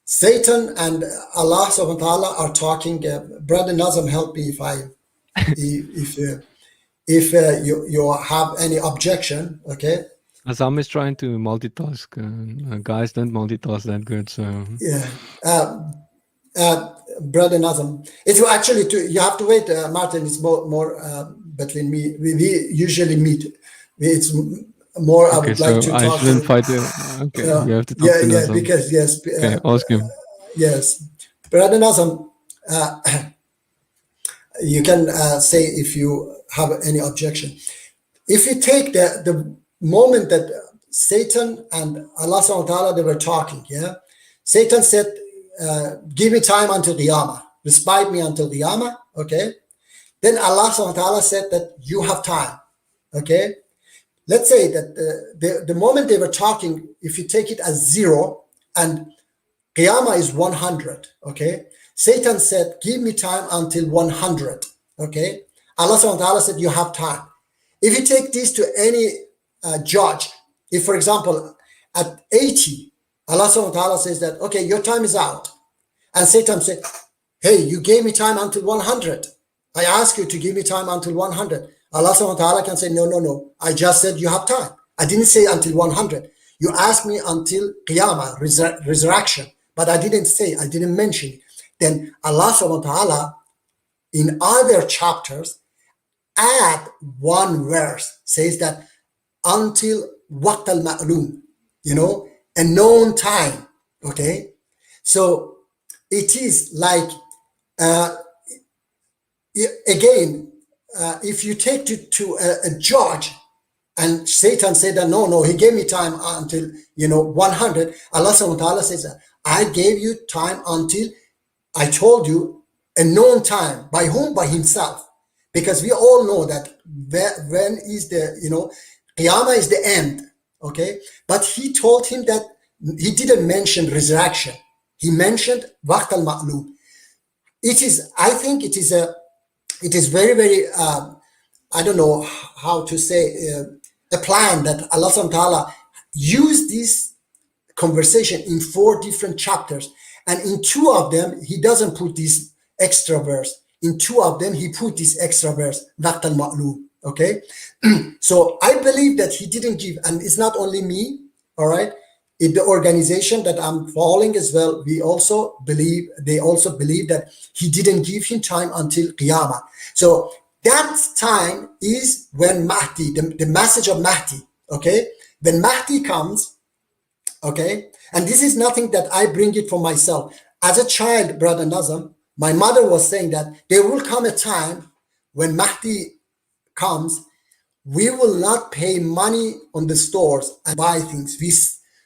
A: Satan and Allah subhanahu wa ta'ala are talking. Brother Nazam, help me if you have any objection. Okay.
B: Nazam is trying to multitask. Guys don't multitask that good. So
A: yeah. Brother Nazam, it's actually you have to wait, Martin. It's more between me. We usually meet. It's more.
B: Okay,
A: I would like to talk.
B: Shouldn't fight you. Okay, you have to talk to Nazam.
A: Because yes.
B: Okay, ask him.
A: Yes, Brother Nazam, you can say if you have any objection. If you take the moment that Satan and Allah subhanahu wa ta'ala, they were talking, yeah, Satan said, give me time until Qiyamah, respite me until Qiyamah, okay? Then Allah subhanahu wa ta'ala said that you have time, okay? Let's say that the moment they were talking, if you take it as 0 and Qiyamah is 100, okay? Satan said, give me time until 100, okay? Allah subhanahu wa ta'ala said, you have time. If you take this to any judge, if for example, at 80, Allah subhanahu wa ta'ala says that, okay, your time is out. And Satan said, hey, you gave me time until 100. I asked you to give me time until 100. Allah subhanahu wa ta'ala can say, no. I just said you have time. I didn't say until 100. You asked me until Qiyamah, resurrection. But I didn't mention it. Then Allah subhanahu wa ta'ala, in other chapters, add one verse, says that until waqt al-ma'lum, a known time, okay? So it is like, again, if you take it to a judge and Satan said that, no, he gave me time until, 100, Allah subhanahu wa ta'ala says that, I gave you time until I told you a known time. By whom? By himself. Because we all know that when is the, Qiyamah is the end, okay? But he told him that he didn't mention resurrection. He mentioned waqt al-ma'lum. I think it is very, very, I don't know how to say, a plan that Allah subhanahu wa ta'ala used this conversation in 4 different chapters. And in 2 of them, he doesn't put this extra verse. In 2 of them, he put this extra verse, waqt al-ma'lum, okay? So I believe that he didn't give, and it's not only me, all right? In the organization that I'm following as well, they also believe that he didn't give him time until Qiyamah. So that time is when Mahdi, the message of Mahdi, okay? When Mahdi comes, okay? And this is nothing that I bring it from myself. As a child, Brother Nazam, my mother was saying that there will come a time when Mahdi comes, we will not pay money on the stores and buy things.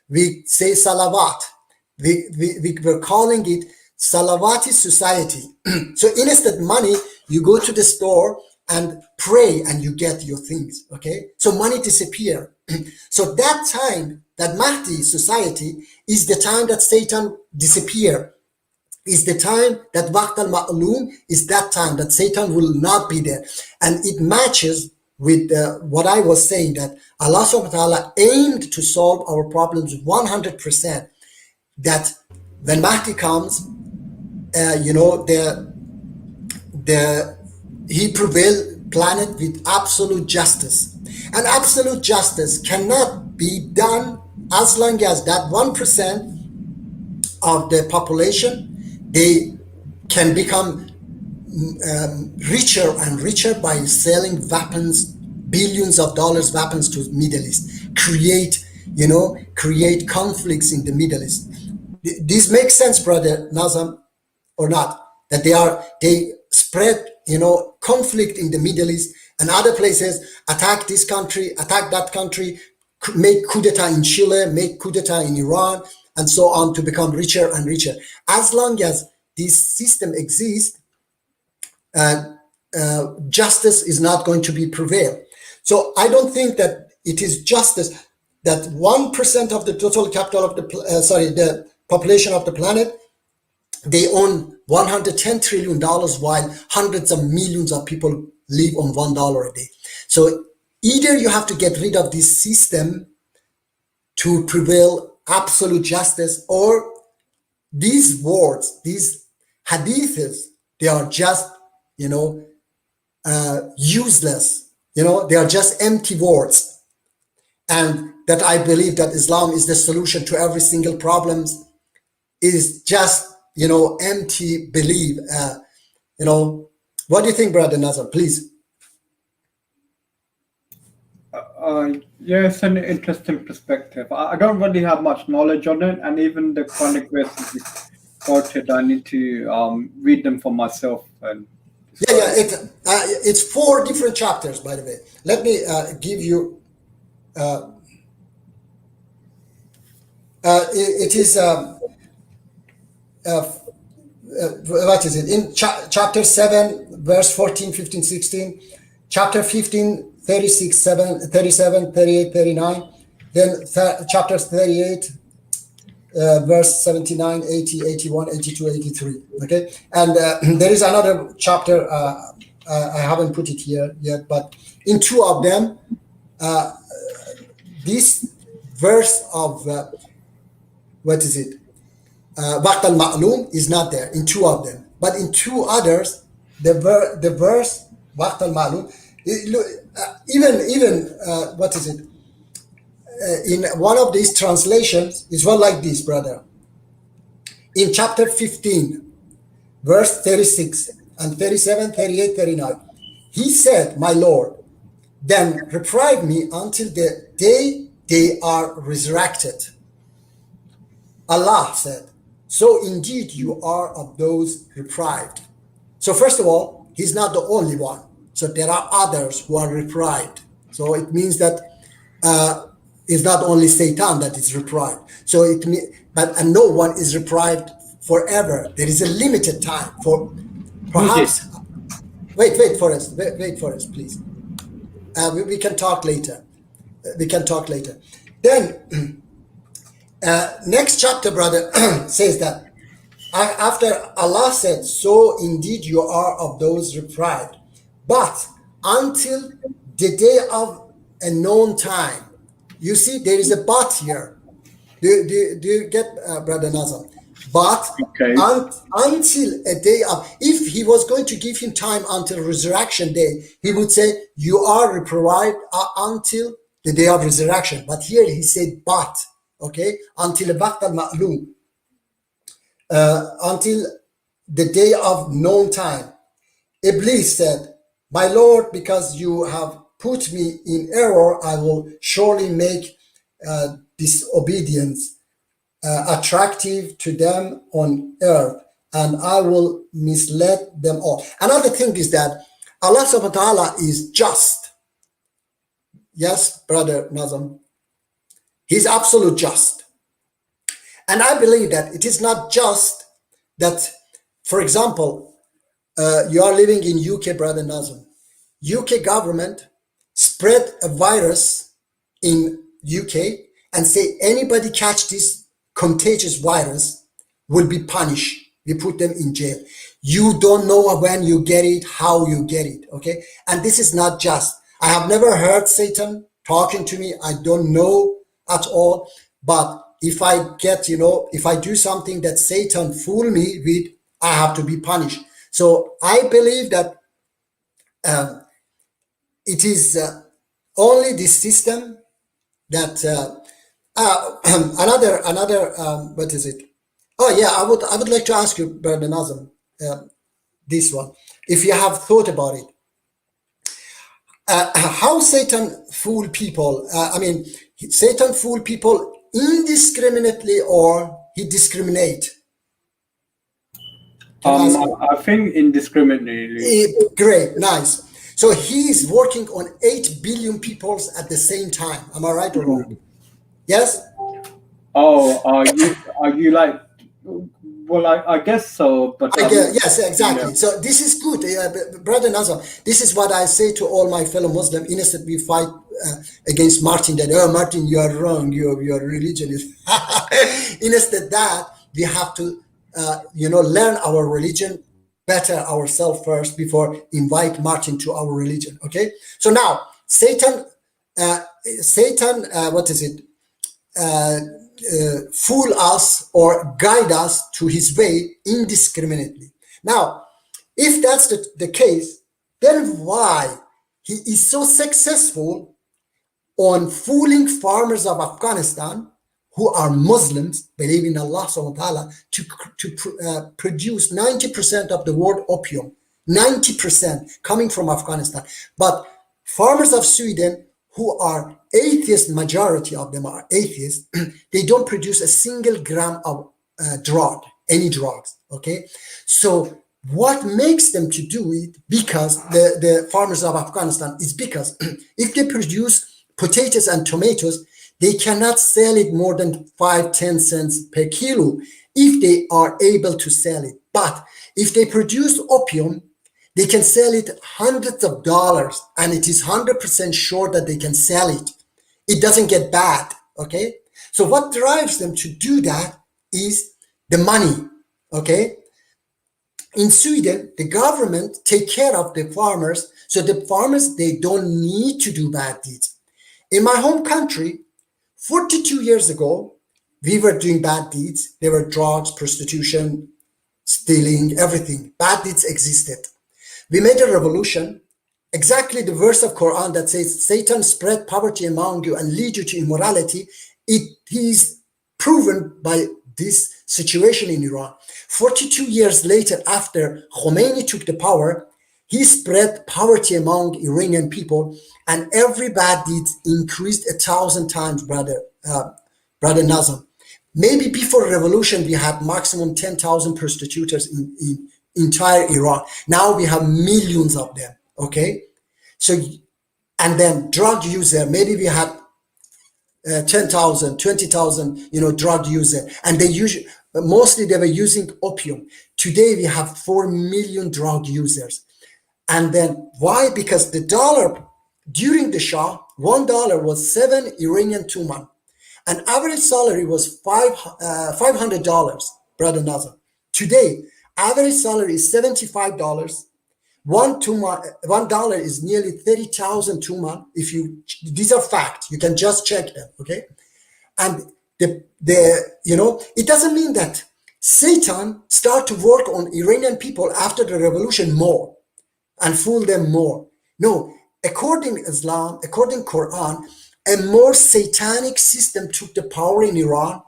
A: We say salawat. We were calling it salawati society. So instead money, you go to the store and pray and you get your things, okay? So money disappear. So that time, that Mahdi society is the time that Satan disappear, is the time that waqt al-ma'lum is that time that Satan will not be there. And it matches with what I was saying, that Allah subhanahu wa ta'ala aimed to solve our problems 100%, that when Mahdi comes, he prevailed planet with absolute justice. And absolute justice cannot be done as long as that 1% of the population, they can become richer and richer by selling weapons, billions of dollars weapons to Middle East, create conflicts in the Middle East. This makes sense, Brother Nazam, or not? That they spread, conflict in the Middle East and other places, attack this country, attack that country, make coup d'etat in Chile, make coup d'etat in Iran, and so on, to become richer and richer. As long as this system exists, justice is not going to be prevail. So I don't think that it is justice that 1% of the total capital of the population of the planet, they own $110 trillion, while hundreds of millions of people live on $1 a day. So either you have to get rid of this system to prevail absolute justice, or these words, these hadiths, they are just, useless. They are just empty words. And that I believe that Islam is the solution to every single problem is just, empty belief. What do you think, Brother Nazar? Please.
D: Yeah, it's an interesting perspective. I don't really have much knowledge on it, and even the Quranic verses you quoted, I need to read them for myself. And
A: it's 4 different chapters, by the way. Let me give you. It is what is it? In chapter 7, verse 14, 15, 16, chapter 15, 36, 7, 37, 38, 39, then chapter 38, verse 79, 80, 81, 82, 83. Okay, and there is another chapter, I haven't put it here yet, but in two of them, this verse of what is it? Waqt al-Ma'lum is not there in two of them, but in two others, the verse Waqt al-Ma'lum, even what is it? In one of these translations, it's one like this, brother. In chapter 15, verse 36 and 37, 38, 39, he said, "My Lord, then reprieve me until the day they are resurrected." Allah said, "So indeed you are of those reprived." So first of all, he's not the only one. So there are others who are reprived. So it means that it's not only Satan that is reprived. So and no one is reprived forever. There is a limited time for perhaps. Wait for us. Wait for us, please. We can talk later. We can talk later. Then next chapter, brother, says that after Allah said, "So indeed you are of those reprived, but until the day of a known time." You see, there is a but here. Do you get, Brother Nazam? But
D: Okay.
A: Until a day of, if he was going to give him time until resurrection day, he would say, "You are reprived until the day of resurrection." But here he said, "But," okay, until Waqt al-Ma'lum, until the day of known time. Iblis said, "My Lord, because you have put me in error, I will surely make disobedience attractive to them on earth, and I will mislead them all." Another thing is that Allah subhanahu wa ta'ala is just. Yes, Brother Nazam. He's absolute just. And I believe that it is not just that, for example, you are living in UK, Brother Nazam. UK government spread a virus in UK and say anybody catch this contagious virus will be punished. We put them in jail. You don't know when you get it, how you get it, okay? And this is not just. I have never heard Satan talking to me. I don't know at all. But if I get, if I do something that Satan fool me with, I have to be punished. So I believe that it is only this system that another what is it? Oh yeah, I would like to ask you, Brother Nazam, this one, if you have thought about it. How Satan fool people? Satan fool people indiscriminately, or he discriminate?
D: I think indiscriminately.
A: Great, nice. So he's working on 8 billion people at the same time. Am I right or wrong? Yes?
D: Oh, are you like? Well, I guess so, but
A: yes, exactly.
D: Yeah.
A: So this is good, Brother Nazar. This is what I say to all my fellow Muslims. Instead, we fight against Martin. That Martin, you are wrong. Your religion is. Instead, that we have to, learn our religion better ourselves first before invite Martin to our religion. Okay. So now Satan, what is it? Fool us or guide us to his way indiscriminately. Now, if that's the case, then why he is so successful on fooling farmers of Afghanistan who are Muslims, believe in Allah subhanahu wa ta'ala, to produce 90% of the world opium, 90% coming from Afghanistan. But farmers of Sweden who are atheist, majority of them are atheists, they don't produce a single gram of any drugs, okay? So what makes them to do it, because the farmers of Afghanistan, is because if they produce potatoes and tomatoes, They cannot sell it more than 5-10 cents per kilo if they are able to sell it. But if they produce opium, they can sell it hundreds of dollars, and it is 100% sure that they can sell it. It doesn't get bad, okay? So what drives them to do that is the money, okay? In Sweden, the government take care of the farmers, so the farmers, they don't need to do bad deeds. In my home country, 42 years ago, we were doing bad deeds. There were drugs, prostitution, stealing, everything. Bad deeds existed. We made a revolution. Exactly the verse of Quran that says, Satan spread poverty among you and lead you to immorality. It is proven by this situation in Iran. 42 years later, after Khomeini took the power, he spread poverty among Iranian people, and every bad deed increased 1,000 times, brother Nazem. Maybe before revolution, we had maximum 10,000 prostitutes in entire Iran. Now we have millions of them, okay? So, and then drug user, maybe we had 10,000, 20,000, drug user, and they usually, mostly they were using opium. Today we have 4 million drug users. And then why? Because the dollar during the Shah, $1 was 7 Iranian tuman. An average salary was $500, brother Nazar. Today, average salary is $75. $1 is nearly 30,000 tuman. These are facts. You can just check them, okay? And it doesn't mean that Satan start to work on Iranian people after the revolution more and fool them more. No, according Islam, according Quran, a more satanic system took the power in Iran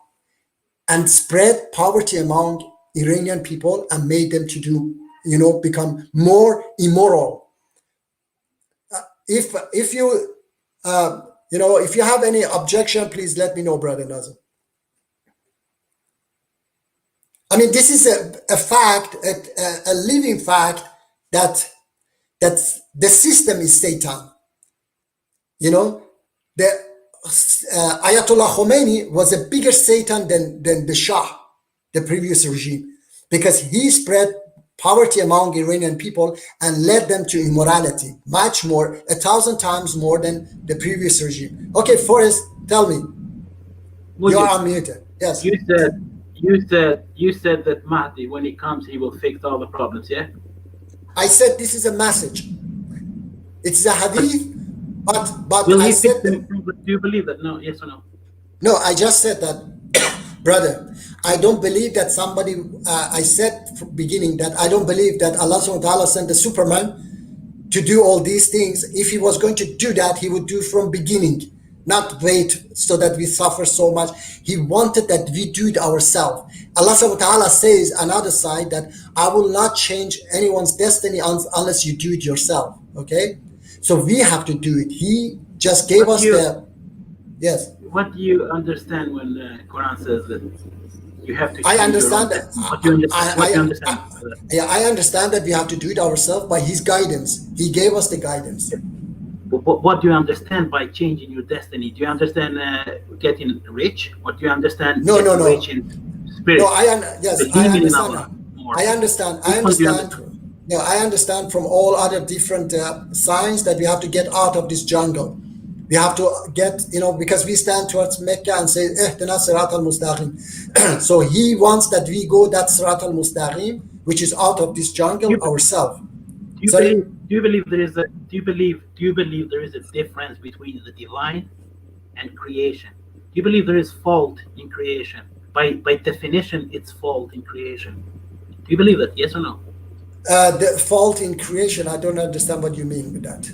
A: and spread poverty among Iranian people and made them to do, become more immoral. If you have any objection, please let me know, brother Nazim. I mean, this is a fact, a living fact that the system is Satan. The Ayatollah Khomeini was a bigger Satan than the Shah, the previous regime, because he spread poverty among Iranian people and led them to immorality, much more, 1,000 times more than the previous regime. Okay, Forrest, tell me. You are unmuted. Yes.
C: You said that Mahdi, when he comes, he will fix all the problems. Yeah.
A: I said this is a message. It's a hadith, but
C: will
A: I
C: he
A: said.
C: Fix them? Do you believe that? No. Yes or no?
A: No, I just said that, brother. I don't believe that somebody. I said from beginning that I don't believe that Allah subhanahu wa ta'ala sent the Superman to do all these things. If he was going to do that, he would do from beginning, not wait so that we suffer so much. He wanted that we do it ourselves. Allah subhanahu wa ta'ala says another side that I will not change anyone's destiny unless you do it yourself. Okay, so we have to do it. He just gave us the yes.
C: What do you understand when the Quran says that you have to?
A: I understand that.
C: What do you understand?
A: Yeah, I understand that we have to do it ourselves by His guidance. He gave us the guidance.
C: What do you understand by changing your destiny? Do you understand getting rich? Or do you understand
A: no.
C: rich in spirit?
A: No, I understand. No, I understand from all other different signs that we have to get out of this jungle. We have to get, because we stand towards Mecca and say, Ihdina sirat al-mustaqim. So he wants that we go that sirat al-mustaqim, which is out of this jungle ourselves.
C: Do you believe there is a difference between the divine and creation? Do you believe there is fault in creation? By definition, it's fault in creation. Do you believe that? Yes or no?
A: The fault in creation, I don't understand what you mean with that.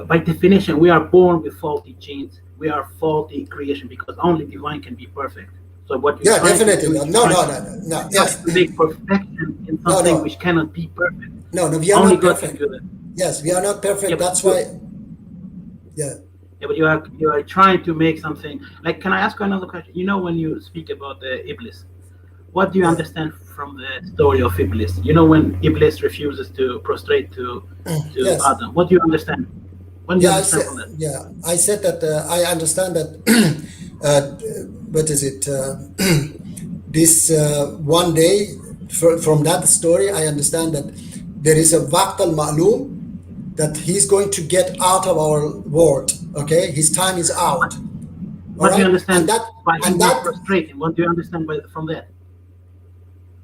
C: By definition, we are born with faulty genes. We are faulty creation because only divine can be perfect. So what you're
A: definitely no. Yes,
C: to make perfection in something which cannot be perfect.
A: No, we are
C: only
A: not perfect. Yes, we are not perfect.
C: Yeah,
A: that's why. Yeah.
C: Yeah, but you are trying to make something. Like, can I ask you another question? When you speak about the Iblis, what do you understand from the story of Iblis? When Iblis refuses to prostrate to
A: yes.
C: Adam, what do you understand? What do you
A: Yeah,
C: understand from that?
A: I said that I understand that. What is it? This one day from that story, I understand that there is a waqt al-ma'lum that he's going to get out of our world. Okay, his time is out. All
C: What do you
A: right,
C: understand by
A: and
C: him not
A: that
C: prostrating? What do you understand from that?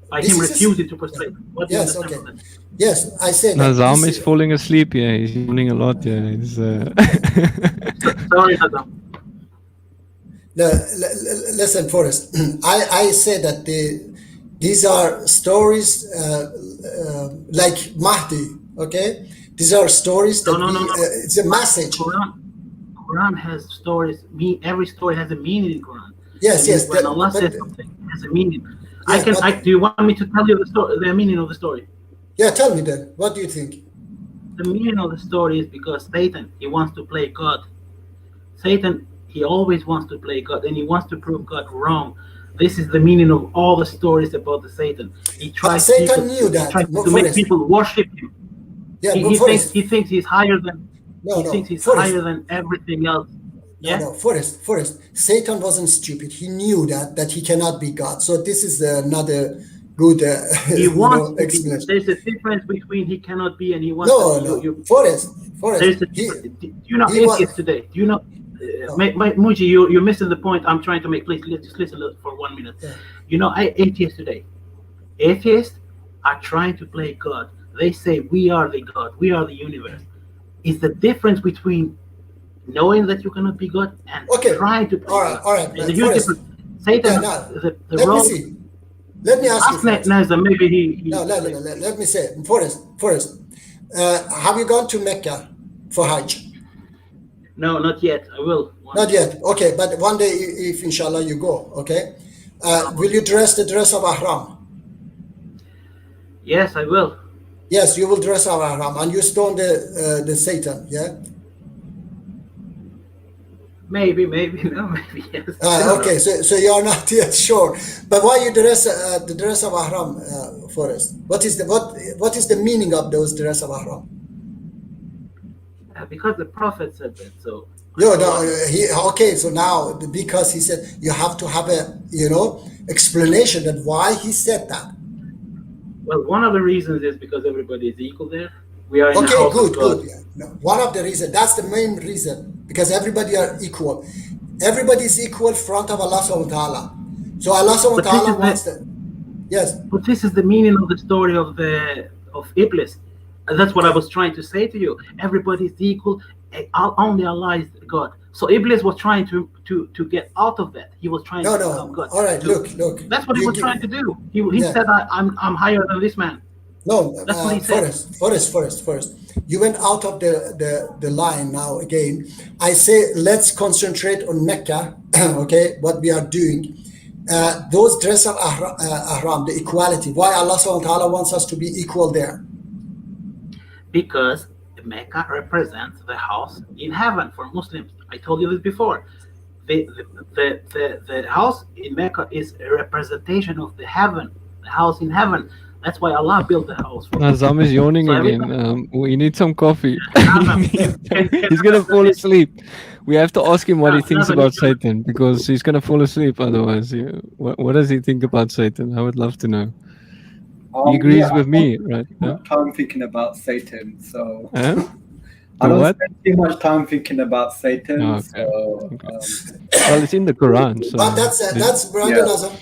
C: By
A: this
C: him
A: is
C: refusing to prostrate. What do you
A: yes.
C: understand
A: Okay,
C: from that?
A: yes, I say that
B: Nazam
A: this.
B: is falling asleep. Yeah, he's yawning a lot. Yeah, he's.
C: Sorry, Nazam.
A: Listen, Forrest. I say that these are stories like Mahdi. Okay, these are stories that
C: No.
A: it's a message.
C: Quran has stories. Every story has a meaning in Quran.
A: Yes, yes.
C: When Allah says something, it has a meaning.
A: Yes,
C: Do you want me to tell you the meaning of the story?
A: Yeah, tell me then. What do you think?
C: The meaning of the story is because Satan, he wants to play God. Satan, he always wants to play God, and he wants to prove God wrong. This is the meaning of all the stories about the Satan. He tries
A: Satan knew that.
C: He tries to make people worship him.
A: Yeah,
C: he thinks he's higher than thinks he's
A: Forrest.
C: higher than everything else. Yeah?
A: No, Forrest. Satan wasn't stupid. He knew that he cannot be God. So this is another good
C: he wants to
A: explanation.
C: be. There's a difference between he cannot be and he wants
A: to be. Forrest.
C: There's a difference. Do you know atheists today? Do you know? Muji, you're missing the point I'm trying to make. Please just listen for 1 minute.
A: Yeah.
C: You know, atheists today, atheists are trying to play God. They say we are the God, we are the universe. It's the difference between knowing that you cannot be God and trying to play God.
A: All right.
C: There's a huge difference. Satan,
A: let me see. Let me ask you.
C: Nazam, maybe he
A: let me say, Forrest. Have you gone to Mecca for Hajj?
C: No, not yet. I will.
A: Not yet. Okay, but one day, if inshallah you go, okay, will you dress the dress of Ihram?
C: Yes, I will.
A: Yes, you will dress of Ihram, and you stone the Satan, yeah?
C: Maybe, no, maybe yes.
A: Okay, so you are not yet sure. But why you dress the dress of Ihram, Forrest? What is the meaning of those dress of Ihram?
C: Because the Prophet said that, so.
A: Okay. So now, because he said you have to have a explanation that why he said that.
C: Well, one of the reasons is because everybody is equal there. We are in the house of God.
A: Good. Yeah. No, one of the reasons. That's the main reason, because everybody are equal. Everybody is equal in front of Allah subhanahu wa ta'ala. So Allah subhanahu wa ta'ala wants that. Yes.
C: But this is the meaning of the story of Iblis. And that's what I was trying to say to you. Everybody is equal. Only Allah is God. So Iblis was trying to get out of that. He was trying to become God.
A: All right, look.
C: That's what he was trying to do. He said, I'm higher than this man.
A: No,
C: that's what he said.
A: Forrest. You went out of the line now again. I say let's concentrate on Mecca. Okay, what we are doing. Those dress of Ihram, the equality. Why Allah subhanahu wa ta'ala wants us to be equal there?
C: Because Mecca represents the house in heaven for Muslims. I told you this before. The house in Mecca is a representation of the house in heaven. That's why Allah built the house.
B: Nazam is yawning again. We need some coffee. He's gonna fall asleep. We have to ask him what he thinks about Satan, because he's gonna fall asleep otherwise. What does he think about Satan? I would love to know. He agrees with me, right?
D: Time thinking about Satan, so
B: I don't
D: spend too much time thinking about Satan.
B: Okay.
D: So,
B: well, it's in the Quran. So
A: but that's Brother Nazam.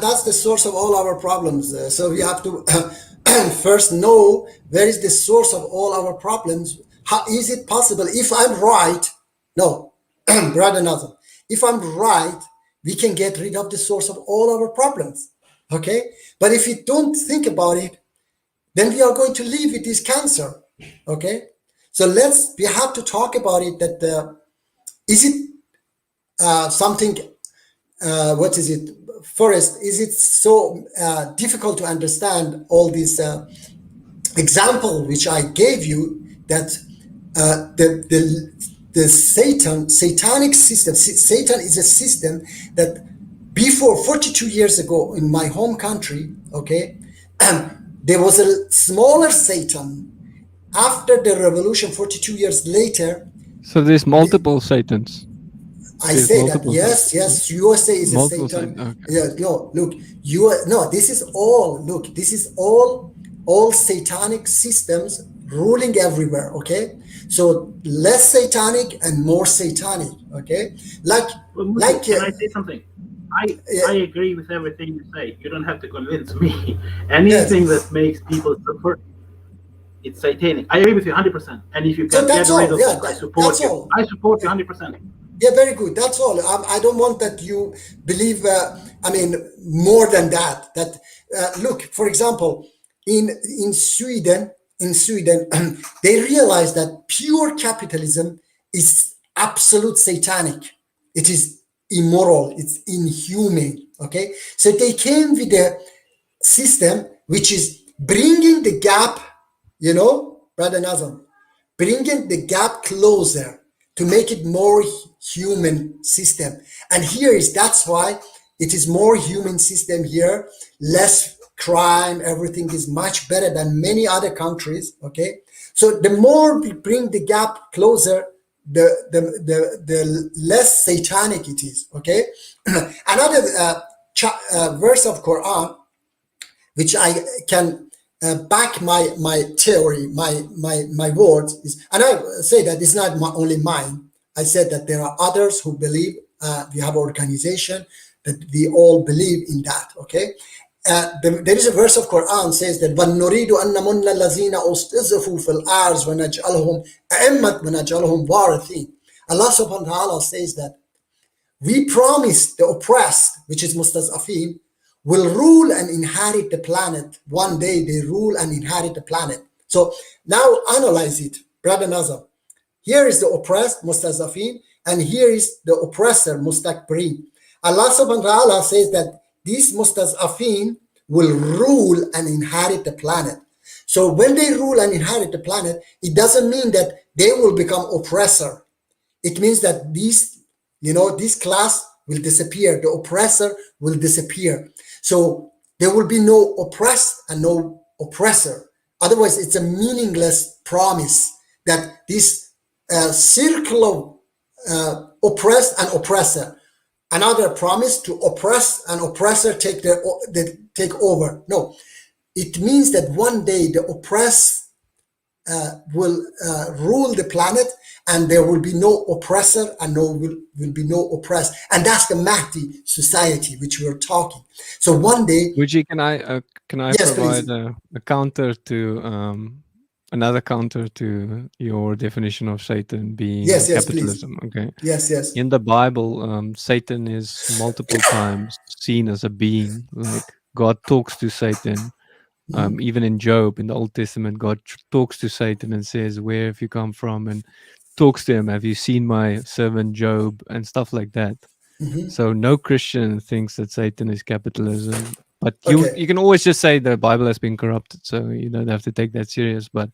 A: That's the source of all our problems. So we have to first know where is the source of all our problems. How is it possible? If I'm right, no, Brother Nazam, if I'm right, we can get rid of the source of all our problems. Okay, but if we don't think about it, then we are going to live with this cancer. Okay, so we have to talk about it. That is it something? What is it, Forrest? Is it so difficult to understand all these example which I gave you, that the satanic system? Satan is a system that before 42 years ago in my home country, okay, there was a smaller Satan. After the revolution, 42 years later,
B: So there's multiple Satans.
A: I
B: There's
A: say that
B: multiple
A: yes, yes, USA is a
B: multiple
A: Satan.
B: Satan. Okay.
A: Yeah, no, look, no, this is all. Look, this is all satanic systems ruling everywhere. Okay, so less satanic and more satanic. Okay, like
C: Well, Muji,
A: like
C: can I say something? I
A: yeah,
C: agree with everything you say. You don't have to convince me.
A: yes.
C: Anything that makes people suffer, it's satanic. I agree with you 100%. And if you
A: So
C: can get
A: that's
C: rid
A: all.
C: of
A: Yeah,
C: them, I
A: that's
C: support you.
A: all.
C: I support you 100%.
A: Yeah, very good. That's all. I don't want that you believe. I mean, more than that. That look, for example, in Sweden, they realize that pure capitalism is absolute satanic. It is immoral. It's inhuman. Okay, so they came with a system which is bringing the gap, Brother Nazam, bringing the gap closer to make it more human system. And here is that's why it is more human system here, less crime, everything is much better than many other countries. Okay, so the more we bring the gap closer, the less satanic it is. Okay, another verse of Quran which I can back my theory, my words is, and I say that it's not only mine. I said that there are others who believe. We have organization that we all believe in that. Okay, there is a verse of Quran says that وَنُرِيدُ أَن نَمُنَّ الَّذِينَ أُسْتُضْعِفُوا فِي الْأَرْضِ وَنَجْعَلْهُمْ أَئِمَّةً وَنَجْعَلْهُمْ وَارِثِينَ. Allah subhanahu wa ta'ala says that we promise the oppressed, which is mustazafin, will rule and inherit the planet. One day they rule and inherit the planet. So now analyze it, Brother Nazar. Here is the oppressed, mustazafin, and here is the oppressor, mustakbirin. Allah subhanahu wa ta'ala says that these mustazafin will rule and inherit the planet. So when they rule and inherit the planet, it doesn't mean that they will become oppressor. It means that this class will disappear. The oppressor will disappear. So there will be no oppressed and no oppressor. Otherwise, it's a meaningless promise that this circle of oppressed and oppressor, another promise to oppress and oppressor take over. No, it means that one day the oppressed will rule the planet, and there will be no oppressor and will be no oppressed, and that's the Mahdi society which we're talking. So one day,
B: Muji, can I
A: yes,
B: provide
A: please.
B: a counter to another counter to your definition of Satan being
A: Yes, please.
B: capitalism? Okay.
A: Yes.
B: In the Bible, Satan is multiple times seen as a being. Like God talks to Satan. Even in Job, in the Old Testament, God talks to Satan and says, "Where have you come from?" and talks to him. "Have you seen my servant Job?" and stuff like that. So no Christian thinks that Satan is capitalism. But you
A: Okay.
B: can always just say the Bible has been corrupted, so you don't have to take that serious. But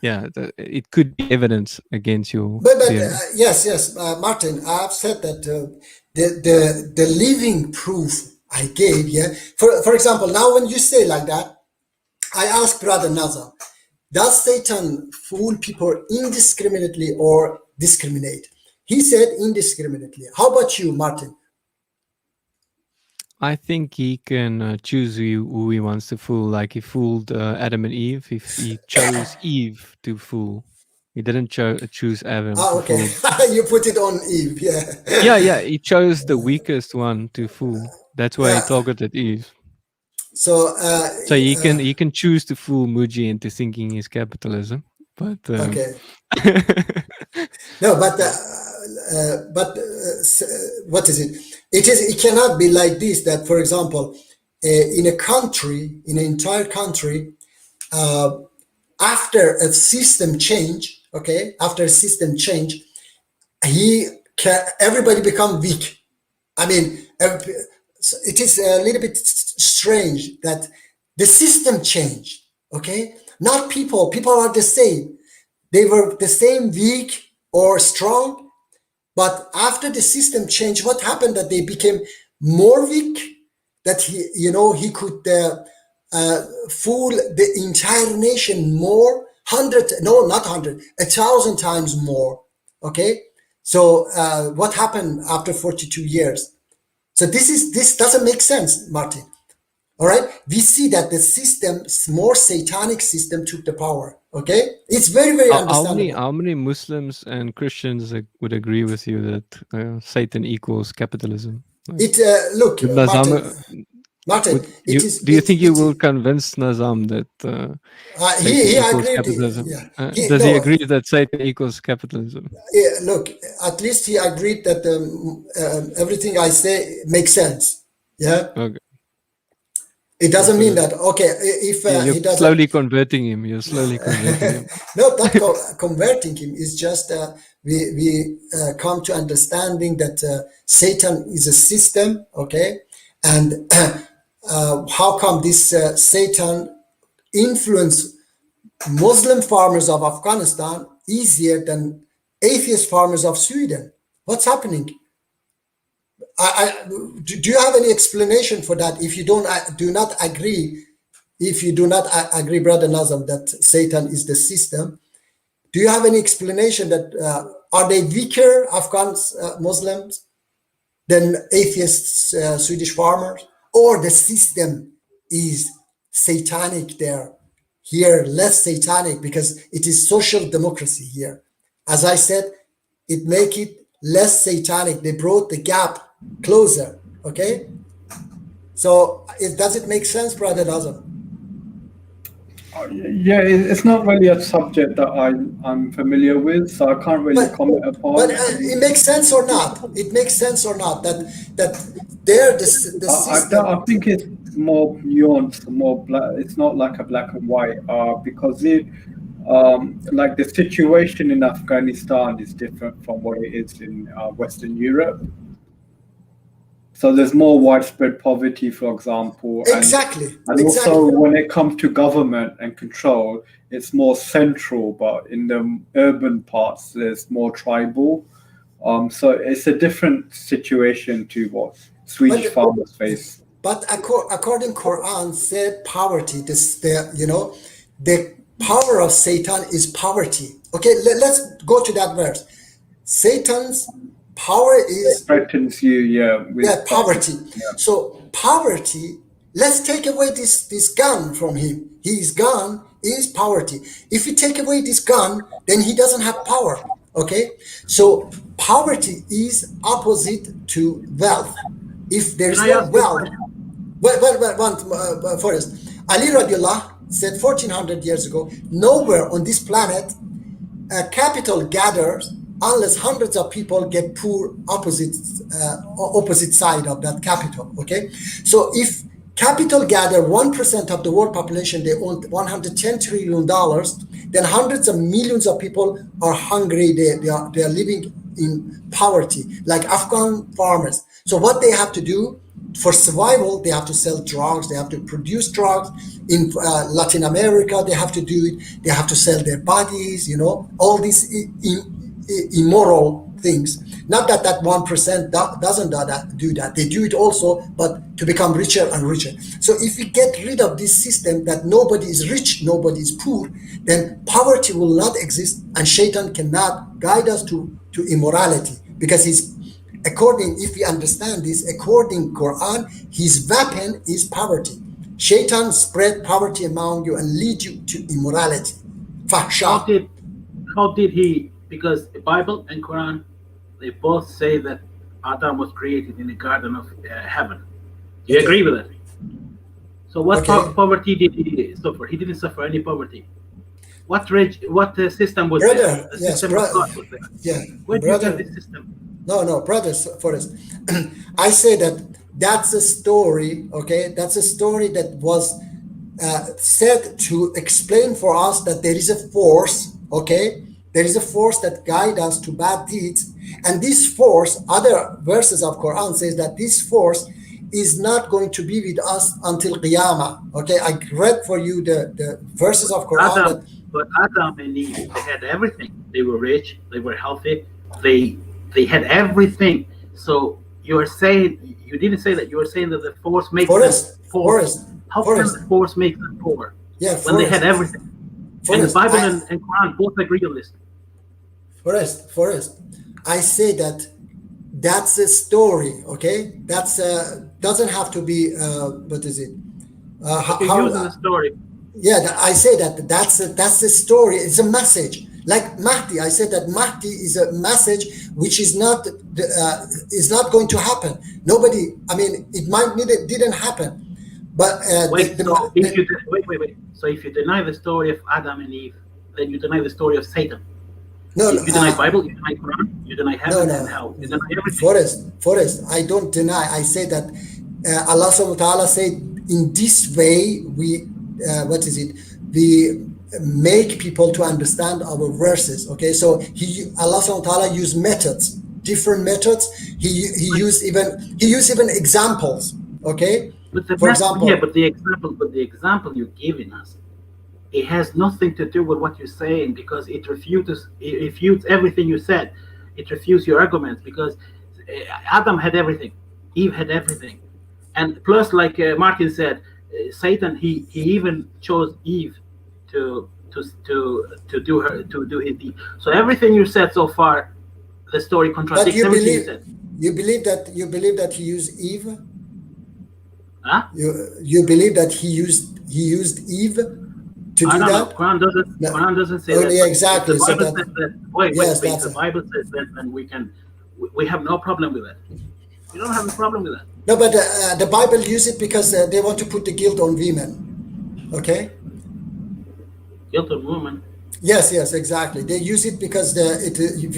B: yeah, it could be evidence against your
A: But
B: theory.
A: yes, Martin, I've said that the living proof I gave. Yeah. For example, now when you say like that, I ask Brother Nazar, does Satan fool people indiscriminately or discriminate? He said indiscriminately. How about you, Martin?
B: I think he can choose who he wants to fool. Like he fooled Adam and Eve. If he chose Eve to fool, he didn't choose Adam to
A: Okay.
B: fool.
A: You put it on Eve.
B: Yeah. He chose the weakest one to fool. That's why he
A: Yeah.
B: targeted Eve.
A: So
B: So you can choose to fool Muji into thinking he's capitalism, but
A: okay. No, but what is it? It cannot be like this. That, for example, in a country, in an entire country, after a system change, okay, after a system change, everybody become weak. I mean, it is a little bit strange that the system changed. Okay, not people. People are the same. They were the same, weak or strong, but after the system changed, what happened? That they became more weak. That he could fool the entire nation more, 100, no, not 100, 1,000 times more. Okay, so what happened after 42 years? So this doesn't make sense, Martin. All right, we see that the system, more satanic system, took the power. Okay, it's very, very understandable.
B: How many Muslims and Christians would agree with you that Satan equals capitalism?
A: It look,
B: With Nazam,
A: Martin,
B: do you think you will convince Nazam that Satan
A: he
B: equals
A: agreed.
B: capitalism?
A: Yeah,
B: Does he agree that Satan equals capitalism?
A: Look, at least he agreed that everything I say makes sense. Yeah.
B: Okay.
A: It doesn't mean that, okay, if
B: you're
A: he doesn't...
B: slowly converting him. You're slowly converting him.
A: No, not converting him. It's just we come to understanding that Satan is a system, okay? And how come this Satan influence Muslim farmers of Afghanistan easier than atheist farmers of Sweden? What's happening? Do you have any explanation for that? If you do not agree, Brother Nazam, that Satan is the system, do you have any explanation that are they weaker Afghan Muslims than atheist Swedish farmers, or the system is satanic there? Here, less satanic because it is social democracy here. As I said, it make it less satanic. They brought the gap closer. Okay, so does it make sense, Brother Nazam?
D: Yeah, it's not really a subject that I'm familiar with, so I can't really comment upon.
A: But it makes sense or not? It makes sense or not that there the system?
D: I think it's more nuanced, more black. It's not like a black and white, because it, like the situation in Afghanistan is different from what it is in Western Europe. So there's more widespread poverty, for example.
A: Exactly.
D: And also when it comes to government and control, it's more central, but in the urban parts, there's more tribal. So it's a different situation to what Swedish farmers face.
A: But according Quran said poverty, the power of Satan is poverty. Okay, let's go to that verse. Satan's power is
D: threatens you,
A: poverty.
D: Yeah.
A: So poverty, let's take away this gun from him. His gun is poverty. If you take away this gun, then he doesn't have power. Okay, so poverty is opposite to wealth. If there is no wealth, first, Ali radiallahu said 1400 years ago, nowhere on this planet a capital gathers unless hundreds of people get poor opposite side of that capital. Okay, so if capital gather 1% of the world population, they own $110 trillion, then hundreds of millions of people are hungry. They are living in poverty, like Afghan farmers. So what they have to do for survival, they have to sell drugs, they have to produce drugs. In Latin America, they have to do it. They have to sell their bodies, all these immoral things. Not that 1% doesn't do that. They do it also, but to become richer and richer. So if we get rid of this system that nobody is rich, nobody is poor, then poverty will not exist, and Shaitan cannot guide us to immorality, because if we understand this, according Quran, his weapon is poverty. Shaitan spread poverty among you and lead you to immorality. Fahsha.
C: How did he? Because the Bible and Quran, they both say that Adam was created in the Garden of Heaven. Do you agree with that? So what poverty did he suffer? He didn't suffer any poverty. What system was there? The system of God was there.
A: Yeah,
C: where did you get this system?
A: No, brothers, Forrest. I say that's a story, okay? That's a story that was said to explain for us that there is a force, okay? There is a force that guides us to bad deeds. And this force, other verses of Quran says that this force is not going to be with us until Qiyamah. Okay, I read for you the verses of Quran.
C: But Adam and Eve, they had everything. They were rich, they were healthy, they had everything. So you're saying, you didn't say that, you were saying that the force makes them poor. How can the force make them poor?
A: Yeah,
C: when they had everything. And the Bible and Quran both agree on this.
A: Forest. I say that that's a story. Okay, that's doesn't have to be. What is it?
C: But you're
A: How
C: using the story.
A: yeah, I say that that's the story. It's a message. Like Mahdi, I said that Mahdi is a message which is not going to happen. Nobody. I mean, it might need it didn't happen, but
C: Wait, so if you wait. So if you deny the story of Adam and Eve, then you deny the story of Satan.
A: no,
C: You deny Bible, you deny Quran, you deny heaven
A: no,
C: and hell, you deny everything.
A: Forest. I don't deny. I say that Allah subhanahu wa ta'ala said in this way we what is it? We make people to understand our verses. Okay, so Allah subhanahu wa ta'ala used methods, different methods. He used even examples. Okay,
C: But the
A: for example,
C: yeah, but the example you're giving us, it has nothing to do with what you're saying because it refutes everything you said. It refutes your arguments because Adam had everything, Eve had everything, and plus, like Martin said, Satan he even chose Eve to do his deed. So everything you said so far, the story
A: but
C: contradicts everything you said.
A: you believe that he used Eve.
C: Huh?
A: You believe that he used Eve to
C: I
A: do
C: don't know.
A: that?
C: Quran doesn't say that.
A: Yeah,
C: But
A: exactly.
C: if the
A: So
C: Bible
A: that
C: says that. Wait.
A: that's
C: The Bible says that, then we have no problem with that. We don't have a problem with that.
A: no, but the Bible use it because they want to put the guilt on women. Okay.
C: Guilt on woman.
A: Yes, exactly. They use it because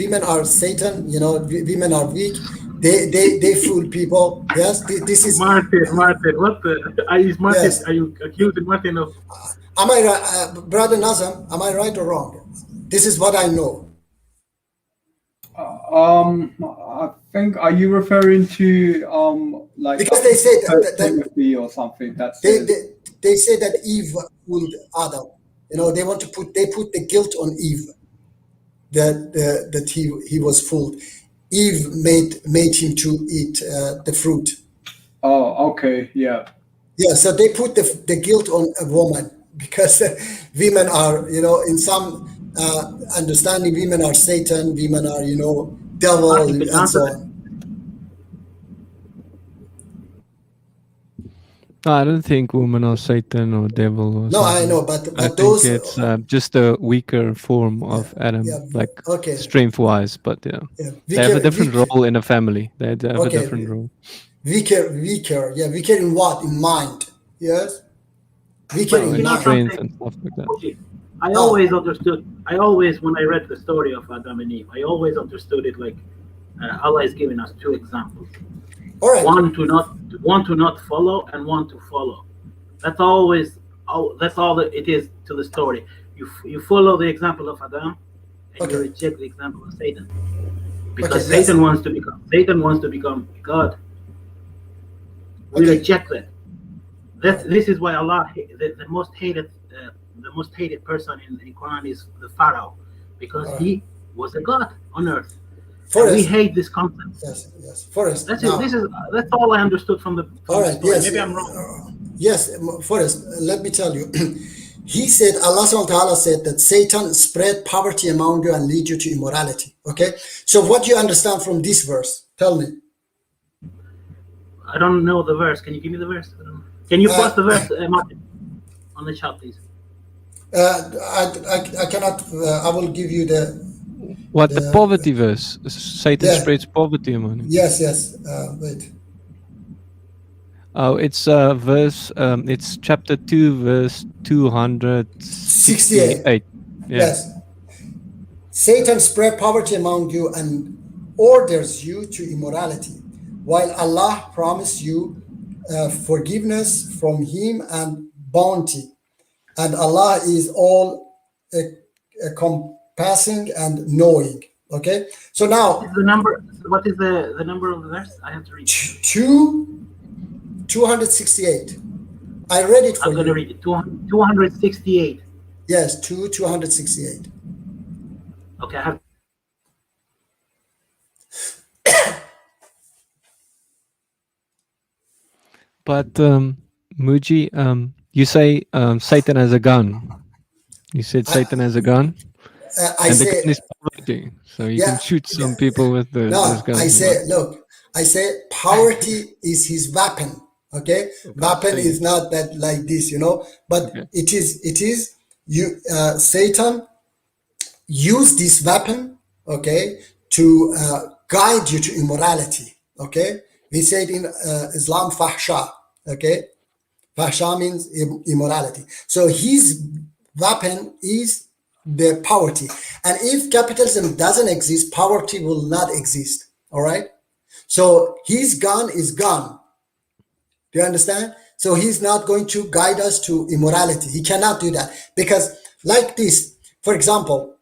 A: women are Satan. You know, women are weak. They fool people. Yes, this is.
C: Martin, what the?
A: Yes.
C: Are you accusing Martin of?
A: Am I right, brother Nazam? Am I right or wrong? This is what I know.
D: I think, are you referring to like
A: Because they say that
D: Timothy or something that
A: they,
D: says
A: they say that Eve fooled Adam. You know, they put the guilt on Eve that he was fooled. Eve made him to eat the fruit.
D: oh, okay, yeah.
A: Yeah, so they put the guilt on a woman because women are, you know, in some understanding, women are Satan, women are, you know, devil,
C: Martin, could you
A: and so
C: answer that?
A: on.
B: No, I don't think women are Satan or devil or
A: No, I
B: something.
A: know, but
B: I think
A: those,
B: it's just a weaker form of Adam,
A: yeah,
B: like
A: okay,
B: strength-wise. But yeah,
A: yeah,
B: they have a
A: weaker,
B: different
A: weak,
B: role in a family. They have a
A: okay,
B: different role.
A: weaker, yeah, weaker in what? In mind, yes, weaker
C: But
B: Oh,
A: in
C: you
B: and
C: know
A: mind.
B: strength
C: something,
B: and stuff like that.
C: okay. I
A: Ah,
C: always understood. When I read the story of Adam and Eve, I always understood it like Allah is giving us two examples:
A: all right,
C: one to not follow, and one to follow. That's always that's all that it is to the story. You follow the example of Adam, and you
A: okay,
C: reject the example of Satan because
A: okay, yes,
C: Satan wants to become God. We
A: okay,
C: reject that.
A: all right,
C: This is why Allah the most hated person in Quran is the Pharaoh because
A: all right.
C: he was a god on earth, and we
A: Forest,
C: hate this concept.
A: yes, Forest.
C: That's it.
A: Now,
C: That's all I understood from the
A: all right,
C: story.
A: yes,
C: Maybe I'm wrong.
A: yes, Forrest, let me tell you. He said, Allah subhanahu wa ta'ala said that Satan spread poverty among you and lead you to immorality. Okay? So what do you understand from this verse? Tell me.
C: I don't know the verse. Can you give me the verse? Can you post the
A: Uh,
C: verse, Martin, on the chat, please?
A: I cannot, I will give you
B: What the
A: the
B: poverty verse? Satan
A: yeah,
B: spreads poverty among you.
A: yes, wait.
B: Oh, it's verse. It's chapter 2, verse
A: 68.
B: 268. Yeah.
A: Yes. Satan spread poverty among you and orders you to immorality, while Allah promised you forgiveness from Him and bounty. And Allah is all compassing and knowing. Okay, so now
C: The number. What is the number of the verse? I have to read.
A: 268. I read it for
C: I'm going to
A: you.
C: read it. 268.
A: Yes, 268.
C: Okay, I have.
B: But Muji, you say Satan has a gun. You said Satan has a gun.
A: I
B: And the
A: say,
B: gun is poverty, so you
A: yeah,
B: can shoot some people with those
A: no, I
B: guns.
A: say, look, I say poverty is his weapon. Okay,
B: I
A: weapon
B: see.
A: is not that like this, but
B: Okay.
A: it is you. Satan use this weapon, okay, to guide you to immorality. Okay, we say it in Islam, fahsha. Okay, fahsha means immorality. So his weapon is the poverty, and if capitalism doesn't exist, poverty will not exist. All right. So his gun is gone. Do you understand? So he's not going to guide us to immorality. He cannot do that because, like this, for example,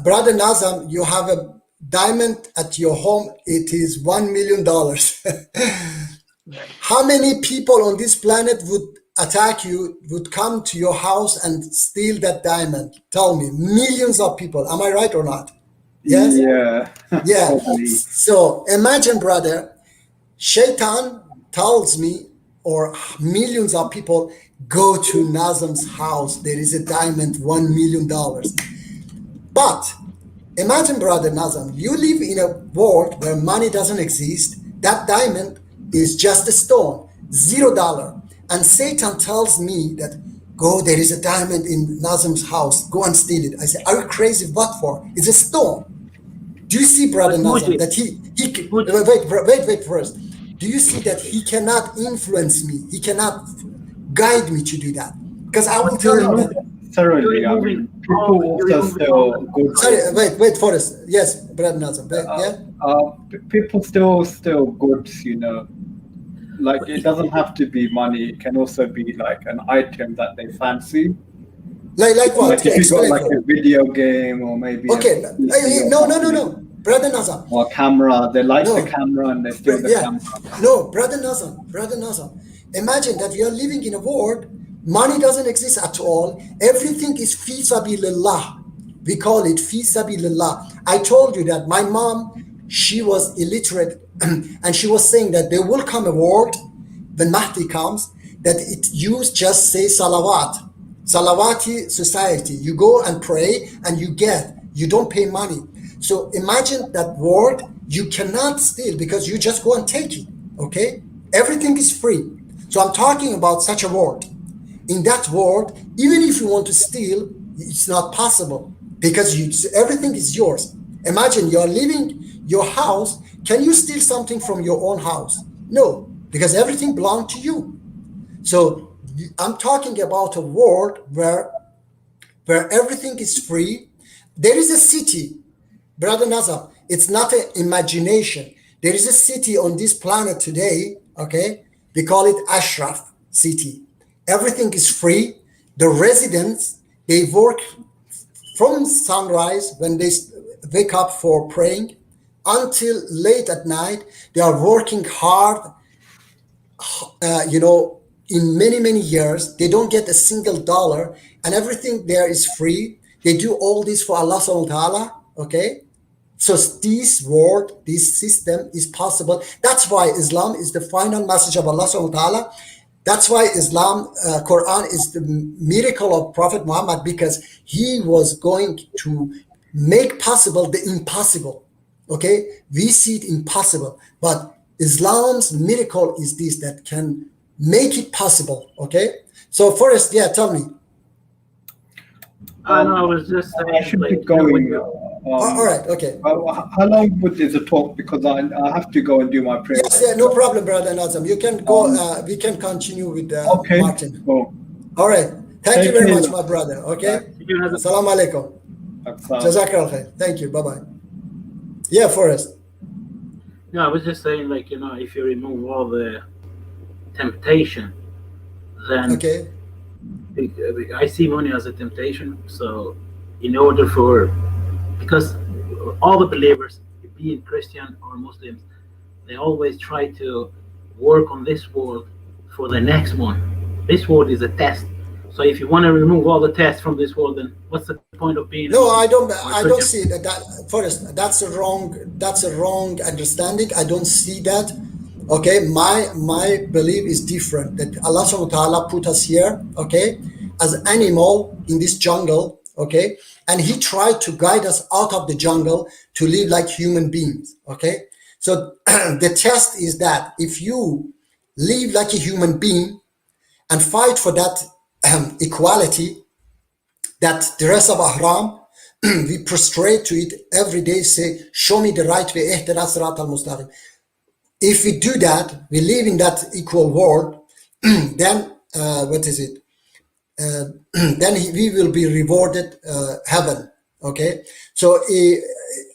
A: Brother Nazam, you have a diamond at your home. It is $1 million. How many people on this planet would attack you, would come to your house and steal that diamond? Tell me, millions of people. Am I right or not? Yes?
D: Yeah.
A: Yeah.
D: Probably.
A: So imagine, brother, Shaitan tells me, or millions of people go to Nazam's house. There is a diamond, $1 million. But imagine, brother Nazam, you live in a world where money doesn't exist. That diamond is just a stone, $0. And Satan tells me that, go, there is a diamond in Nazam's house. Go and steal it. I say, are you crazy? What for? It's a stone. Do you see, brother Nazam, that he wait first. Do you see that he cannot influence me? He cannot guide me to do that. Because I will tell you that.
D: Thoroughly, I mean, people also still good.
A: Sorry, wait, Forrest. Yes, brother Nazam.
D: People still good, Like it doesn't have to be money. It can also be like an item that they fancy.
A: Like what?
D: Like if you got like a video game or maybe
A: okay. No, brother Nazam.
D: Or camera. They like the camera and they steal the camera.
A: No, brother Nazam. Imagine that we are living in a world. Money doesn't exist at all. Everything is fi sabilillah. We call it fi sabilillah. I told you that my mom, she was illiterate, and she was saying that there will come a world when Mahdi comes that it use just say salawat. Salawati society. You go and pray and you don't pay money. So imagine that world you cannot steal because you just go and take it. Okay? Everything is free. So I'm talking about such a world. In that world, even if you want to steal, it's not possible because everything is yours. Imagine you're leaving your house. Can you steal something from your own house? No, because everything belongs to you. So I'm talking about a world where everything is free. There is a city, Brother Nazam. It's not an imagination. There is a city on this planet today, okay? We call it Ashraf City. Everything is free. The residents, they work from sunrise when they wake up for praying until late at night. They are working hard, in many years. They don't get a single dollar and everything there is free. They do all this for Allah subhanahu wa ta'ala, okay? So this world, this system is possible. That's why Islam is the final message of Allah subhanahu wa ta'ala. That's why Islam, Quran is the miracle of Prophet Muhammad, because he was going to make possible the impossible. Okay, we see it impossible, but Islam's miracle is this that can make it possible. Okay, so Forrest, tell me.
C: I was just saying,
D: I should be going.
A: All right, okay.
D: How long is the talk? Because I have to go and do my prayer.
A: Yes, no problem, brother Nazam. You can go. We can continue with Martin.
D: Cool.
A: All right. Thank you very much, my brother. Okay. Assalamu alaikum. Jazakallah khair. Thank you. Bye bye. Yeah, Forrest.
C: No, I was just saying, if you remove all the temptation, then
A: okay.
C: I see money as a temptation. So, because all the believers, being Christian or Muslims, they always try to work on this world for the next one. This world is a test. So if you want to remove all the tests from this world, then what's the point of being?
A: No, I don't see that. First, that's a wrong understanding. I don't see that. Okay, my belief is different. That Allah subhanahu wa ta'ala put us here, okay, as animal in this jungle, okay? And he tried to guide us out of the jungle to live like human beings, okay? So the test is that if you live like a human being and fight for that equality, that the rest of Ahram, we prostrate to it every day, say, show me the right way, اهدنا الصراط المستقيم. If we do that, we live in that equal world, then what is it? Then we will be rewarded heaven. Okay, so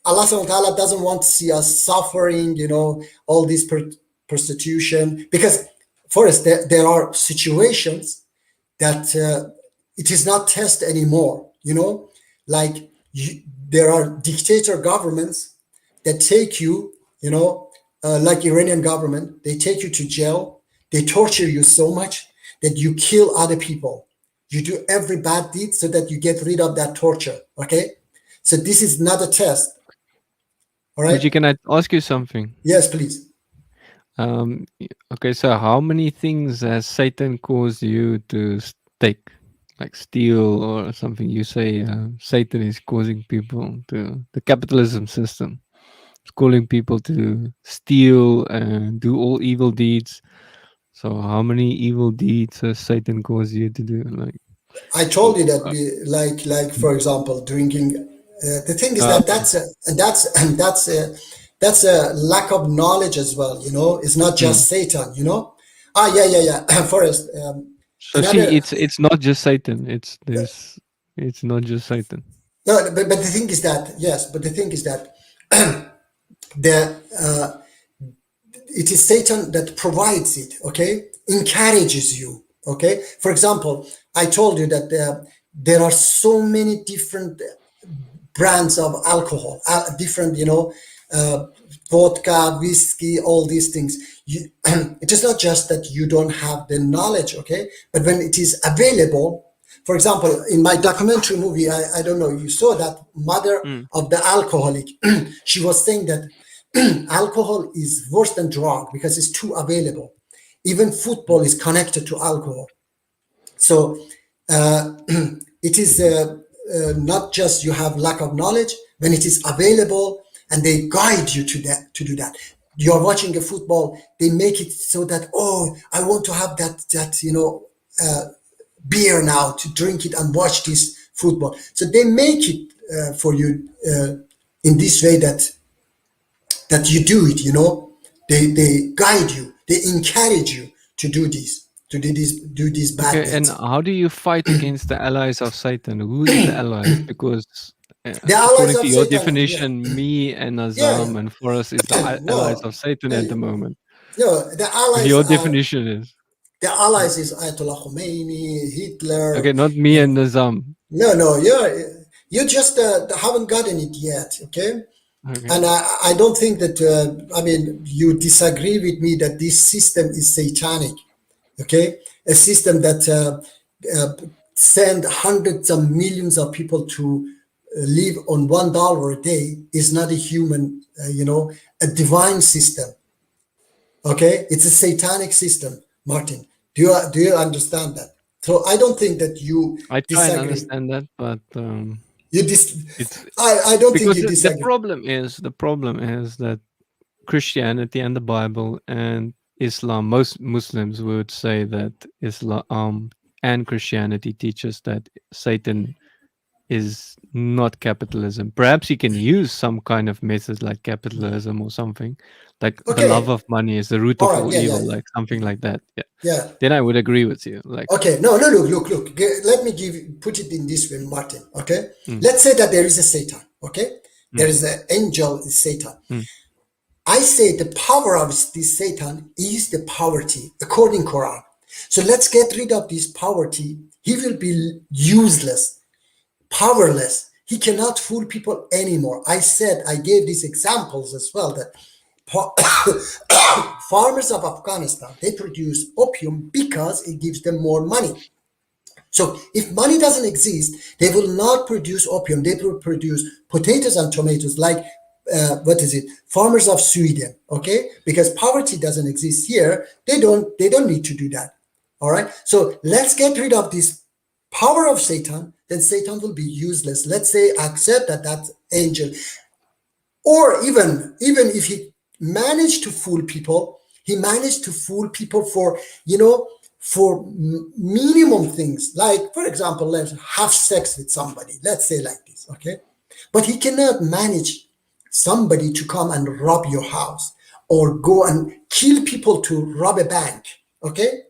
A: Allah subhanahu wa ta'ala doesn't want to see us suffering, all this prostitution, because first there are situations that it is not test anymore, like there are dictator governments that take you, like Iranian government, they take you to jail, they torture you so much that you kill other people. You do every bad deed so that you get rid of that torture, okay? So this is not a test, all right?
B: Muji, can I ask you something?
A: Yes, please.
B: Okay, so how many things has Satan caused you to take, like steal or something? You say Satan is causing people to, the capitalism system, it's calling people to steal and do all evil deeds. So how many evil deeds has Satan caused you to do? Like,
A: I told you that like for example, drinking. The thing is that that's a lack of knowledge as well. It's not just Satan. Yeah. Forrest.
B: So see, it's not just Satan. It's this. It's not just Satan.
A: No, but the thing is that the it is Satan that provides it. Okay, encourages you. Okay, for example, I told you that there are so many different brands of alcohol, different, vodka, whiskey, all these things. It is not just that you don't have the knowledge, okay? But when it is available, for example, in my documentary movie, I don't know, you saw that mother of the alcoholic. She was saying that alcohol is worse than drug because it's too available. Even football is connected to alcohol. So it is not just you have lack of knowledge, when it is available and they guide you to do that. You are watching a football, they make it so that, I want to have that beer now to drink it and watch this football. So they make it for you in this way that you do it, they guide you, they encourage you to do this, to do these bad
B: Okay, and
A: things.
B: how do you fight against the allies of Satan? Who is the allies? Because
A: The allies
B: according
A: of
B: to your
A: Satan,
B: definition, me and Azam and Forrest is the allies of Satan at the moment.
A: No, the allies
B: Your
A: are,
B: definition is
A: the allies is Ayatollah Khomeini, Hitler.
B: okay, not me and Azam.
A: No, you just haven't gotten it yet, okay? And I don't think that, you disagree with me that this system is satanic, okay? A system that send hundreds of millions of people to live on $1 a day is not a human, a divine system, okay? It's a satanic system, Martin. Do you understand that? So I don't think that you
B: I try
A: disagree.
B: and understand that, but
A: I don't think you
B: because
A: disagree.
B: the problem is that Christianity and the Bible and Islam, most Muslims would say that Islam and Christianity teaches that Satan is not capitalism. Perhaps he can use some kind of method like capitalism or something, like the love of money is the root of all evil, like something like that.
A: Yeah.
B: Then I would agree with you. Like,
A: okay, no, look. Let me put it in this way, Martin. Okay, let's say that there is a Satan. Okay, there is an angel, Satan. I say the power of this Satan is the poverty, according Quran. So let's get rid of this poverty. He will be useless, powerless. He cannot fool people anymore. I gave these examples as well, that farmers of Afghanistan, they produce opium because it gives them more money. So if money doesn't exist, they will not produce opium. They will produce potatoes and tomatoes, like farmers of Sweden, okay? Because poverty doesn't exist here, they don't need to do that. All right. So let's get rid of this power of Satan, then Satan will be useless. Let's say accept that angel, or even if he managed to fool people, he managed to fool people for for minimum things, like for example, let's have sex with somebody. Let's say like this, okay? But he cannot manage somebody to come and rob your house or go and kill people to rob a bank, okay?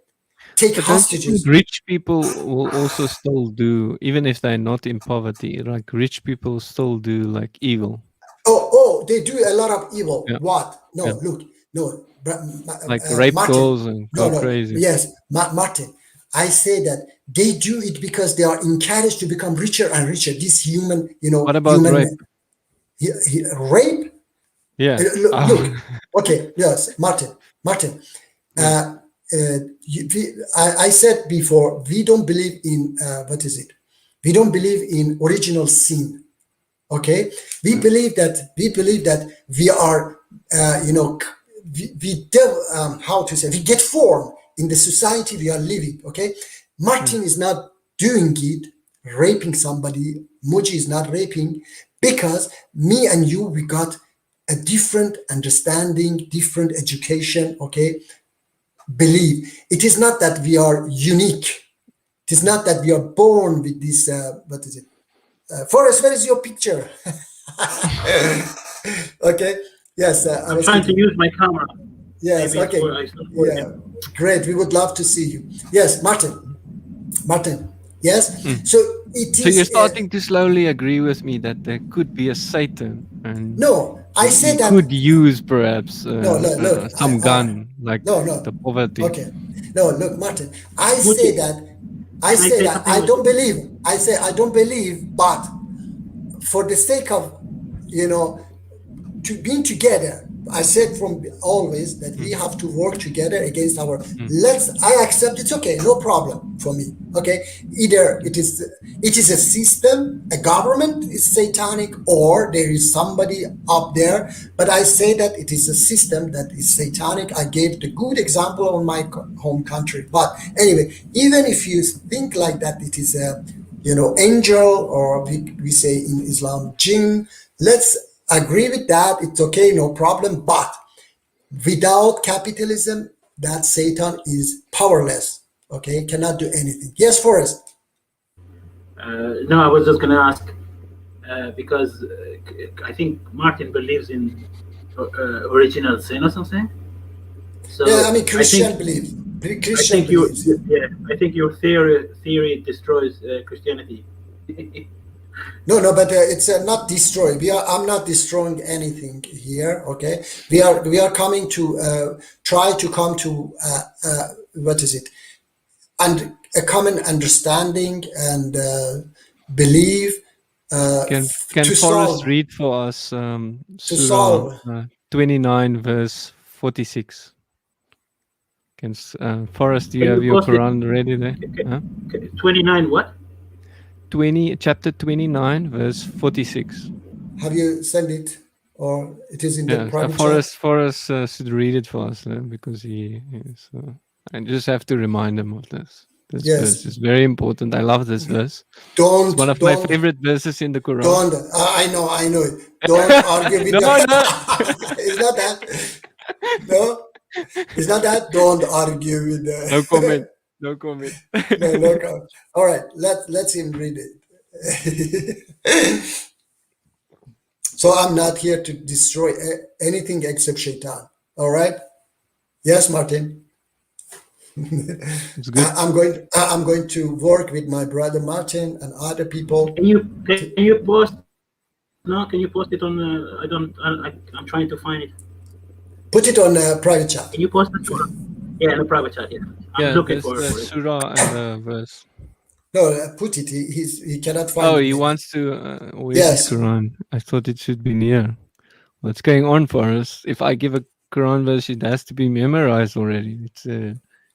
A: Take
B: But don't you think
A: hostages.
B: rich people will also still do, even if they're not in poverty, like rich people still do like evil?
A: Oh, they do a lot of evil.
B: Yeah.
A: What? No,
B: Yeah.
A: look, no,
B: Like rape
A: Martin.
B: girls and
A: No,
B: go
A: no.
B: crazy.
A: Yes, Martin. I say that they do it because they are encouraged to become richer and richer. This human,
B: What about
A: human
B: rape?
A: Rape.
B: Yeah.
A: Look. Okay. Yes, Martin.
B: Yeah.
A: I said before, we don't believe in what is it? We don't believe in original sin. Okay, we believe that we are, how to say, we get formed in the society we are living. Okay, Martin is not doing it, raping somebody. Muji is not raping, because me and you, we got a different understanding, different education. Okay, believe it is not that we are unique. It is not that we are born with this. What is it? Forrest, where is your picture? Okay. Yes, I
C: I'm
A: was
C: trying to
A: kidding.
C: use my camera.
A: Yes.
C: Maybe
A: Okay.
C: it's not working.
A: Yeah. Great. We would love to see you. Yes, Martin. Yes. So it
B: So you're
A: is.
B: starting to slowly agree with me that there could be a Satan, and
A: No, I say
B: he
A: that.
B: could use perhaps
A: No, look.
B: some gun, like
A: No.
B: the poverty.
A: Okay. No, look, Martin. I
C: Muji,
A: say that. I
C: can I
A: say
C: say
A: that
C: something?
A: I don't believe. I say I don't believe, but for the sake of, to being together, I said from always that we have to work together against our. I accept it's okay, no problem for me. Okay, either it is a system, a government is satanic, or there is somebody up there. But I say that it is a system that is satanic. I gave the good example on my home country. But anyway, even if you think like that, it is a angel, or we say in Islam jinn. Let's agree with that. It's okay, no problem. But without capitalism, that Satan is powerless. Okay, cannot do anything. Yes, Forrest.
C: No, I was just going to ask because I think Martin believes in original sin or something. So
A: Yeah, I mean Christian
C: I
A: believes.
C: think
A: Christian believes.
C: I think your theory destroys Christianity.
A: No, but it's not destroy. I'm not destroying anything here. Okay, we are coming to try to come to what is it, and a common understanding and belief
B: Can
A: to
B: Forrest
A: solve
B: read for us
A: to
B: Surah
A: solve.
B: 29 verse 46? Can Forrest, do you
C: Can
B: have
C: you
B: your
C: post it?
B: Quran ready there? Huh?
C: 29 what?
B: 20 chapter 29 verse 46.
A: Have you sent it, or it is in the
B: Yeah,
A: private chat?
B: Forrest should read it for us because he is. I just have to remind him of this. This
A: Yes.
B: verse is very important. I love this verse. It's
A: Don't
B: one of my favorite verses in the Quran.
A: don't. I know it. Don't argue with
B: No,
A: the.
B: no.
A: It's not that. No, it's not that. Don't argue with the.
B: No comment. No comment.
A: No comment. All right, let's him read it. So I'm not here to destroy anything except Shaitan. All right. Yes, Martin.
B: It's good.
A: I'm going to work with my brother Martin and other people.
C: Can you post? No, can you post it on? I'm trying to find it.
A: Put it on private chat.
C: Can you post it? Yeah, in the private chat. Yeah, I'm looking
B: there's
C: for
B: the
C: it.
B: surah and the verse.
A: No, put it. He cannot find.
B: Oh,
A: it
B: he
A: yet.
B: wants to. Where's
A: Yes.
B: his Quran? I thought it should be near. What's going on for us? If I give a Quran verse, it has to be memorized already. It's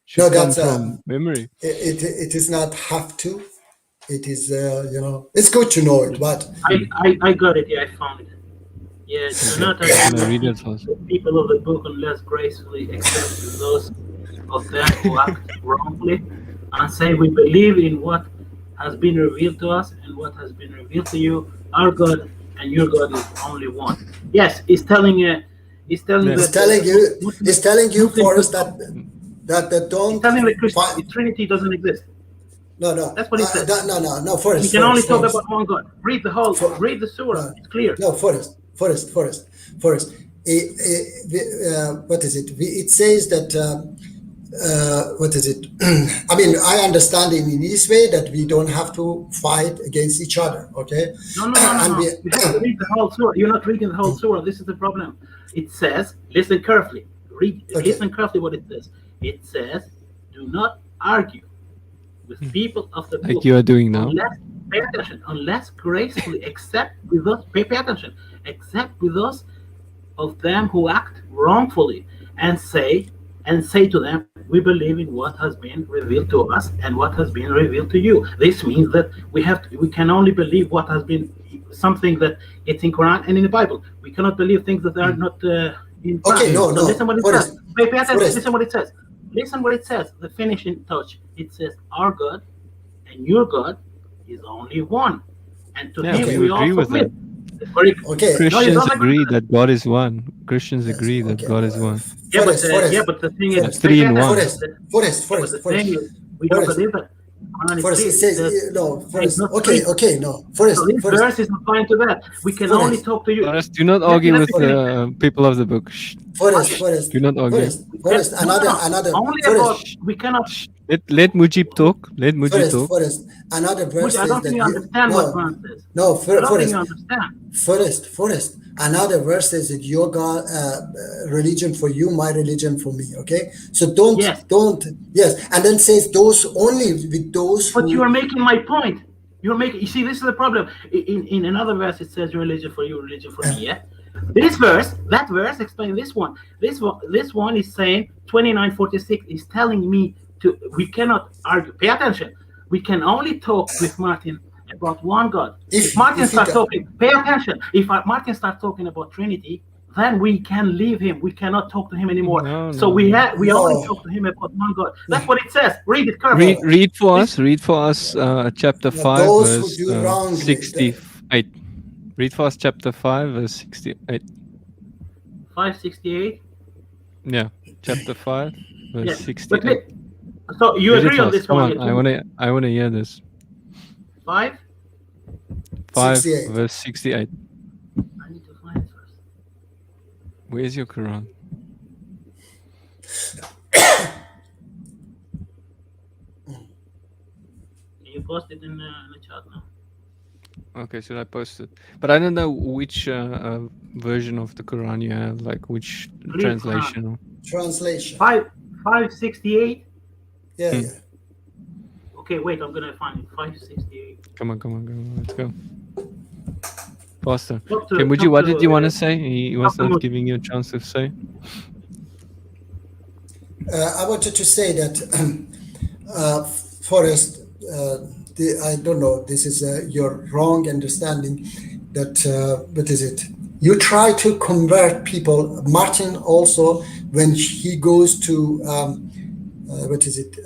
B: should come from memory.
A: It is not have to. It is it's good to know it, but
C: I got it. Yeah, I found it. Yeah, do not
B: read it first.
C: the people of the book unless gracefully accept those of them who act wrongfully, and say we believe in what has been revealed to us and what has been revealed to you. Our God and your God is only one. Yes, he's telling
B: Yeah.
A: He's
C: that
A: telling you,
C: Muslim
A: he's telling you,
C: Muslim
A: Forrest,
C: people.
A: that
C: He's
A: don't
C: telling the Christian
A: fight.
C: the Trinity doesn't exist.
A: No, no,
C: That's what he says.
A: no,
C: We
A: Forrest,
C: can only
A: Forrest,
C: talk
A: Forrest.
C: about one God.
A: For,
C: Read the surah.
A: no,
C: It's clear.
A: no, Forrest. What is it? It says that. What is it? I mean, I understand in this way that we don't have to fight against each other. Okay,
C: No, no, no, no,
A: and
C: no.
A: we.
C: You have to read the whole surah. You're not reading the whole surah. This is the problem. It says, listen carefully.
A: Okay.
C: Listen carefully what it says. It says, do not argue with people of the
B: Like
C: book
B: you are doing now.
C: pay attention, unless gracefully accept with those, pay attention, accept with those of them who act wrongfully and say to them, we believe in what has been revealed to us and what has been revealed to you. This means that we can only believe what has been something that it's in Quran and in the Bible. We cannot believe things that are not in Quran.
A: Okay. No,
C: So listen
A: no,
C: what it says.
A: Forrest,
C: Pay attention.
A: Forrest.
C: Listen what it says. Listen what it says. The finishing touch. It says, our God and your God is only one, and to
B: Yeah,
C: Him
A: Okay.
B: we
C: we all
B: agree with that.
C: submit. Very,
A: Okay.
C: no, you
B: Christians
C: don't agree
B: agree
C: with that.
B: that God is one. Christians
A: Yes.
B: agree that
A: Okay.
B: God is one.
C: Yeah,
A: Forrest,
C: but the thing is,
B: Like
A: Forrest,
C: pay
B: three in
C: attention.
B: one.
C: Yeah, but the thing
A: Forrest,
C: is, we don't
A: Forrest.
C: believe that. Quran is
A: Forrest,
C: clear.
A: it
C: It
A: says
C: says
A: no.
C: there is
A: Forrest.
C: not
A: Okay.
C: three.
A: Okay. No.
C: So
A: Forrest.
C: this
A: Forrest.
C: verse is applying to that. We can only
A: Forrest.
C: talk to you.
B: Forrest, do not argue
C: Let
B: with
C: me finish.
B: people of the book. Shh,
A: Forrest.
C: Okay.
A: Forrest.
B: do not argue.
A: Forrest.
C: No, no, no.
A: Another.
C: Only
A: Forrest.
C: about we cannot.
B: Shh. Let Mujib talk. Let Mujib talk.
A: Forrest. Another verse
C: I
A: says
C: don't think
A: that
C: you
A: you.
C: understand what
A: No.
C: Quran says.
A: No.
C: I don't think
A: Forrest.
C: you understand.
A: Forrest. Another verse says that your God, religion for you, my religion for me. Okay. So
C: Yes,
A: don't. Yes. And then says those only with those
C: but you
A: who.
C: are making my point. You're making. You see, this is the problem. In another verse, it says religion for you, religion for me. Yeah. That verse, explain this one. This one is saying 29:46 is telling me to. We cannot argue. Pay attention. We can only talk with Martin about one God. If Martin
A: If it.
C: starts talking, pay attention. If Martin starts talking about Trinity, then we can leave him. We cannot talk to him anymore.
B: No,
C: So
B: no, no.
C: we only
A: No.
C: talk to him about one God. That's what it says. Read it carefully.
B: Read,
A: No.
B: read for
C: This
B: us. Read for us. Chapter
A: No.
B: 5,
A: Those who
B: verse
A: do wrongly.
B: 68. Read for us chapter 5, verse 68.
C: 568.
B: Yeah, chapter 5, verse
C: Yeah, but
B: 68.
C: so you
B: Read it
C: agree
B: for
C: on
B: us.
C: this
B: Come
C: one?
B: on, I wanna hear this.
C: 5.
B: 5,
A: 68.
B: verse 68.
C: I need to find it first.
B: Where's your Quran?
C: Can you post it in the chat now?
B: Okay, should I post it? But I don't know which version of the Quran you have, like which
C: Clear Quran.
B: translation.
A: Translation.
C: 568.
A: Yeah.
B: Hmm.
A: Yeah.
C: Okay, wait, I'm gonna find it. 568.
B: Come on, let's go. Faster.
C: Talk
B: Okay, Muji,
C: talk
B: what did you want to
C: uh,
B: say? He was
C: talk to
B: not
C: Muji.
B: giving you a chance to say.
A: I wanted to say that, Forrest, I don't know, this is your wrong understanding that, what is it? You try to convert people. Martin also, when he goes to, what is it?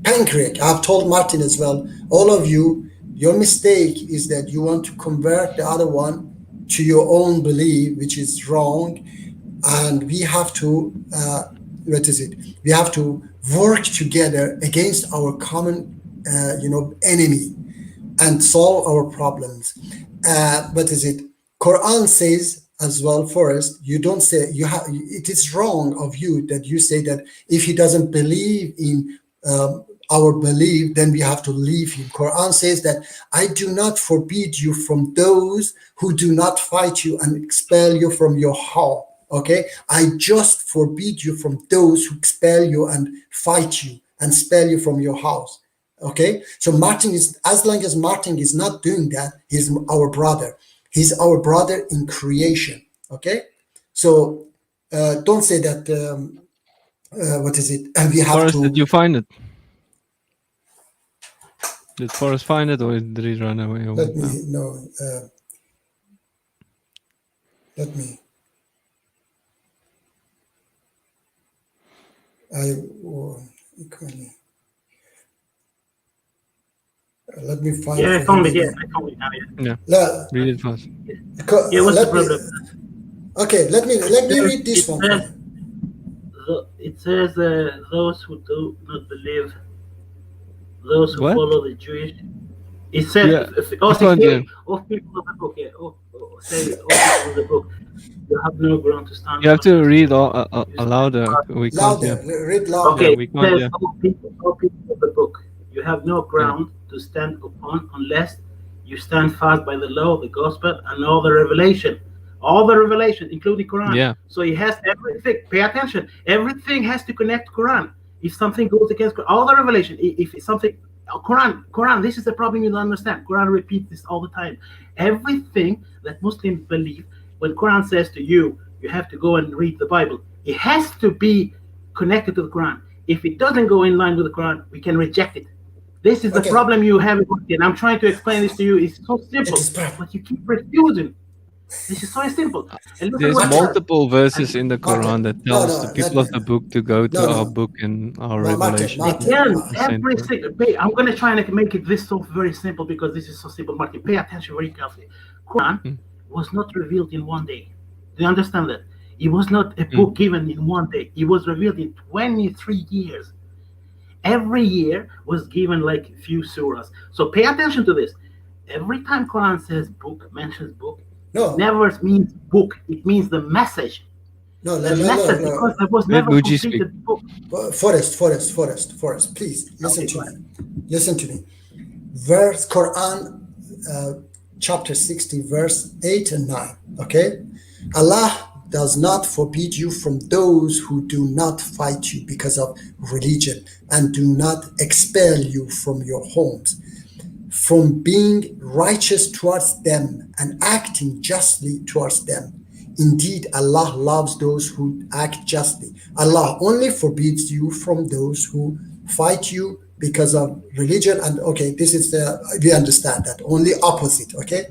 A: Pancreas. I've told Martin as well, all of you, your mistake is that you want to convert the other one to your own belief, which is wrong. And we have to, what is it? We have to work together against our common, enemy and solve our problems. What is it? Quran says as well, Forrest, you don't say you have. It is wrong of you that you say that if he doesn't believe in our belief, then we have to leave him. Quran says that I do not forbid you from those who do not fight you and expel you from your home. Okay, I just forbid you from those who expel you and fight you and expel you from your house. Okay, so Martin is, as long as Martin is not doing that, he's our brother. He's our brother in creation. Okay, so don't say that. What is it? And we have
B: Forrest,
A: to.
B: did you find it? Did Forrest find it, or did he run away?
A: Let me no. Let me. I equally. Let me find
C: Yeah, I
A: for
C: found
A: him
C: it. Yeah,
A: again.
C: I found it now. Yeah.
A: Le-
B: Read it first.
C: Yeah, what's the
A: let me,
C: problem?
A: okay, let me read this one for you.
C: It says those who do not believe, those who
B: What?
C: follow the Jewish. It says,
B: Yeah.
C: oh,
B: Which one,
C: say,
B: Jim?
C: of people of the book, yeah, say, all people of the book, you have no ground to stand.
B: You have to read
C: You
B: louder. We can't hear.
A: Louder, read louder.
C: Okay,
B: Yeah, we
C: it
B: can't
C: says,
B: hear.
C: all people of the book, you have no ground to stand upon unless you stand fast by the law, the gospel, and all the revelation. All the revelation, including Quran.
B: Yeah.
C: So it has everything. Pay attention. Everything has to connect to Quran. If something goes against all the revelation, if it's something, Quran, this is the problem you don't understand. Quran repeats this all the time. Everything that Muslims believe, when Quran says to you, you have to go and read the Bible, it has to be connected to the Quran. If it doesn't go in line with the Quran, we can reject it. This is the
A: Okay.
C: problem you have, and I'm trying to explain this to you. It's so simple,
A: It is perfect.
C: but you keep refusing. This is so simple. And look at
B: There's
C: what
B: multiple verses in the Quran that
A: No,
B: tells
A: no,
B: the people of the book to go to
A: No,
B: our
A: no.
B: book and our
A: No, Martin,
B: revelation.
A: Martin.
C: again,
B: The same
C: every
B: thing.
C: single. I'm going to try and make it this so very simple because this is so simple, Martin. Pay attention very carefully. Quran was not revealed in one day. Do you understand that? It was not a book given in one day. It was revealed in 23 years. Every year was given like few surahs. So pay attention to this. Every time Quran says book, mentions book,
A: No.
C: it never means book. It means the message.
A: No,
C: The message, because there was
B: Let
C: never
B: Muji
C: completed book.
A: Forrest, please listen to me. Listen to me. Verse Quran, chapter 60, verse 8 and 9. Okay, Allah does not forbid you from those who do not fight you because of religion and do not expel you from your homes, from being righteous towards them and acting justly towards them. Indeed, Allah loves those who act justly. Allah only forbids you from those who fight you because of religion. And okay, this is we understand that. Only opposite, okay?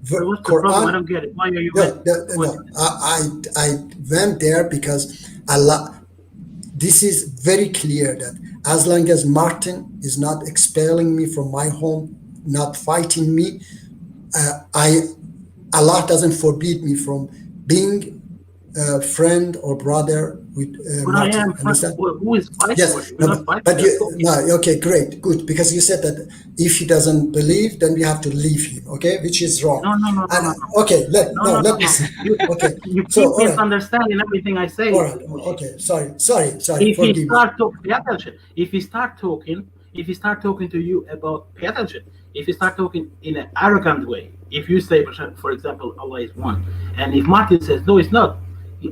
C: So what's the problem? I don't get it. Why are you?
A: No, I went there because Allah, this is very clear that as long as Martin is not expelling me from my home, not fighting me, Allah doesn't forbid me from being a friend or brother with Martin.
C: I am who is fighting?
A: Yes,
C: but
A: okay, great, good, because you said that if he doesn't believe, then we have to leave him, okay, which is wrong.
C: No.
A: Okay, let me see. Okay,
C: you keep
A: so
C: misunderstanding everything I say.
A: All right, okay, sorry.
C: If he start talking, pay attention. If he start talking to you about, pay attention. If you start talking in an arrogant way, if you say, for example, Allah is one, and if Martin says no, it's not,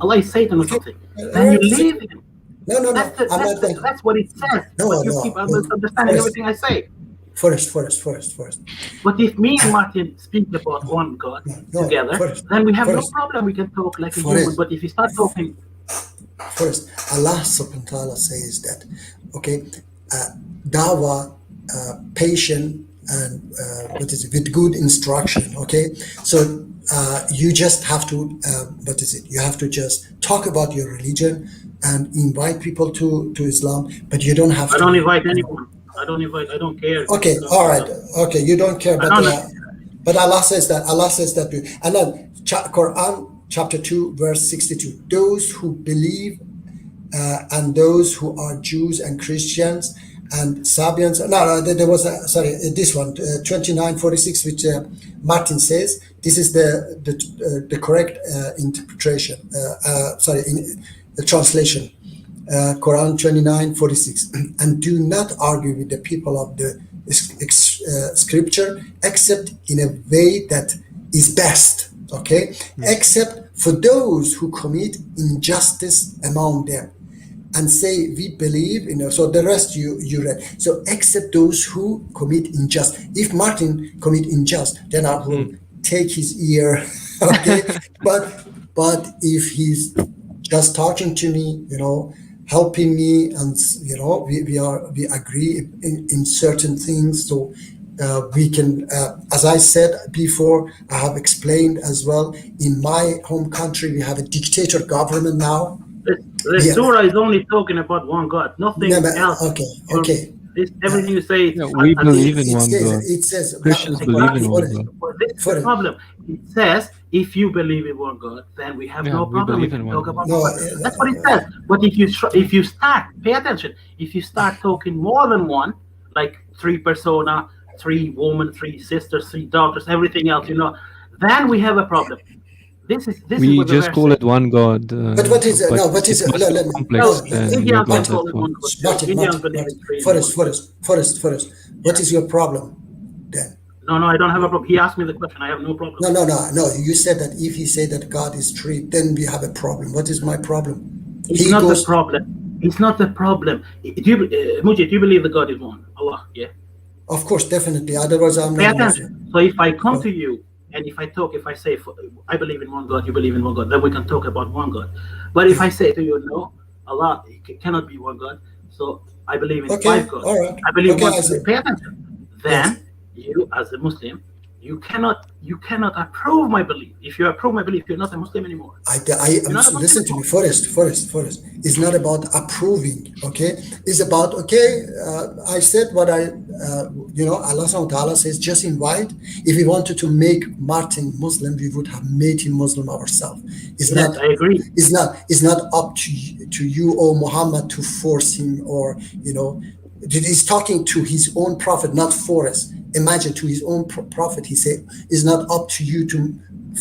C: Allah is Satan or something, then you leave him.
A: No.
C: That's what it says. But you keep misunderstanding everything I say.
A: Forrest.
C: But if me and Martin speak about one God together, then we have no problem. We can talk like a human. But if you start talking,
A: Forrest, Allah subhanahu wa ta'ala says that, okay, dawah, patient, and with good instruction, okay? So you just have to, you have to just talk about your religion and invite people to Islam, but you don't have to.
C: I don't invite anyone. I don't care.
A: Okay, all right. Okay, you don't care, but Allah says that. And then Quran chapter 2, verse 62. Those who believe and those who are Jews and Christians and Sabians. No, there was this one, 29:46, which Martin says. This is the correct interpretation. The translation. Quran 29:46, and do not argue with the people of the scripture except in a way that is best, okay? Except for those who commit injustice among them and say we believe, so the rest you read. So except those who commit injustice. If Martin commit injustice, then I will take his ear, okay? but if he's just talking to me, helping me, and we agree in certain things, so we can, as I said before, I have explained as well, in my home country we have a dictator government now.
C: The surah is only talking about one God, nothing else.
A: Okay.
C: Everything you say.
B: Yeah, we believe in
A: it
B: one
A: says,
B: God.
A: it says,
B: Christians believe in one God.
C: Well, this is
A: For
C: the
A: it.
C: problem. It says if you believe in one God, then we have
B: Yeah,
C: no
B: we
C: problem. We
B: believe in
C: can
B: one
C: talk
B: God.
C: about
A: No,
C: one God. That's what it says. But if you start, pay attention. If you start talking more than one, like three persona, three women, three sisters, three daughters, everything else, then we have a problem. This is
B: We
C: what the
B: just
C: verse
B: call
C: says.
B: it one God,
A: but what is
B: but
A: no? What
B: it's
A: is
B: much
A: no?
B: more
A: No,
B: complex
C: Well,
B: than your
C: Indians
B: God.
C: don't
A: Martin,
C: call
B: That's
C: it
B: why.
C: one God too. Indians believe in three in one.
A: Forrest. What is your problem then?
C: No, I don't have a problem. He asked me the question. I have no problem.
A: No. You said that if he said that God is three, then we have a problem. What is my problem?
C: It's
A: He
C: not the
A: goes,
C: problem. It's not the problem. Mujib, do you believe that God is one? Allah, yeah.
A: of course, definitely. Otherwise, I'm
C: Pay
A: not a
C: attention.
A: Muslim.
C: So if I come to you and if I say, I believe in one God, you believe in one God, then we can talk about one God. But if I say to you, no, Allah cannot be one God, so I believe in
A: Okay,
C: five gods.
A: all right.
C: I believe
A: Okay,
C: one.
A: I see.
C: Pay attention.
A: Yes.
C: Then you, as a Muslim, you cannot approve my belief. If you approve my belief, you're not a Muslim anymore. You're not a Muslim
A: Listen to me,
C: anymore.
A: Forrest. It's not about approving, okay? It's about, okay, I said what Allah subhanahu wa ta'ala says, just invite. If we wanted to make Martin Muslim, we would have made him Muslim ourselves. It's
C: Yes,
A: not,
C: I agree.
A: it's not up to you or Muhammad to force him, or, he's talking to his own prophet, not for us. Imagine, to his own prophet, he said, it's not up to you to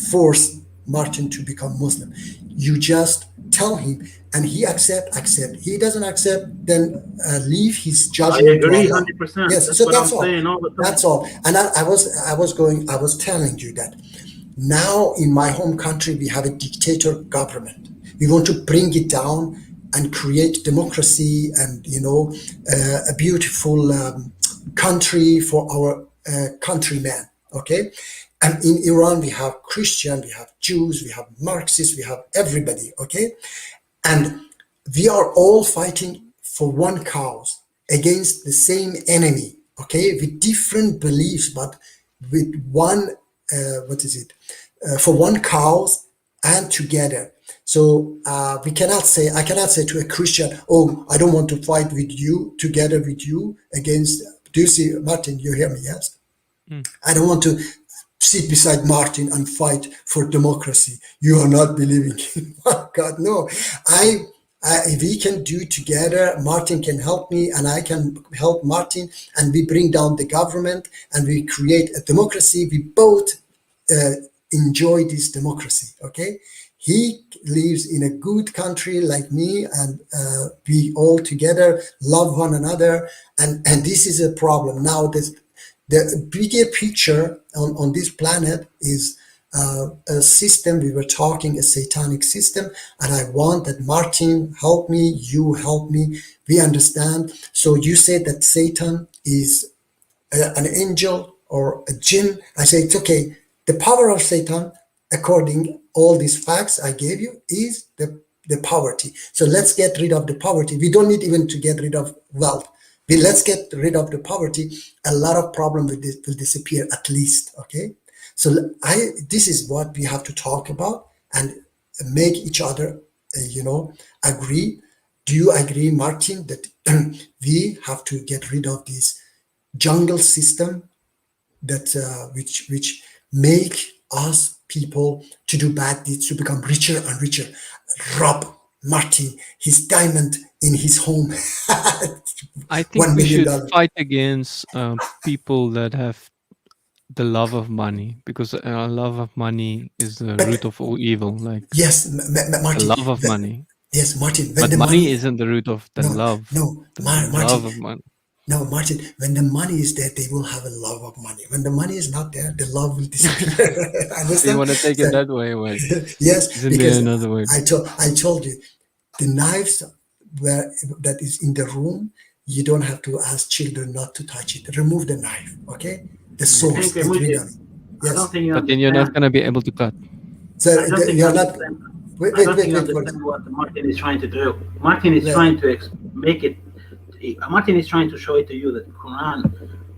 A: force Martin to become Muslim. You just tell him, and he accept. He doesn't accept, then leave his
C: I
A: judgment to
C: agree,
A: Allah.
C: 100%.
A: Yes,
C: That's
A: so
C: what I'm
A: that's all.
C: saying all the time.
A: That's all. And I was telling you that now in my home country we have a dictator government. We want to bring it down and create democracy and a beautiful country for our countrymen. Okay, and in Iran we have Christian, we have Jews, we have Marxists, we have everybody. Okay, and we are all fighting for one cause against the same enemy. Okay, with different beliefs, but with one for one cause and together. So I cannot say to a Christian, oh, I don't want to fight with you, together with you against. Do you see, Martin? You hear me? Yes. I don't want to sit beside Martin and fight for democracy. You are not believing in God. No, we can do together. Martin can help me and I can help Martin, and we bring down the government and we create a democracy. We both enjoy this democracy. Okay. He lives in a good country like me, and we all together love one another. And this is a problem. Now, the bigger picture on this planet is a system. We were talking a satanic system, and I want that Martin help me, you help me. We understand. So you said that Satan is an angel or a jinn. I say it's okay. The power of Satan, according all these facts I gave you, is the poverty. So let's get rid of the poverty. We don't need even to get rid of wealth. Let's get rid of the poverty. A lot of problem will disappear at least. Okay. So this is what we have to talk about and make each other, agree. Do you agree, Martin, that we have to get rid of this jungle system that which make us people to do bad deeds, to become richer and richer? Rob Martin his diamond in his home.
B: I think
A: $1
B: we
A: million.
B: should fight against people that have the love of money, because love of money is the root of all evil. Like,
A: yes,
B: the
A: Martin.
B: love of money.
A: Yes, Martin. When
B: But
A: the
B: money
A: money
B: isn't the root of the love. The
A: Martin.
B: love of money.
A: No, Martin, when the money is there, they will have a love of money. When the money is not there, the love will disappear. Understand?
B: So you want to take it that way? Well,
A: yes,
B: isn't
A: because
B: there another way?
A: I told you, the knives that is in the room, you don't have to ask children not to touch it. Remove the knife, okay? The source,
C: Thank you,
A: get rid
C: Mujib.
A: of it.
C: I don't
A: Yes.
C: think you
B: But then you're not
C: understand.
B: going to be able to cut.
A: So
C: I don't think you
A: you're not.
C: understand.
A: Wait,
C: I don't think you
A: what?
C: understand what Martin is trying to do. Martin is
A: Yeah.
C: trying to make it. Martin is trying to show it to you that Quran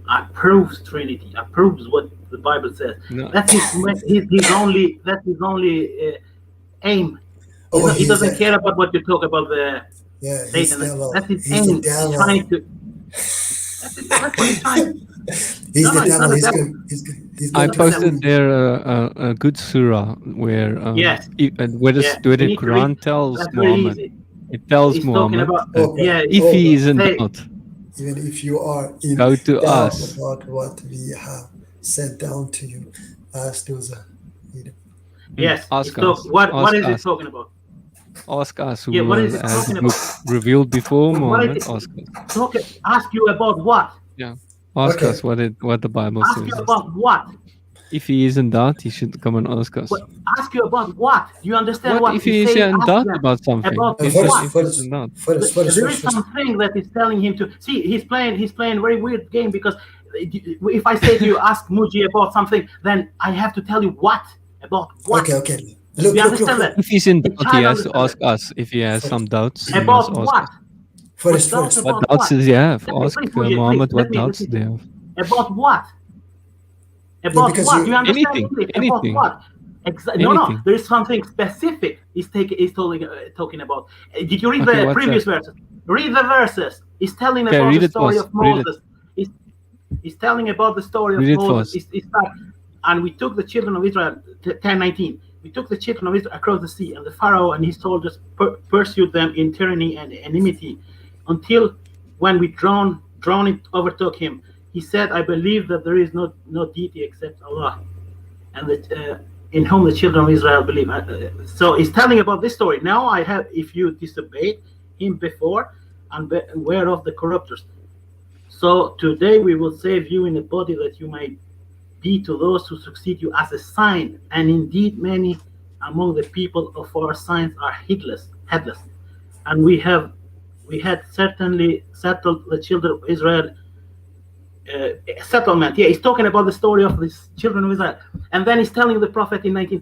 C: approves Trinity, approves what the Bible says.
B: No.
C: That's his only aim.
A: Oh,
C: He doesn't care about what you talk about the
A: yeah, he's
C: Satan.
A: devil.
C: That's his
A: He's the
C: aim. He's
A: devil.
C: trying to. That's what he's trying.
A: He's
C: No,
A: the
C: it's
A: devil.
C: not a
A: He's
C: devil.
A: going. He's
B: I
A: going to
B: posted
A: fool.
B: there a good surah where
C: Yes.
B: where the
C: Yeah,
B: where
C: you
B: the
C: need to read.
B: Quran tells
C: That's very
B: Muhammad.
C: easy.
B: It tells
C: He's talking
B: Muhammad
C: about.
B: that
A: Oh,
C: Yeah,
B: if
A: oh,
B: he is in
C: say,
B: doubt,
A: even if you are in
B: go to
A: doubt
B: us.
A: about what we have sent down to you, ask those.
C: yes.
B: Ask
C: He's talk.
B: us.
C: What
B: Ask
C: is he
B: us.
C: talking about?
B: Ask us who
C: Yeah, what is he
B: had the
C: talking
B: book
C: about?
B: revealed before
C: What
B: Muhammad.
C: is he
B: Ask us.
C: talking? Ask you about what?
B: Yeah. Ask
A: Okay.
B: us what the Bible
C: Ask
B: says.
C: you about what?
B: If he is in doubt, he should come and ask us.
C: What? Ask you about what? Do you understand
B: What
C: what
B: if
C: he's
B: he is
C: saying?
B: in
C: Ask
B: doubt
C: them
B: about something?
C: about
B: If
C: what?
B: he's in doubt.
A: First.
C: There is something that is telling him to see. He's playing very weird game because if I say to you, ask Muji about something, then I have to tell you what about what.
A: Okay. Look.
C: You understand that?
B: If he's in
C: The
B: doubt, he
C: child
B: has to
C: understands
B: ask us. If he has some doubts, he
C: about
B: must ask
C: what?
B: us.
A: First.
C: Doubts
B: What
C: about
B: doubts
C: what?
B: does he have?
C: Please,
B: Ask
C: Muji,
B: Muhammad
C: please,
B: what
C: let me
B: doubts they have.
C: about what? About
A: because
C: what?
A: you-
C: Do you understand
B: Anything,
C: English? About
B: anything.
C: what? No.
B: Anything.
C: There is something specific. He's talking about. Did you read
B: Okay,
C: the
B: what's
C: previous
B: that?
C: verses? Read the verses. He's telling
B: Okay,
C: about
B: read
C: the
B: it to
C: story
B: us.
C: of
B: Read it.
C: Moses. He's telling about the story of
B: Read it for
C: Moses.
B: us.
C: He starts, and we took the children of Israel, 10:19. We took the children of Israel across the sea, and the Pharaoh and his soldiers pursued them in tyranny and enmity, until when we drowned it overtook him. He said, "I believe that there is no deity except Allah, and that in whom the children of Israel believe." So he's telling about this story. Now I have, if you disobeyed him before, and beware of the corruptors. So today we will save you in a body that you may be to those who succeed you as a sign. And indeed, many among the people of our signs are headless. And we had certainly settled the children of Israel. Settlement. Yeah, he's talking about the story of these children of Israel. And then he's telling the prophet in 19,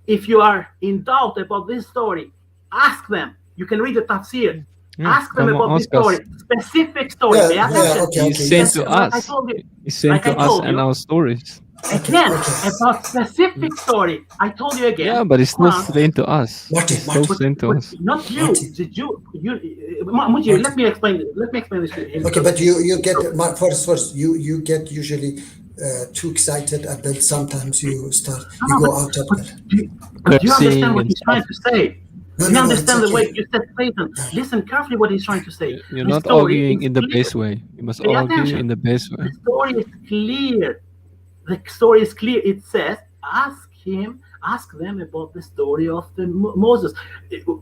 C: if you are in doubt about this story, ask them. You can read the tafsir.
B: Yeah,
C: Ask them
B: come on,
C: about this
B: ask us.
C: story, specific story. Pay attention.
A: Okay.
B: He's sent to
C: Like I
B: us.
C: told you.
B: He's sent
C: Like
B: to
C: I
B: us
C: told
B: and
C: you.
B: our stories.
C: Again, about specific story. I told you again.
B: Yeah, but it's still
C: Quran,
B: sent to us.
A: Martin,
B: It's still
A: Martin.
B: sent to us.
C: not you.
A: Martin.
C: The Jew. Muji, let me explain. Let me explain this to him.
A: Okay, but you get first. You get usually too excited, and then sometimes you go out of it.
C: But do you
B: Cursing
C: understand what
B: and
C: he's trying to say?
A: No,
C: Do you
A: no,
C: understand
A: it's
C: the way
A: okay.
C: you said Satan? Listen carefully what he's trying to say.
B: You're
C: The
B: not
C: story
B: arguing
C: is
B: in the
C: clear.
B: best way. You must
C: Pay
B: argue
C: attention.
B: in the best way.
C: The story is clear. The story is clear. It says, ask them about the story of the Moses.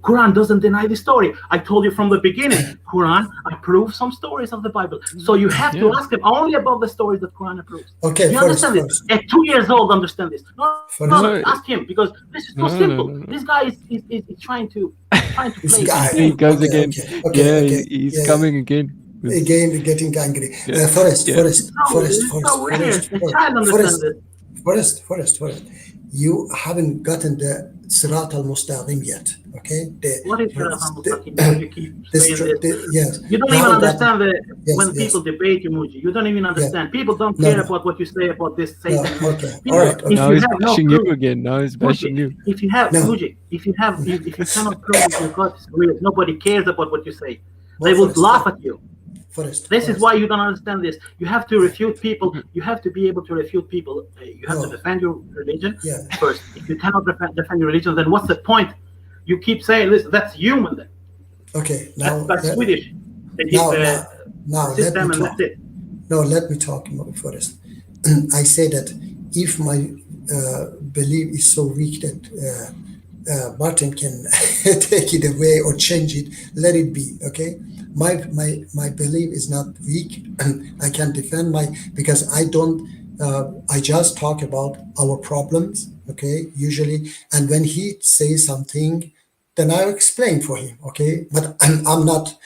C: Quran doesn't deny the story. I told you from the beginning, Quran approves some stories of the Bible. So you have to ask them only about the stories that Quran approves.
A: Okay,
C: you
A: first.
C: understand this? At 2 years old, understand this. No, ask him, because this is too simple.
B: No.
C: This guy is trying to
A: This
C: play.
A: guy.
B: He goes
A: Okay,
B: again.
A: okay,
B: He's
A: yeah.
B: coming again.
A: Again, getting angry.
B: Yeah.
A: Forest.
C: It's so weird. The child understands this.
A: Forest. You haven't gotten the Sirat al-Mustaqim yet, okay?
C: What is Sirat al-Mustaqim? You keep saying this.
A: Yes.
C: You don't even understand when
A: yes.
C: people debate you, Muji. You don't even understand. People don't care about what you say about this Satan.
A: Okay.
C: People,
A: All right.
C: if
B: Now
C: you
B: he's
C: have no
B: bashing
C: proof,
B: you again. Now he's bashing you.
C: If you have,
A: No.
C: Muji, if you cannot prove that your God is real, nobody cares about what you say. They will laugh at you. This is why you don't understand this. You have to refute people. You have to be able to refute people. You have to defend your religion first. If you cannot defend your religion, then what's the point? You keep saying this. That's human. Then.
A: Okay. Now
C: That's Swedish. They give
A: now
C: system,
A: let me
C: and
A: talk.
C: that's it.
A: No, let me talk first. I say that if my belief is so weak that Martin can take it away or change it, let it be. Okay. My belief is not weak. I can defend because I don't. I just talk about our problems. Okay, usually, and when he says something, then I explain for him. Okay, but I'm not.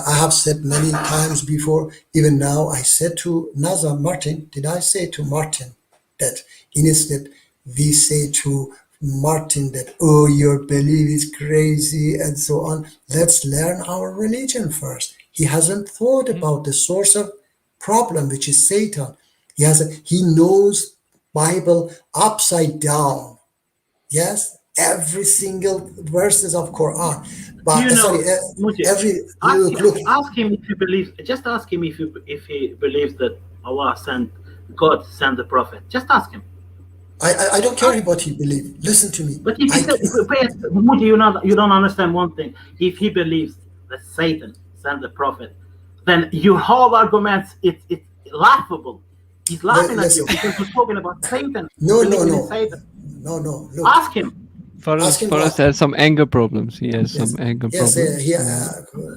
A: I have said many times before. Even now, I said to Nazar Martin. Did I say to Martin that instead we say to Martin that, oh, your belief is crazy and so on. Let's learn our religion first. He hasn't thought about the source of problem, which is Satan. He knows Bible upside down. Yes, every single verses of Quran. But
C: You know,
A: sorry,
C: Mujib,
A: every
C: ask,
A: look.
C: ask him if he believes. Just ask him if he believes that Allah sent, God sent the prophet. Just ask him.
A: I don't care what he believes. Listen to me.
C: But if he said, Mujib, you don't understand one thing. If he believes that Satan sent the prophet, then your whole arguments it's laughable. He's laughing at you
A: Listen.
C: because you're talking about Satan.
A: No,
C: believing in
A: no.
C: Satan.
A: No. Look.
C: Ask him.
B: Forrest
A: what?
B: has some anger problems. He has
A: Yes.
B: some anger
A: Yes,
B: problems.
A: he
B: He
C: No,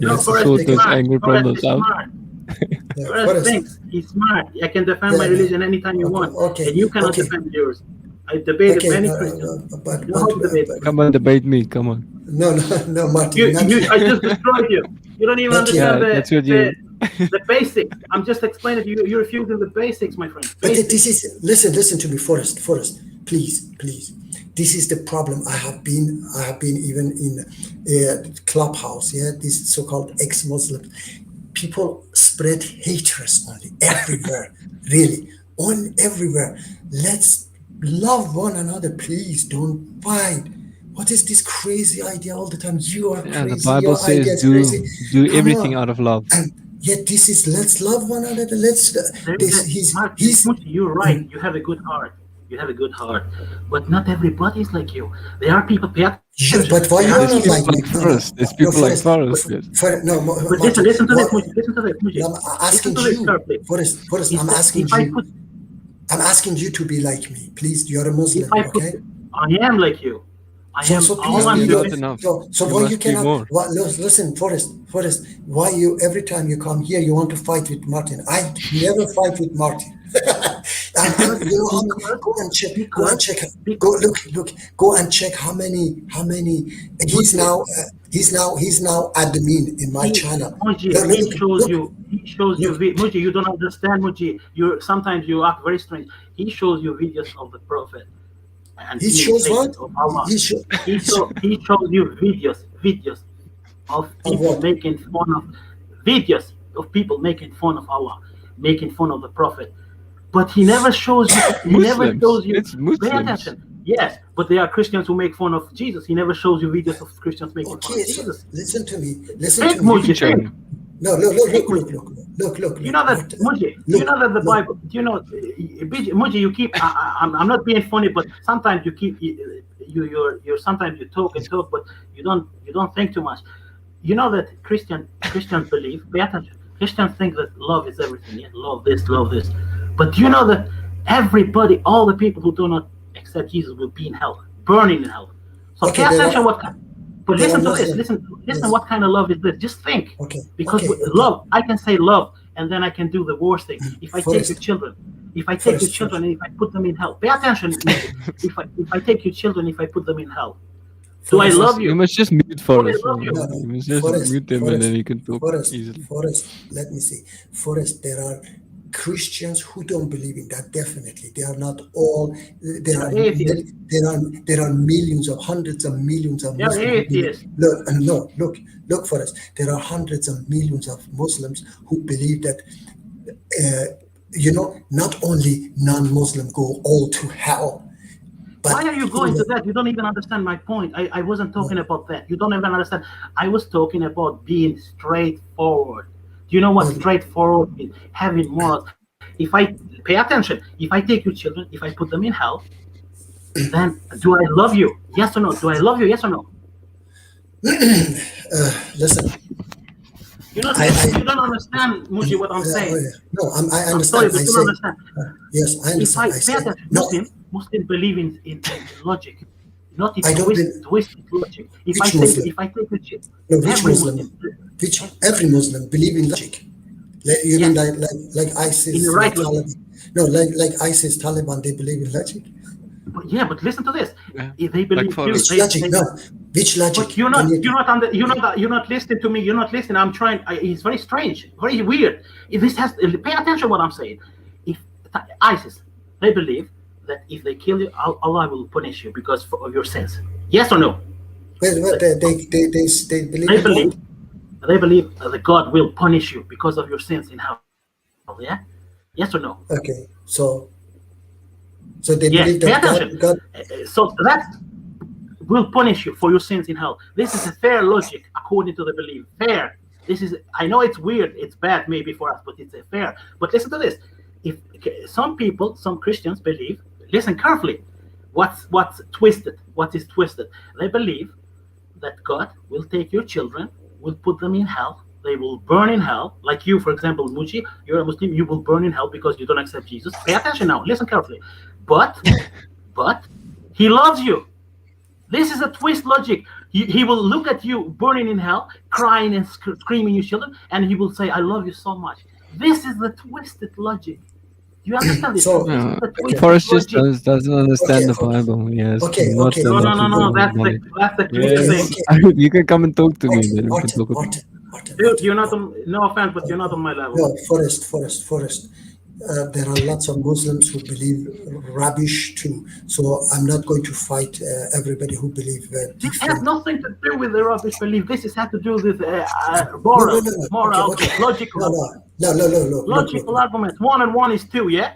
B: has to
C: Forrest
B: sort
C: is
B: those
C: smart.
B: anger
C: Forrest
B: problems
C: is
B: out.
C: smart.
A: Yeah,
C: Forrest thinks he's smart. I can defend my
A: Yeah,
C: religion anytime you want,
A: okay,
C: and you cannot
A: okay.
C: defend yours. I debated
A: Okay,
C: many
A: no,
C: Christians.
A: but
C: You know how to debate.
B: Come on, debate me. Come on.
A: no, Martin, not yet.
C: I just destroyed you. You don't even
A: Not yet.
C: understand
B: That's what you.
C: the basics. I'm just explaining to you. You're refusing the basics, my friend.
A: But
C: Basics.
A: this is listen to me, Forrest, please. This is the problem. I have been even in Clubhouse. Yeah, these so-called ex-Muslims. People spread hatred only everywhere. Really, everywhere. Let's love one another, please. Don't fight. What is this crazy idea all the time? You are
B: Yeah, the
A: crazy.
B: Bible
A: Your
B: says
A: idea is crazy.
B: do
A: Come
B: everything
A: on.
B: out of love.
A: And yet this is let's love one another. He's
C: You're right. You have a good heart. You have a good heart, but not everybody is like you. There are people.
A: but why you are
B: There's
A: not
B: people
A: like me?
B: like Forrest. There's people like Forrest.
C: But
A: Martin,
C: listen to this, Muji.
A: I'm asking
C: Listen to this
A: you,
C: carefully.
A: Forrest,
C: He
A: I'm
C: said,
A: asking
C: if I
A: you.
C: put,
A: I'm asking you to be like me, please. You're a Muslim,
C: if I put,
A: okay?
C: I am like you. I am.
A: So
C: All
A: please
C: I'm
A: be
B: you're
A: like.
B: not enough.
A: So
B: You
A: why you
B: must be
A: cannot?
B: more.
A: Listen, Forrest. Why you every time you come here you want to fight with Martin? I never fight with Martin. You know how many? Go and check. Go look. Go and check how many. He's now admin in my channel.
C: Muji, he shows you. Muji, you don't understand, Muji. Sometimes you act very strange. He shows you videos of the prophet. And
A: He shows what?
C: Of Allah.
A: He shows
C: you videos of people
A: what?
C: making fun of videos of people making fun of Allah, making fun of the Prophet. But he never shows you. He never shows you.
B: It's Muslims.
C: Pay attention. Yes, but there are Christians who make fun of Jesus. He never shows you videos of Christians making fun of Jesus.
A: So listen to me.
C: Think, Muji.
A: No, look.
C: You know that, Muji. You know that the Bible. You know, Muji. You keep. I'm not being funny, but sometimes you keep. You're sometimes you talk, but you don't think too much. You know that Christians believe. Pay attention. Christians think that love is everything. Yeah, love this. But you know that everybody, all the people who do not accept Jesus, will be in hell, burning in hell. So pay attention. But listen to this. Listen. What kind of love is this? Just think. Because love, I can say love, and then I can do the worst thing. If I take your children, and if I put them in hell, pay attention. If I take your children, if I put them in hell, do I love you?
B: You must just mute Forrest. You
A: No.
B: must just mute him, and then you can talk easily.
A: Forrest, let me see. Forrest, there are Christians who don't believe in that. Definitely, they are not all. There are millions of hundreds of millions of Muslims. Look, Forrest. There are hundreds of millions of Muslims who believe that. Not only non-Muslim go all to hell.
C: Why are you going to that? You don't even understand my point. I wasn't talking about that. You don't even understand. I was talking about being straightforward. Do you know what straightforward means? Having morals. If I pay attention, if I take your children, if I put them in hell, then do I love you? Yes or no? Do I love you? Yes or no?
A: Listen.
C: You don't understand, Muji, what I'm saying.
A: No, I understand.
C: I'm sorry, but you don't understand.
A: Yes, I understand.
C: If I pay attention, Muslims believe in logic, not in twisted logic. If I take the chip,
A: every Muslim believe in logic. You mean like ISIS, Taliban? No, like ISIS, Taliban, they believe in logic.
C: But listen to this. If they believe
A: which logic? Which logic?
C: But you're not listening to me. You're not listening. I'm trying. It's very strange, very weird. Pay attention to what I'm saying. If ISIS, they believe that if they kill you, Allah will punish you because of your sins. Yes or no?
A: They believe.
C: They believe that God will punish you because of your sins in hell. Yeah. Yes or no?
A: Okay. So they believe that God.
C: So that's will punish you for your sins in hell. This is a fair logic according to the belief. Fair. This is. I know it's weird. It's bad maybe for us, but it's a fair. But listen to this. If some people, some Christians believe, listen carefully. What's twisted? What is twisted? They believe that God will take your children, will put them in hell. They will burn in hell. Like you, for example, Muji, you're a Muslim, you will burn in hell because you don't accept Jesus. Pay attention now. Listen carefully. But he loves you. This is a twist logic. He will look at you burning in hell, crying and screaming your children, and he will say, I love you so much. This is the twisted logic. You understand this?
A: So,
B: Forrest just doesn't understand the Bible. Yes.
A: Okay,
B: not
A: okay.
C: No,
B: enough
C: that's
B: knowledge.
C: the clear
B: Yes.
C: thing.
B: You can come and talk to me. Then we can
A: Martin,
B: talk about
C: Dude, you're not on, no offense, but you're not on my level.
A: no, Forrest. There are lots of Muslims who believe rubbish too. So I'm not going to fight everybody who believe
C: This has
A: different.
C: nothing to do with the rubbish belief. This has to do with moral, moral,
A: Okay.
C: logical,
A: No.
C: logical arguments. 1 and 1 is 2, yeah?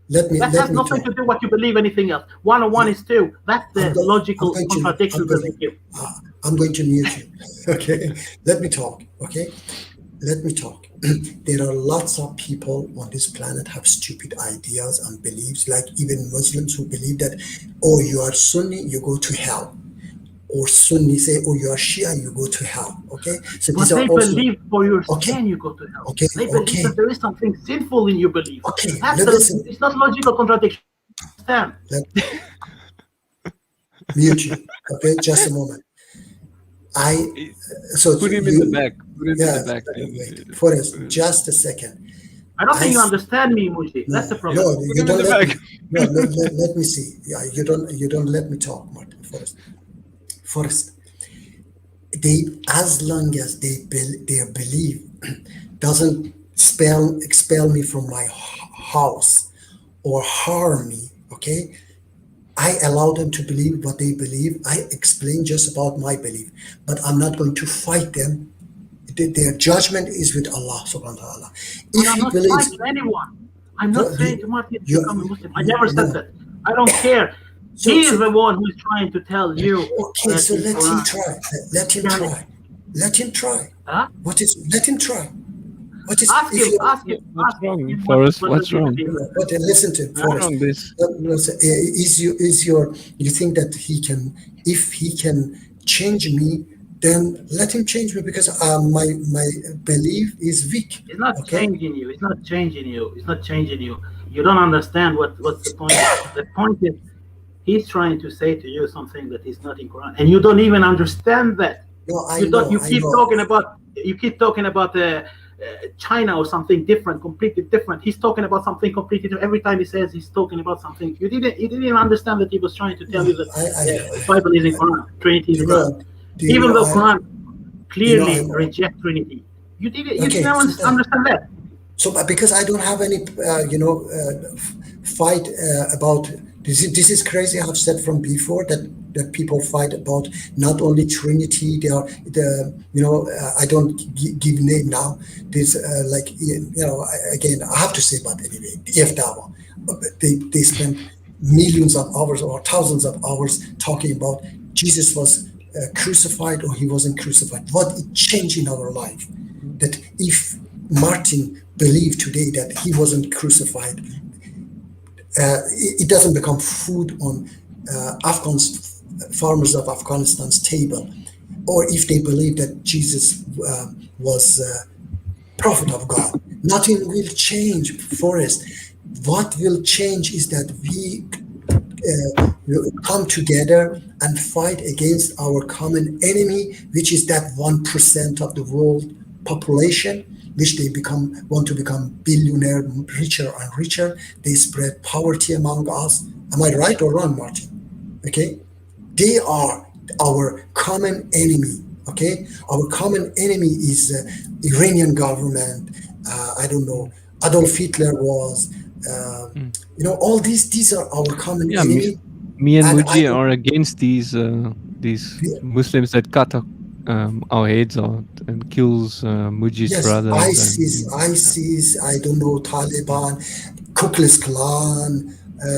A: Let me
C: That has
A: talk.
C: nothing to do what you believe anything else. 1 and 1 is 2. That's the logical contradiction that they give.
A: I'm going to mute you. Okay. Let me talk. Okay. Let me talk. There are lots of people on this planet have stupid ideas and beliefs, like even Muslims who believe that, oh, you are Sunni, you go to hell. Or Sunni say, oh, you are Shia, you go to hell. Okay? So
C: But
A: these
C: they
A: are also
C: believe for your
A: Okay.
C: sin you go to hell.
A: Okay,
C: They believe
A: okay.
C: that there is something sinful in your belief.
A: Okay,
C: That's
A: listen.
C: it's not logical contradiction. Understand?
A: mute you. Okay, just a moment. So
B: Put him in the back. Put him
A: Yeah,
B: in the back.
A: wait, Forrest, just a second.
C: I don't think you
A: I-
C: understand me, Muji. That's the problem.
A: No, you
B: him
A: don't
B: in the
A: let
B: back.
A: me. No, let me see. Yeah, you don't let me talk, Martin. Forrest. They, as long as their belief doesn't expel me from my house or harm me, okay? I allow them to believe what they believe. I explain just about my belief, but I'm not going to fight them. Their judgment is with Allah subhanahu wa ta'ala. If
C: I'm
A: he
C: not
A: believes,
C: fighting anyone. I'm not
A: No,
C: saying
A: you-
C: to Martin
A: you-
C: become a Muslim. I never said
A: no.
C: that. I don't care.
A: So-
C: He is
A: so-
C: the one who is trying to tell you
A: okay,
C: that
A: so
C: in
A: let him
C: Quran.
A: try. Let him
C: Can-
A: try. Let him try.
C: Huh?
A: Let him try. What is
C: Ask
A: if
C: him.
A: you
C: Ask him.
B: What's
C: ask
B: wrong,
C: him
B: Forrest?
C: what
B: What's
C: does he
B: wrong?
C: believe.
A: But listen to him, Forrest.
B: Wrong this.
A: You think that he can, if he can change me, then let him change me, because my belief is weak.
C: It's not
A: Okay?
C: changing you. It's not changing you. It's not changing you. You don't understand what's the point. The point is, he's trying to say to you something that is not in Quran, and you don't even understand that.
A: No, I
C: You
A: know.
C: don't. You
A: I
C: keep
A: know.
C: talking about China or something different, completely different. He's talking about something completely different. Every time he says he's talking about something, you didn't even understand that he was trying to tell you that the Bible is in Quran, Trinity is in Quran. Even though Quran clearly rejects Trinity, you didn't. You
A: Okay,
C: didn't
A: so
C: understand that.
A: So, because I don't have any, fight about this. This is crazy. I've said from before that people fight about not only Trinity. They are I don't give name now. This again, I have to say, but anyway, if Dawa, they spend millions of hours or thousands of hours talking about Jesus was crucified or he wasn't crucified. What it changed in our life? That if Martin believed today that he wasn't crucified, it doesn't become food on farmers of Afghanistan's table. Or if they believe that Jesus was prophet of God, nothing will change, Forrest. What will change is that we come together and fight against our common enemy, which is that 1% of the world population, which they want to become billionaire, richer and richer. They spread poverty among us. Am I right or wrong, Martin? Okay, they are our common enemy. Okay, our common enemy is Iranian government. I don't know. Adolf Hitler was. All these are our common enemy.
B: Me and
A: And
B: Muji
A: I-
B: are against these Muslims that cut our heads out and kills Muji's
A: Yes,
B: brothers.
A: ISIS, I don't know, Taliban, Ku Klux Klan,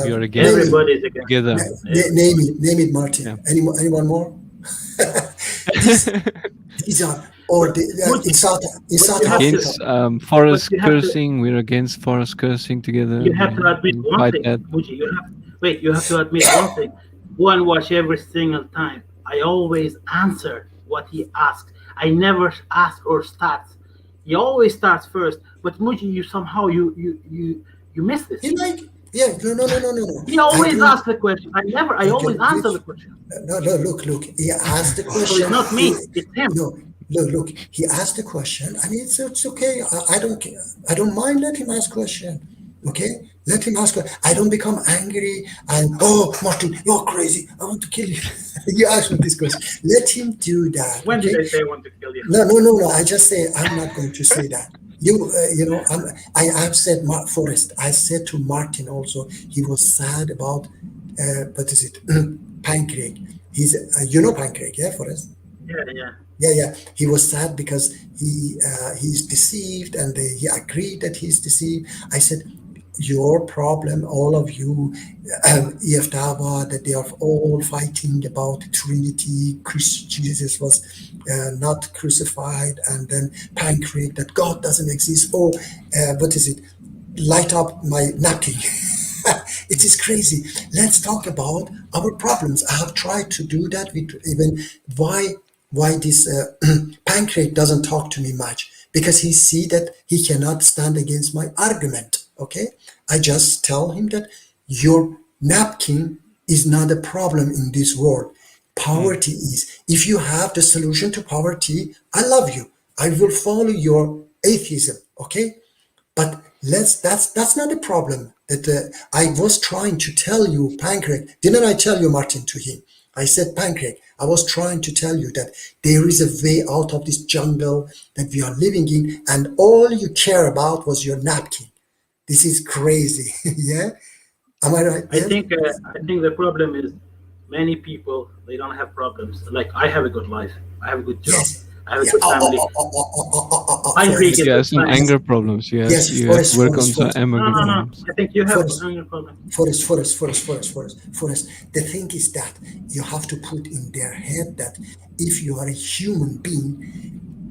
B: We are against
A: Name it,
C: Everybody is against.
B: together.
A: name it, Martin.
B: Yeah.
A: Anyone more? these these are or the, in South
C: you have to-
B: Against forest
C: but you have to-
B: cursing. We're against forest cursing together.
C: You have to admit
B: We
C: one
B: fight
C: thing,
B: that.
C: Muji. You have to admit one thing. Go and watch every single time. I always answer what he asks. I never ask or start. He always starts first. But Muji, you somehow you miss this.
A: he like yeah no.
C: He always
A: I don't-
C: asks the question. I always answer the question.
A: No, look. He asked the
C: So
A: question.
C: it's not me. It's him.
A: No, look. He asked the question, and it's okay. I don't care. I don't mind. Let him ask question. Okay, let him ask. I don't become angry and Martin, you're crazy. I want to kill you. You asked me this question. Let him do that.
C: When
A: okay?
C: did I say I want to kill you?
A: No. I just say I'm not going to say that. I've said Forrest. I said to Martin also. He was sad about what is it? Pancreas. He's Pancreas, yeah, Forrest.
C: Yeah.
A: Yeah. He was sad because he's deceived, and he agreed that he's deceived. I said, your problem, all of you, EF Dawa, that they are all fighting about Trinity. Jesus was not crucified, and then Pancreas, that God doesn't exist. What is it? Light up my napkin. It is crazy. Let's talk about our problems. I have tried to do that with even why this Pancreas doesn't talk to me much, because he see that he cannot stand against my argument. Okay, I just tell him that your napkin is not a problem in this world. Poverty is. If you have the solution to poverty, I love you. I will follow your atheism. Okay, but that's not a problem. That I was trying to tell you, Pancreas. Didn't I tell you, Martin, to him? I said, Pancreas, I was trying to tell you that there is a way out of this jungle that we are living in, and all you care about was your napkin. This is crazy. Yeah, am I right?
C: I
A: Yeah?
C: think the problem is many people they don't have problems. Like I have a good life. I have a good job.
A: Yes.
C: I have a
A: Yeah.
C: good family.
A: Forrest.
B: You have some anger problems. You have,
A: Yes,
B: you have to work on
A: Forrest.
B: some anger
C: No.
B: problems.
C: I think you have
A: Forrest.
C: anger problem.
A: Forrest. The thing is that you have to put in their head that if you are a human being,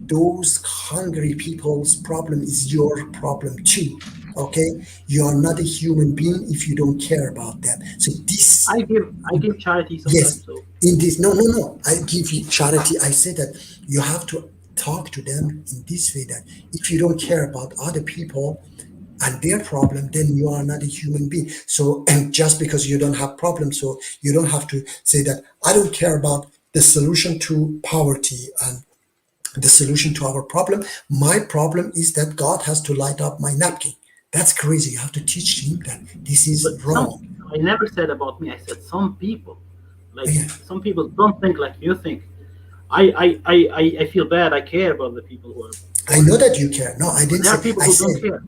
A: those hungry people's problem is your problem too. Okay, you are not a human being if you don't care about them. So this,
C: I give charity sometimes.
A: yes,
C: So
A: in this, no. I give you charity. I say that you have to talk to them in this way, that if you don't care about other people and their problem, then you are not a human being. So, and just because you don't have problems, so you don't have to say that I don't care about the solution to poverty and the solution to our problem. My problem is that God has to light up my napkin. That's crazy. You have to teach him that this is
C: but
A: wrong.
C: I never said about me. I said some people, like
A: Yeah.
C: some people don't think like you think. I feel bad. I care about the people who are.
A: I know that you care. No, I didn't
C: There are
A: say.
C: people
A: I
C: who
A: said.
C: don't care.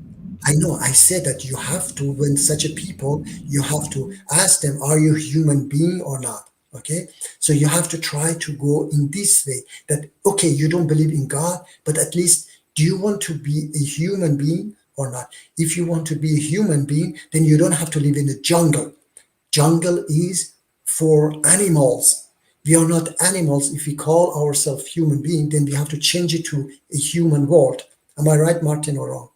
A: I know. I said that you have to, when such a people, you have to ask them, are you a human being or not? Okay. So you have to try to go in this way, that, okay, you don't believe in God, but at least do you want to be a human being or not? If you want to be a human being, then you don't have to live in the jungle. Jungle is for animals. We are not animals. If we call ourselves human being, then we have to change it to a human world. Am I right, Martin, or wrong?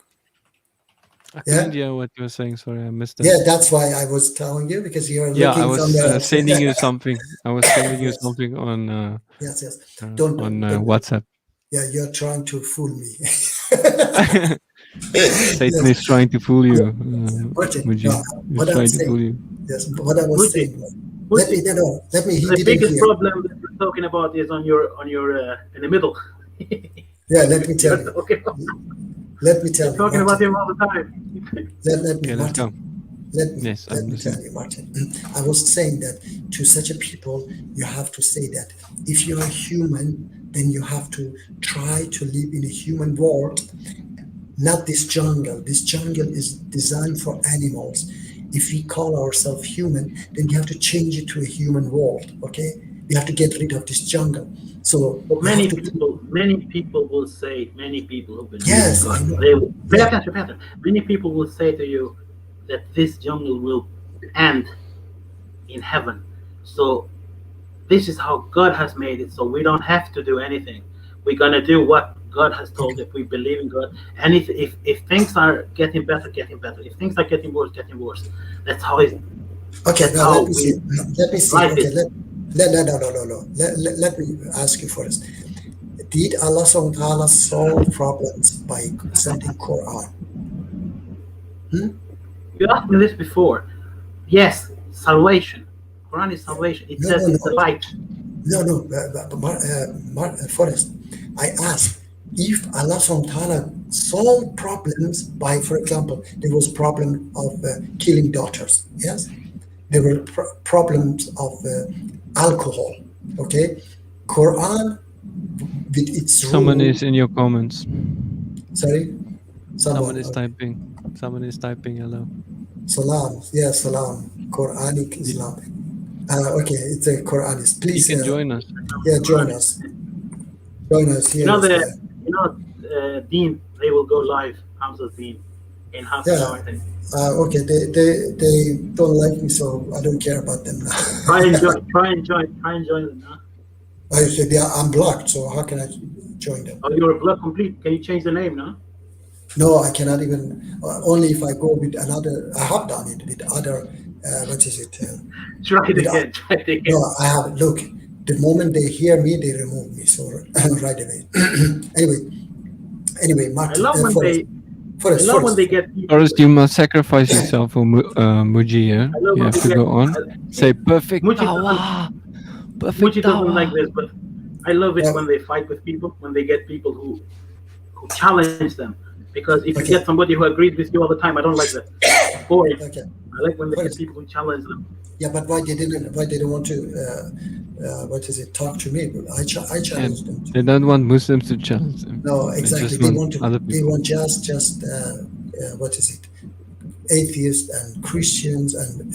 B: I
A: Yeah?
B: couldn't hear what you were saying. Sorry, I missed that.
A: Yeah, that's why I was telling you, because you are
B: Yeah, I
A: looking
B: was
A: somewhere else.
B: sending you something. I was sending you
A: Yes.
B: something on
A: Yes. Don't.
B: WhatsApp.
A: Yeah, you're trying to fool me.
B: Satan
A: Yes.
B: is trying to fool you,
A: Martin,
B: Muji.
A: no,
B: He's
A: what I'm
B: trying to fool
A: saying.
B: you.
A: Yes, what I was
C: Muji,
A: saying was, let me. He
C: The
A: didn't
C: biggest
A: hear.
C: problem that we're talking about is on your in the middle.
A: Yeah, let me tell
C: You're
A: you.
C: talking about,
A: Let me tell
C: you're
A: you.
C: talking about
A: Martin.
C: him all the time.
A: Let me,
B: Okay, let's
A: Martin.
B: go. Yes,
A: Let
B: I'm
A: me tell
B: listening.
A: you, Martin. I was saying that to such a people, you have to say that if you are human, then you have to try to live in a human world, not this jungle. This jungle is designed for animals. If we call ourselves human, then you have to change it to a human world. Okay, we have to get rid of this jungle. So
C: But
A: you have
C: many
A: to.
C: people will say, many people who believe in
A: Yes, I
C: God,
A: know.
C: they will, pay
A: Yeah.
C: attention, pay attention. Many people will say to you that this jungle will end in heaven. So this is how God has made it. So we don't have to do anything. We're gonna do what God has told. If we believe in God, and if things are getting better, getting better. If things are getting worse, getting worse. That's how it.
A: Okay,
C: That's
A: now
C: how
A: let me see. Let me see.
C: life
A: Okay,
C: is.
A: no. Let me ask you first. Did Allah subhanahu wa ta'ala solve problems by sending Quran?
C: You asked me this before. Yes, salvation. Quran is salvation. It says it's the
A: No.
C: light.
A: No, Forrest, I asked if Allah subhanahu wa ta'ala solved problems by, for example, there was problem of killing daughters, yes? There were problems of alcohol, okay? Quran, with its
B: Someone
A: rule,
B: is in your comments.
A: sorry?
B: Someone is
A: Okay.
B: typing. Someone is typing hello.
A: Salam, yeah, salam, Quranic Islam. Okay, it's a Quranist.
B: You
A: Please,
B: can join us.
A: yeah, join us. Join us here.
C: Dean, they will go live. Hamza's Dean in half an hour. I think.
A: Okay, they don't like me, so I don't care about them now.
C: Try and join them. Huh?
A: I said, yeah, I'm blocked, so how can I join them?
C: Oh, you're block complete. Can you change the name now?
A: No, I cannot even. Only if I go with another. I have done it with other. What is it?
C: Try it again.
A: No, I have. Look, the moment they hear me, they remove me. So right away. anyway, Martin.
C: I love when they.
A: Forrest,
C: when they get.
B: First, you must sacrifice yourself for Muji. Yeah? You have to go on. Say perfect dawah. Perfect
C: Muji doesn't like
B: dawah.
C: this, but I love it when they fight with people, when they get people who challenge them. Because if you get somebody who agrees with you all the time, I don't like that. Boring.
A: Okay.
C: I like when they get people who challenge them.
A: Yeah, but why they didn't want to? Talk to me? I challenged them.
B: They don't want Muslims to challenge them.
A: No, exactly. They want to. They want just what is it? Atheists and Christians and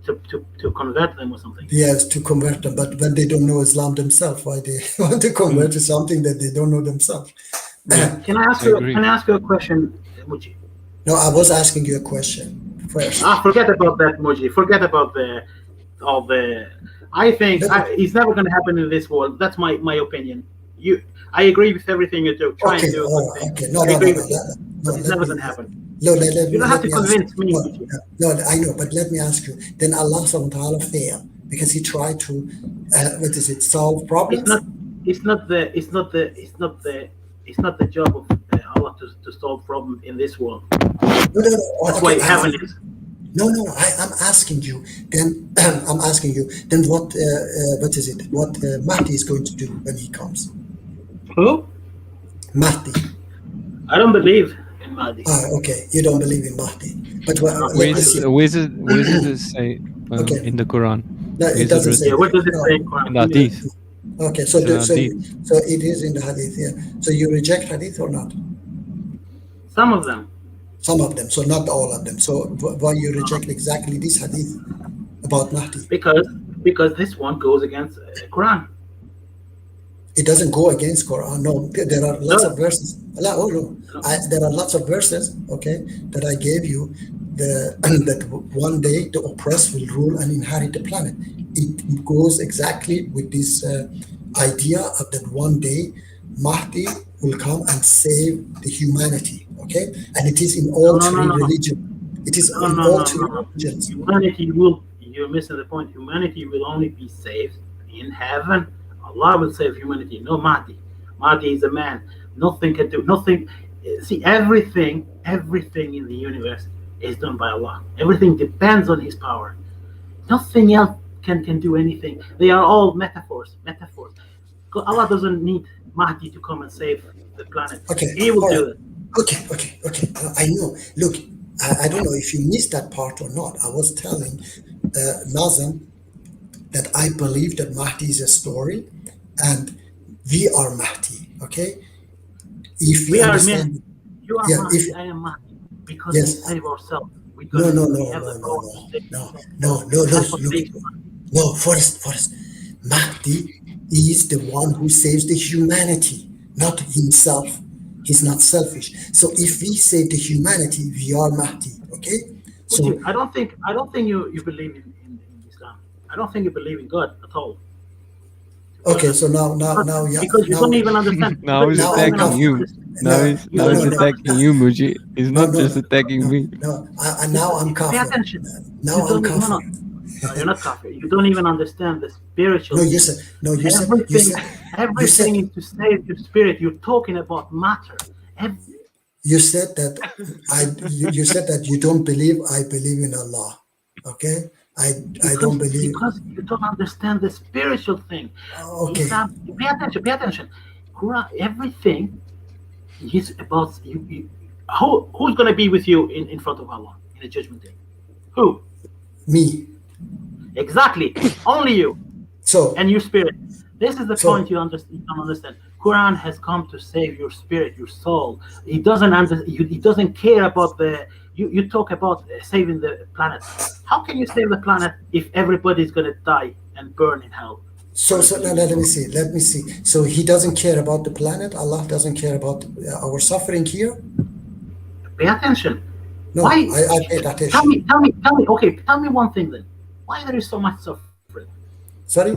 C: to convert them or something.
A: Yes, to convert them. But when they don't know Islam themselves, why they want to convert to something that they don't know themselves?
C: Can I ask you a question, Muji?
A: No, I was asking you a question first.
C: Forget about that, Muji. Forget about all the. I think it's never going to happen in this world. That's my opinion. I agree with everything you do. Try and do it.
A: Okay.
C: No. It's never going to happen.
A: No,
C: you don't have to convince me.
A: No, I know, but let me ask you. Then Allah subhanahu wa ta'ala failed because he tried to solve problems.
C: It's not the job of Allah to solve problems in this world.
A: No.
C: That's why heaven is.
A: No. I'm asking you. Then I'm asking you. Then what is it? What Mahdi is going to do when he comes?
C: Who?
A: Mahdi.
C: I don't believe in Mahdi.
A: Okay. You don't believe in Mahdi, but
B: where does it say in the Quran?
A: No, it doesn't say.
C: Where does it say in Quran?
B: In the Hadith.
A: Okay, so it is in the Hadith. Yeah. So you reject Hadith or not?
C: Some of them.
A: Some of them. So not all of them. So why you reject exactly this Hadith about Mahdi?
C: Because this one goes against Quran.
A: It doesn't go against Quran. No, there are lots of verses. There are lots of verses. Okay, that I gave you. That one day the oppressed will rule and inherit the planet. It goes exactly with this idea of that one day Mahdi will come and save the humanity. Okay, and it is in all three religions. It is in all three religions.
C: Humanity will. You're missing the point. Humanity will only be saved in heaven. Allah will save humanity. No Mahdi. Mahdi is a man. Nothing can do. Nothing. See, everything in the universe is done by Allah. Everything depends on His power. Nothing else can do anything. They are all metaphors. Allah doesn't need Mahdi to come and save the planet.
A: Okay.
C: He will do it.
A: Okay. I know. Look, I don't know if you missed that part or not. I was telling Nazam that I believe that Mahdi is a story and we are Mahdi. Okay? If
C: we
A: understand,
C: are Mahdi. You are Mahdi. I am Mahdi. Because we save ourselves.
A: No, Forrest. Mahdi is the one who saves the humanity, not himself. He's not selfish. So if we save the humanity, we are Mahdi. Okay?
C: Who
A: So
C: you. I don't think you believe in Islam. I don't think you believe in God at all.
A: okay, so now yeah,
C: Because you
A: now
C: don't even understand.
B: Now he's
A: Now I'm
B: attacking
A: confident.
B: you.
A: No,
B: Now he's
A: no,
B: attacking you, Muji. He's
A: no,
B: not
A: no,
B: just attacking
A: no,
B: me.
A: no. Now I'm
C: Pay
A: confident.
C: attention.
A: Now
C: You
A: I'm
C: don't. No, no.
A: confident.
C: No, you're not kafir. You don't even understand the spiritual
A: No,
C: thing.
A: you said no. You said
C: Everything is to save your spirit. You're talking about matter.
A: you said that you said that you don't believe I believe in Allah. Okay, I don't believe.
C: Because you don't understand the spiritual thing.
A: Okay,
C: Islam, pay attention. Pay attention. Quran, everything is about you. Who's going to be with you in front of Allah in the judgment day? Who?
A: me.
C: Exactly. Only you
A: So
C: and your spirit. This is the
A: So-
C: point you don't understand. Quran has come to save your spirit, your soul. He doesn't care about the. You talk about saving the planet. How can you save the planet if everybody's gonna die and burn in hell?
A: so now let me see. Let me see. So he doesn't care about the planet. Allah doesn't care about our suffering here.
C: Pay attention.
A: No,
C: Why?
A: I paid attention.
C: Tell me. Okay, tell me one thing then. Why there is so much suffering?
A: Sorry,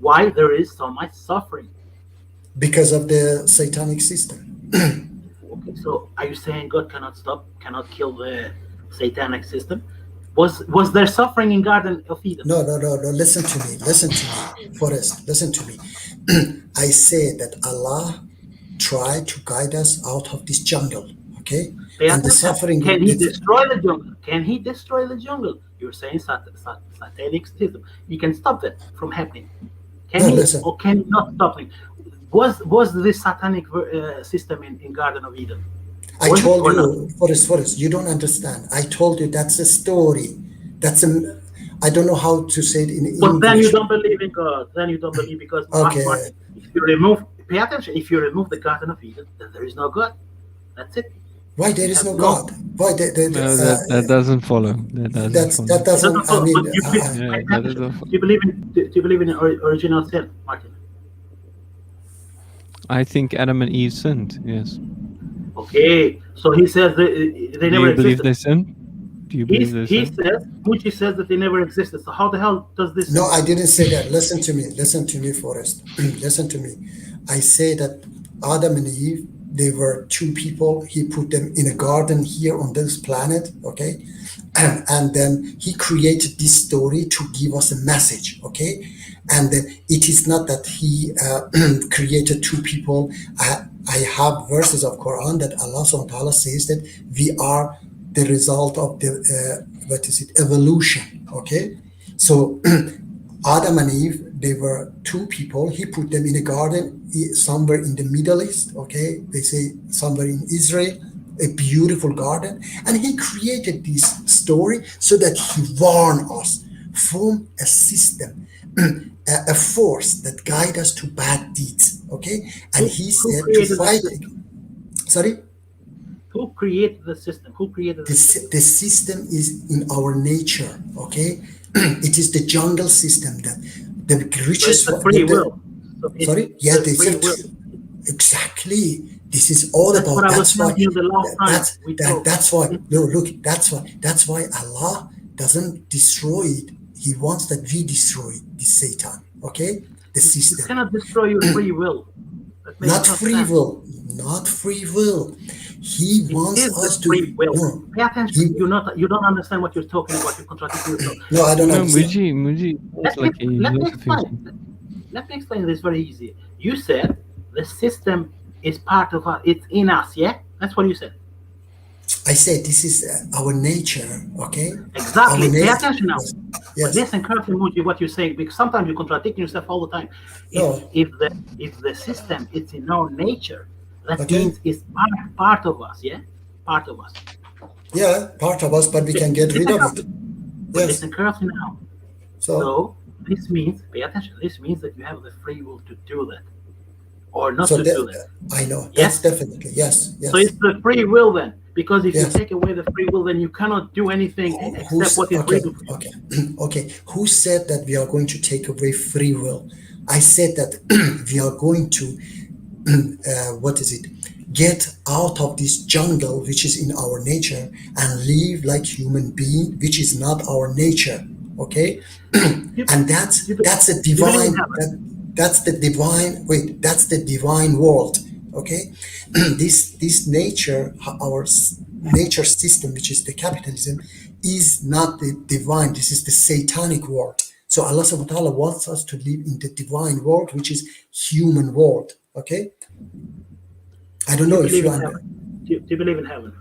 C: Why there is so much suffering?
A: because of the satanic system.
C: Okay, so are you saying God cannot kill the satanic system? Was there suffering in Garden of Eden?
A: No. Listen to me, Forrest. Listen to me. I say that Allah tried to guide us out of this jungle. Okay,
C: Pay
A: and the
C: attention.
A: suffering.
C: Can he destroy the jungle? Can he destroy the jungle? You're saying satanic system. You can stop that from happening. Can
A: No,
C: he
A: listen.
C: or can he not stop it? Was this satanic system in Garden of Eden?
A: I
C: Was it
A: told
C: or
A: you, Forrest, you don't understand. I told you that's a story. I don't know how to say it in
C: But
A: English.
C: then you don't believe in God. Then you don't believe because
A: Okay.
C: Martin, pay attention. If you remove the Garden of Eden, then there is no God. That's it.
A: Why there is no
C: No.
A: God? Why
B: No, that doesn't follow. That doesn't follow.
A: that doesn't. I mean,
C: But you believe,
B: Yeah,
C: pay
B: that
C: attention.
B: doesn't follow.
C: Do you believe in original sin, Martin?
B: I think Adam and Eve sinned. Yes.
C: Okay, so he says they
B: Do
C: never
B: you believe
C: existed.
B: they sinned? Do you believe they
C: He
B: sinned?
C: says, Gucci says that they never existed. So how the hell does this?
A: no, I didn't say that. Listen to me, Forrest. Listen to me. I say that Adam and Eve, they were two people. He put them in a garden here on this planet, okay? And then he created this story to give us a message, okay? And it is not that he created two people. I have verses of Quran that Allah subhanahu wa ta'ala says that we are the result of the evolution, okay? So Adam and Eve, they were two people. He put them in a garden somewhere in the Middle East, okay? They say somewhere in Israel, a beautiful garden. And he created this story so that he warned us from a system, a force that guide us to bad deeds, okay? And he said to fight. Sorry?
C: Who created the system? Who created
A: the system is in our nature, okay? It is the jungle system that the richest.
C: So it's the free will.
A: Sorry, yeah,
C: the free will.
A: Exactly. This is all
C: That's
A: about.
C: what I was
A: That's why.
C: telling you the last time.
A: That's why. No, look. That's why Allah doesn't destroy it. He wants that we destroy the Satan. Okay, the system.
C: You cannot destroy your free will.
A: Not free will. Not free will. He wants us to. No,
C: pay attention. You don't understand what you're talking about. You're contradicting yourself.
A: No, I don't
B: No,
A: understand.
B: Muji.
C: Let me explain this very easy. You said the system is part of us. It's in us. Yeah, that's what you said.
A: I said this is our nature. Okay.
C: Exactly. Pay attention now.
A: Yes.
C: Listen carefully, Muji, what you're saying, because sometimes you contradict yourself all the time. If the system is in our nature, that means it's part of us, yeah? Part of us.
A: Yeah, part of us, but we can get rid of it. Yes.
C: Listen carefully now.
A: So
C: this means, pay attention, this means that you have the free will to do that. Or not to do that.
A: I know. That's definitely, yes.
C: So it's the free will then. Because if you take away the free will, then you cannot do anything except what is written for you.
A: Okay. Who said that we are going to take away free will? I said that we are going to, get out of this jungle which is in our nature and live like human being, which is not our nature. Okay,
C: You,
A: and that's a
C: you believe in
A: divine
C: heaven?
A: that's the divine wait that's the divine world. Okay, this nature, our nature system, which is the capitalism, is not the divine. This is the satanic world. So Allah subhanahu wa ta'ala wants us to live in the divine world, which is human world. Okay, I don't
C: Do you
A: know if
C: believe
A: you
C: in heaven? Do you believe in heaven?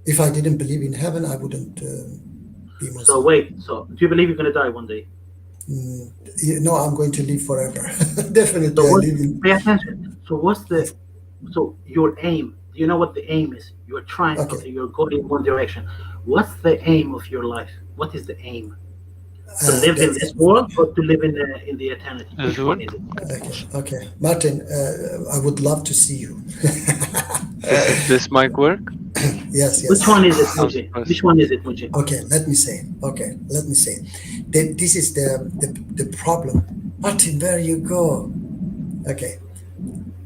A: if I didn't believe in heaven, I wouldn't be
C: So
A: Muslim.
C: wait. So do you believe you're gonna die one day?
A: No, I'm going to live forever. Definitely,
C: So
A: I
C: what?
A: live in.
C: Pay attention. So what's the? So your aim? Do you know what the aim is? You're trying.
A: Okay,
C: Okay, you're going in one direction. What's the aim of your life? What is the aim? To live in this
A: the,
C: world or to live in the eternity? Which one
B: Azul?
C: is it?
A: okay, okay, Martin. I would love to see you.
B: If this mic work,
A: Yes,
C: Which
A: yes.
C: one is it,
B: I'm
C: Muji?
B: supposed.
C: Which one is it, Muji?
A: Okay, let me say. Okay, let me say. This is the problem. Martin, there you go. Okay,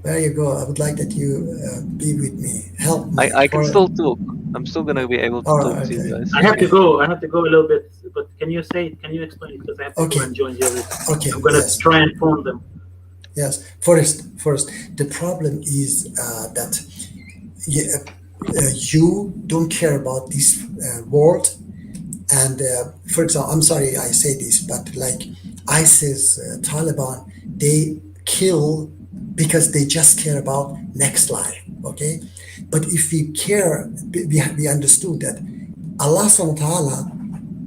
A: there you go. I would like that you be with me. Help me
B: I can
A: for.
B: still talk. I'm still gonna be able to
A: All
B: talk
A: right.
B: to you
A: Okay.
B: guys.
C: I have to go. I have to go a little bit. But can you say? Can you explain it? Because I have to go
A: Okay.
C: and join the others.
A: Okay.
C: I'm gonna
A: Yes.
C: try and phone them.
A: Yes. First, the problem is that you don't care about this world. And for example, I'm sorry I say this, but like ISIS, Taliban, they kill because they just care about next life. Okay, but if we care, we understood that Allah subhanahu wa ta'ala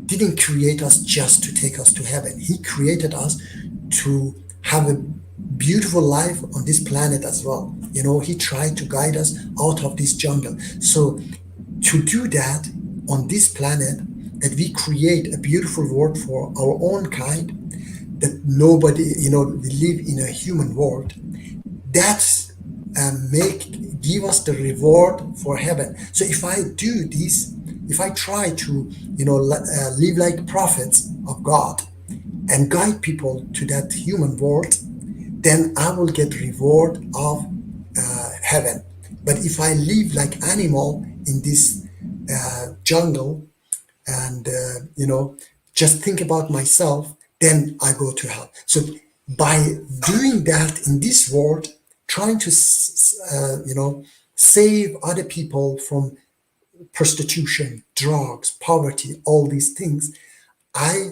A: didn't create us just to take us to heaven. He created us to have a beautiful life on this planet as well. You know, He tried to guide us out of this jungle. So to do that on this planet, that we create a beautiful world for our own kind, that nobody, we live in a human world, that's give us the reward for heaven. So if I do this, if I try to live like prophets of God and guide people to that human world, then I will get reward of heaven. But if I live like animal in this jungle and just think about myself, then I go to hell. So by doing that in this world, trying to save other people from prostitution, drugs, poverty, all these things, I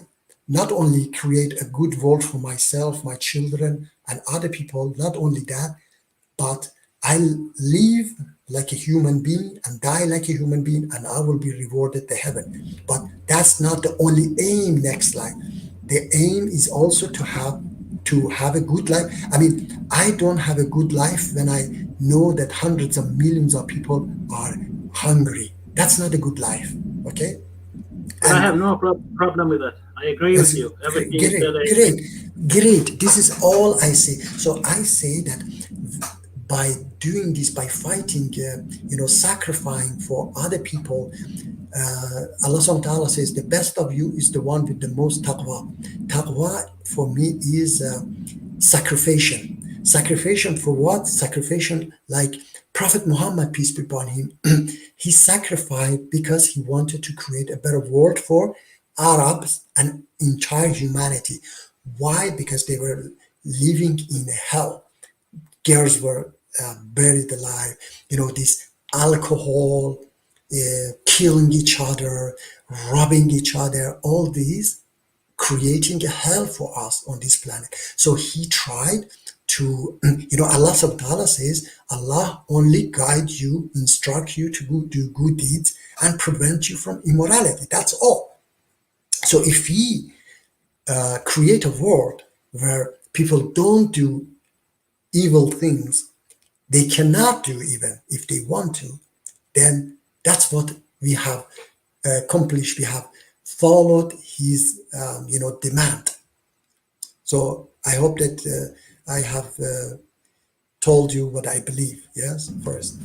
A: not only create a good world for myself, my children, and other people, not only that, but I live like a human being and die like a human being, and I will be rewarded the heaven. But that's not the only aim next life. The aim is also to have a good life. I mean, I don't have a good life when I know that hundreds of millions of people are hungry. That's not a good life. Okay?
C: But I
A: And
C: have no problem with that. I agree with
A: yes,
C: you. Everything you said,
A: great,
C: I agree.
A: great, great. This is all I say. So I say that by doing this, by fighting, sacrificing for other people, Allah subhanahu wa ta'ala says the best of you is the one with the most taqwa. Taqwa for me is sacrificial. Sacrificial for what? Sacrificial like Prophet Muhammad, peace be upon him, he sacrificed because he wanted to create a better world for Arabs and entire humanity. Why? Because they were living in hell. Girls were buried alive. This alcohol, killing each other, robbing each other, all these creating a hell for us on this planet. So he tried to, Allah subhanahu wa ta'ala says, Allah only guides you, instruct you to do good deeds and prevent you from immorality. That's all. So if we create a world where people don't do evil things, they cannot do even if they want to, then that's what we have accomplished. We have followed his, demand. So I hope that I have told you what I believe. Yes, first.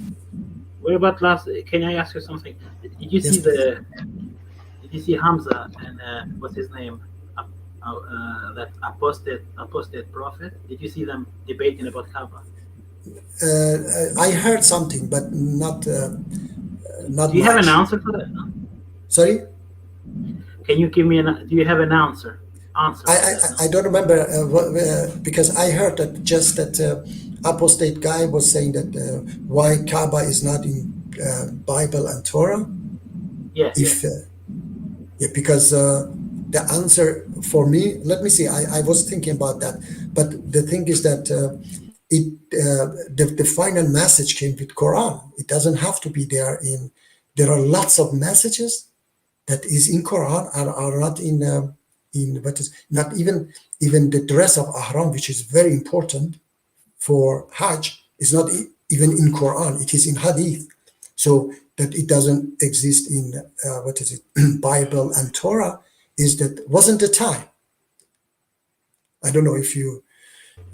C: What about last? Can I ask you something? Did you
A: Yes,
C: see
A: please.
C: Did you see Hamza and what's his name? That apostate prophet? Did you see them debating about Kaaba?
A: I heard something, but not
C: Do you have an
A: much.
C: answer for that? No?
A: Sorry,
C: Can you give me an? Do you have an answer
A: I
C: for that? No?
A: I don't remember because I heard that just that apostate guy was saying that why Kaaba is not in Bible and Torah.
C: Yeah, yeah.
A: If yeah, because the answer for me, let me see. I was thinking about that, but the thing is that the final message came with Quran. It doesn't have to be there in. There are lots of messages that is in Quran are not in what is not even the dress of ihram, which is very important for Hajj, is not even in Quran. It is in Hadith, so that it doesn't exist in what is it Bible and Torah is that wasn't the time. I don't know if you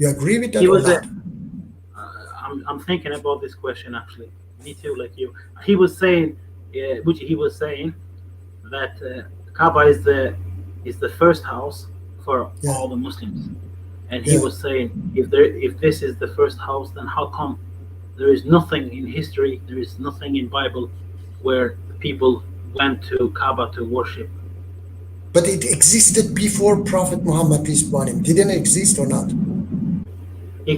A: agree with
C: He
A: that or
C: was a.
A: not.
C: I'm thinking about this question actually. Me too, like you. He was saying, which he was saying that Kaaba is the first house for
A: Yeah,
C: all the Muslims, and he
A: yeah.
C: was saying if this is the first house, then how come there is nothing in history, there is nothing in Bible where people went to Kaaba to worship?
A: But it existed before Prophet Muhammad peace be upon him. Didn't it exist or not?
C: I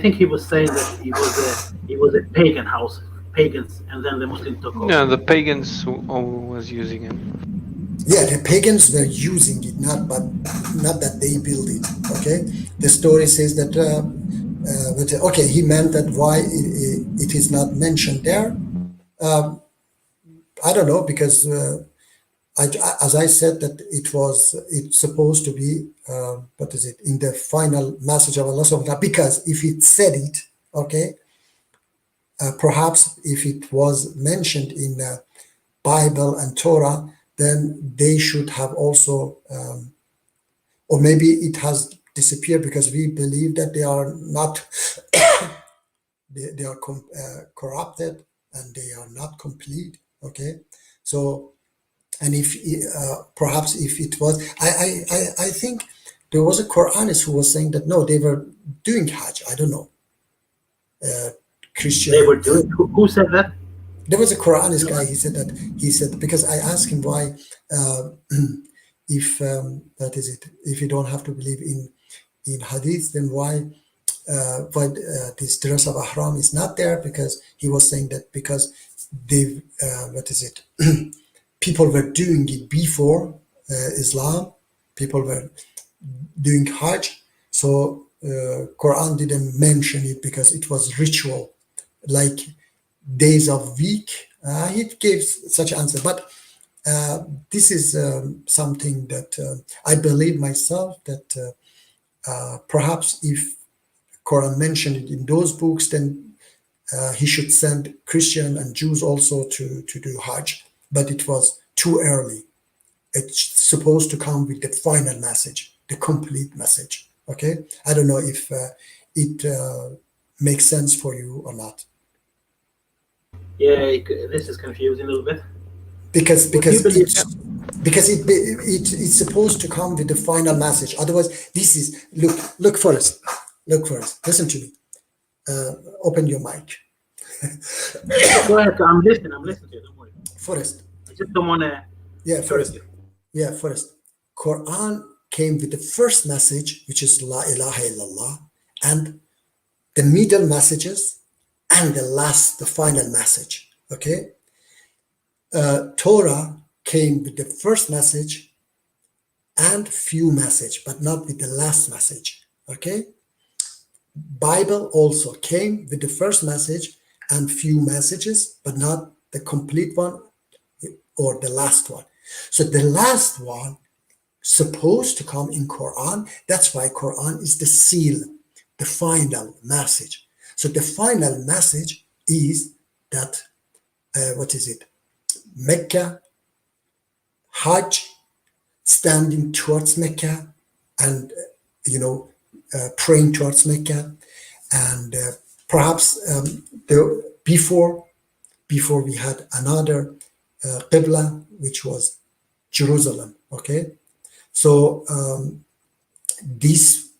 C: think he was saying that it was a pagan house, pagans, and then the Muslims took over.
B: No, the pagans was using him.
A: Yeah, the pagans were using it, not that they built it. Okay, the story says that. But okay, he meant that why it is not mentioned there. I don't know because as I said that it's supposed to be what is it in the final message of Allah Subhanahu wa Ta'ala, because if it said it, okay, perhaps if it was mentioned in Bible and Torah, then they should have also, or maybe it has disappeared because we believe that they are not, they are corrupted and they are not complete. Okay, so and if perhaps if it was, I think there was a Quranist who was saying that no, they were doing Hajj. I don't know,
C: They were
A: Christian.
C: doing. Who said that?
A: There was a Quranist guy. He said because I asked him why, if that is it, if you don't have to believe in Hadith, then why this dress of Ahram is not there? Because he was saying that because they what is it, people were doing it before Islam. People were doing Hajj, so Quran didn't mention it because it was ritual, like days of week. He gave such answer, but this is something that I believe myself that perhaps if Quran mentioned it in those books, then he should send Christian and Jews also to do Hajj. But it was too early. It's supposed to come with the final message, the complete message. Okay, I don't know if it makes sense for you or not.
C: Yeah, this is confusing a little bit.
A: Because
C: What do you believe?
A: it's supposed to come with the final message. Otherwise, this is look first, listen to me. Open your mic.
C: Go ahead. I'm listening. I'm listening to you. Don't worry.
A: First,
C: I just don't want to
A: yeah,
C: interrupt
A: first,
C: you.
A: yeah, first. Quran came with the first message, which is La ilaha illallah, and the middle messages, and the final message. Okay. Torah came with the first message and few message, but not with the last message. Okay. Bible also came with the first message and few messages, but not the complete one or the last one. So the last one supposed to come in Quran. That's why Quran is the seal, the final message. So the final message is that what is it? Mecca, Hajj, standing towards Mecca, and praying towards Mecca, and perhaps before we had another Qibla, which was Jerusalem. Okay, so this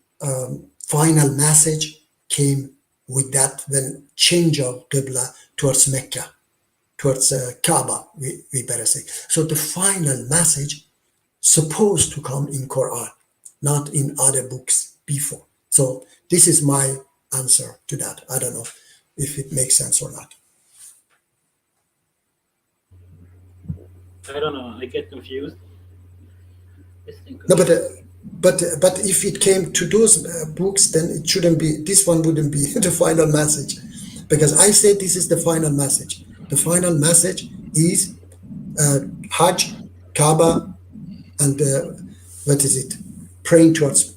A: final message came with that when change of Qibla towards Mecca, towards Kaaba, we better say. So the final message supposed to come in Quran, not in other books before. So this is my answer to that. I don't know if it makes sense or not.
C: I don't know. I get confused. Let's think.
A: No, but if it came to those books, then it shouldn't be. This one wouldn't be the final message, because I said this is the final message. The final message is Hajj, Kaaba, and what is it? Praying towards.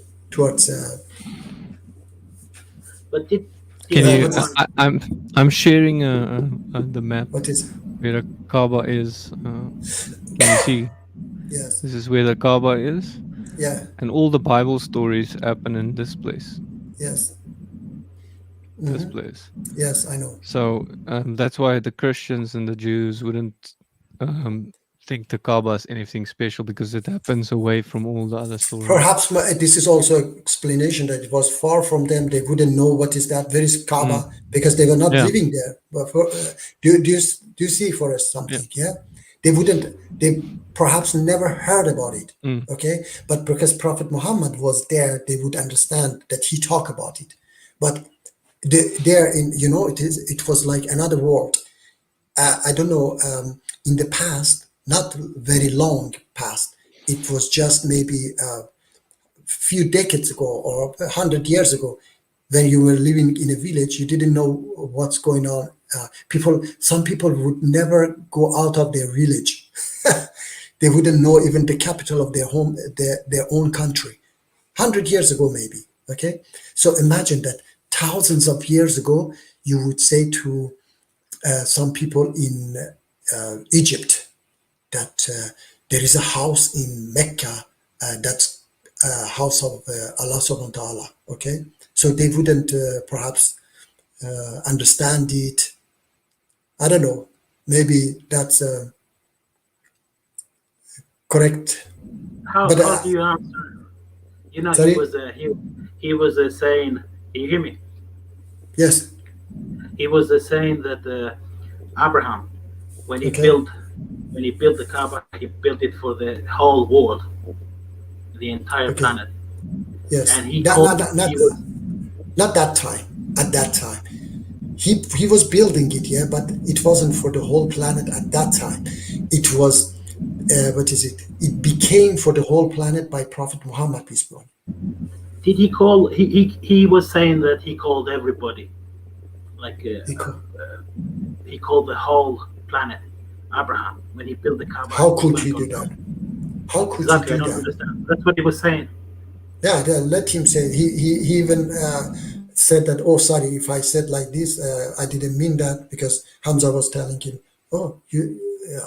C: But did
B: Can you?
C: everyone?
B: I'm sharing the map
A: What is?
B: where the Kaaba is. Can you see?
A: Yes.
B: This is where the Kaaba is,
A: Yeah.
B: and all the Bible stories happen in this place.
A: Yes.
B: This place.
A: Yes, I know.
B: So that's why the Christians and the Jews wouldn't think the Kaaba is anything special, because it happens away from all the other stories.
A: Perhaps this is also explanation that it was far from them. They wouldn't know what is that. Where is Kaaba? Because they were not
B: Yeah.
A: living there. But do you see for us something? Yeah. They wouldn't. They perhaps never heard about it. Okay, but because Prophet Muhammad was there, they would understand that he talked about it. But there, in it was like another world. I don't know. In the past, not very long past, it was just maybe a few decades ago or 100 years ago, when you were living in a village, you didn't know what's going on. Some people would never go out of their village. They wouldn't know even the capital of their home, their own country. 100 years ago, maybe. Okay, so imagine that thousands of years ago, you would say to some people in Egypt that there is a house in Mecca that's house of Allah subhanahu wa ta'ala. Okay, so they wouldn't perhaps understand it. I don't know. Maybe that's correct.
C: How
A: But,
C: do you answer? You know,
A: sorry?
C: he was saying. Can you hear me?
A: Yes.
C: He was saying that Abraham, when he
A: Okay.
C: built the Kaaba, he built it for the whole world, the entire
A: Okay.
C: planet.
A: Yes.
C: And he
A: Not that time. At that time, he was building it, yeah, but it wasn't for the whole planet at that time. It was what is it? It became for the whole planet by Prophet Muhammad, peace be upon him.
C: Did he call? He was saying that he called everybody, like he called the whole planet Abraham when he built the Kaaba.
A: How could he do that? How could
C: Exactly,
A: he
C: I
A: do
C: don't
A: that?
C: understand. That's what he was saying.
A: Yeah, let him say. He even said that. Oh, sorry, if I said like this, I didn't mean that, because Hamza was telling him, "Oh, you,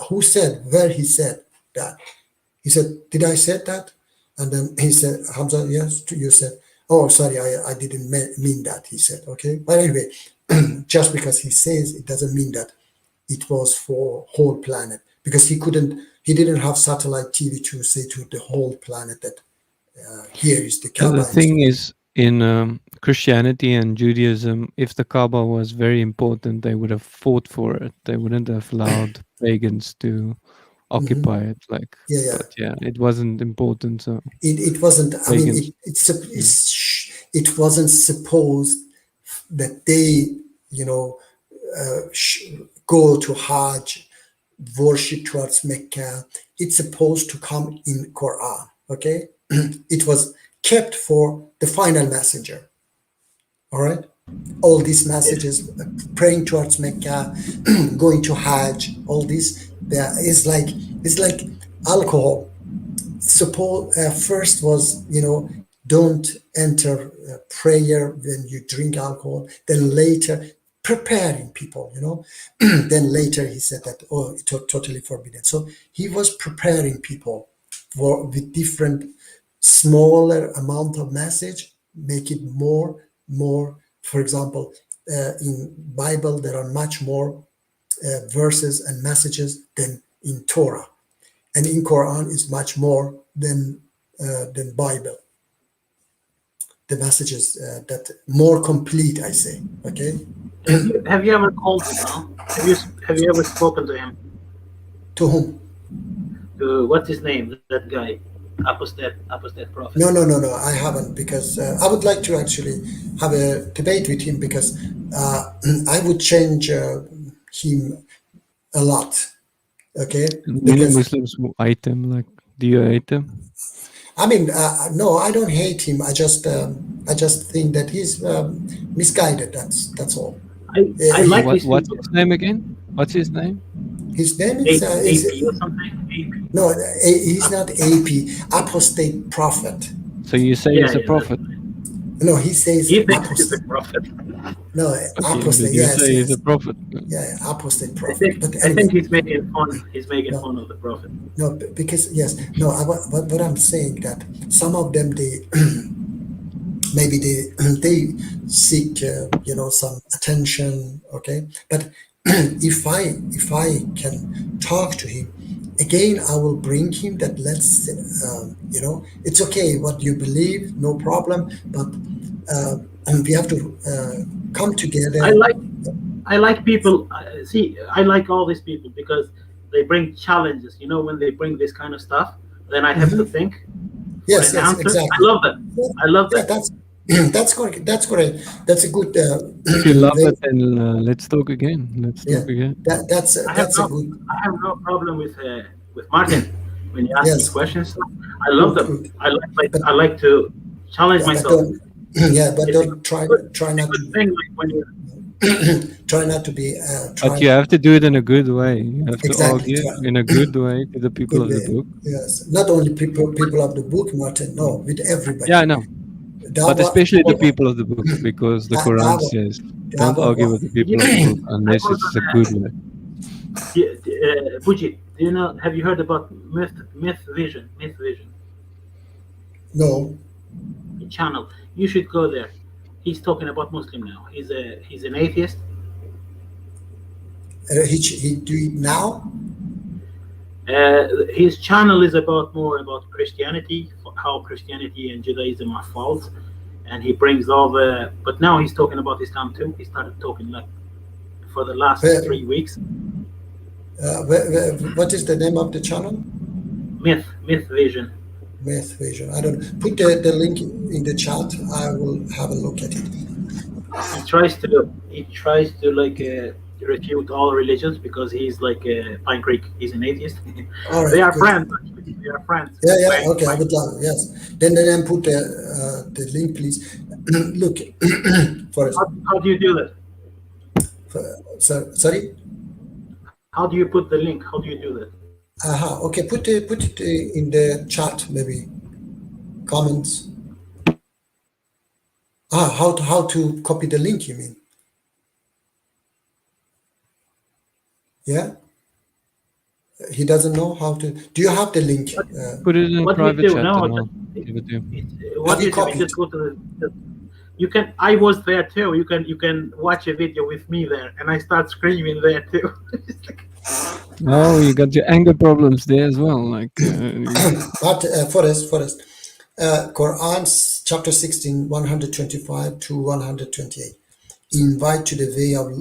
A: who said where he said that?" He said, "Did I say that?" And then he said, "Hamza, yes, you said." Oh, sorry, I didn't mean that. He said, "Okay." But anyway, just because he says, it doesn't mean that it was for whole planet, because he didn't have satellite TV to say to the whole planet that here is the Kaaba.
B: The thing is, in Christianity and Judaism, if the Kaaba was very important, they would have fought for it. They wouldn't have allowed pagans to occupy it. Like,
A: Yeah.
B: But yeah, it wasn't important. So
A: it wasn't. I mean,
B: pagans.
A: it wasn't supposed that they, go to Hajj, worship towards Mecca. It's supposed to come in Quran. Okay, it was kept for the final messenger. All right, all these messages, praying towards Mecca, going to Hajj, all this, it's like alcohol. Suppose first was, don't enter prayer when you drink alcohol. Then later, preparing people, then later he said that, oh, it's totally forbidden. So he was preparing people with different smaller amount of message, make it more. For example, in Bible there are much more verses and messages than in Torah, and in Quran is much more than Bible. the messages that more complete, I say. Okay.
C: Have you ever called him? No. Have you ever spoken to him?
A: To whom?
C: To what's his name? That guy, apostate prophet.
A: No, I haven't, because I would like to actually have a debate with him, because I would change him a lot. Okay,
B: Many
A: because
B: Muslims hate him. Like, do you hate him?
A: I mean, no, I don't hate him. I just think that he's misguided. That's all.
C: I like
B: What's
C: these people.
B: his name again? What's his name?
A: His name is
C: AP or something. AP.
A: no, he's not AP, apostate prophet.
B: So you say he's a prophet?
A: No, he says
C: He thinks he's
A: apostate.
C: a prophet.
A: No,
B: Okay,
A: apostate.
B: but you
A: Yes,
B: say he's
A: yes,
B: a prophet.
A: yeah, apostate
C: I
A: prophet.
C: think,
A: But
C: I think
A: anyway,
C: he's making fun. He's making fun of the prophet.
A: no, because yes, no. What I'm saying, that some of them, they maybe they seek some attention. Okay, but if I can talk to him again, I will bring him that, let's it's okay what you believe, no problem, but and we have to come together.
C: I like people. See, I like all these people because they bring challenges. You know, when they bring this kind of stuff, then I have to think for
A: Yes,
C: an answer.
A: exactly.
C: I love that. I love
A: Yeah,
C: that.
A: that's correct. That's correct. That's a good.
B: If you love
A: way.
B: it, then let's talk again. Let's
A: Yeah,
B: talk again.
A: that's
C: I have
A: a good.
C: no problem with Martin when you ask me
A: Yes.
C: questions. I love
A: Good,
C: them.
A: good.
C: I like to challenge
A: Yeah, but
C: myself.
A: don't. Yeah, but
C: It's a
A: don't try
C: good
A: not to
C: thing, like when you
A: try not to be.
B: But you have to do it in a good way. You have to
A: Exactly.
B: argue in a good way to the people
A: Good
B: of the
A: way.
B: book.
A: Yes, not only people of the book, Martin. No, with everybody.
B: Yeah, I know. But especially the people of the book, because the Quran
A: Dawah-
B: says, don't
A: Dawah-
B: argue with the people of the book unless it's a good way.
C: Buji, do you know? Have you heard about Myth Vision? Myth Vision
A: No.
C: channel. You should go there. He's talking about Muslim now. He's an atheist.
A: He do it now.
C: His channel is more about Christianity, how Christianity and Judaism are false, and he brings all the. But now he's talking about Islam too. He started talking like for the last 3 weeks.
A: What is the name of the channel?
C: Myth Vision.
A: Myth Vision. I don't put the link in the chat. I will have a look at it.
C: He tries to like refute all religions because he's like Pine Creek. He's an atheist.
A: All right,
C: they are
A: good.
C: friends. Actually. They are friends.
A: Yeah. Okay, I would love. Yes. Then put the link, please. Look, Forrest.
C: How do you do that?
A: Sorry.
C: How do you put the link? How do you do that?
A: Okay. Put it in the chat, maybe. Comments. How to copy the link? You mean? Yeah. He doesn't know how to. Do you have the link?
B: Put it in
C: What do
B: private
C: you do?
B: chat.
C: No,
B: and I'll give it to you.
C: what
A: you
C: you do? You just go to the. You can. I was there too. You can watch a video with me there, and I start screaming there too.
B: Oh, you got your anger problems there as well. Like,
A: But Forrest, Quran chapter 16, 125 to 128. Invite to the way of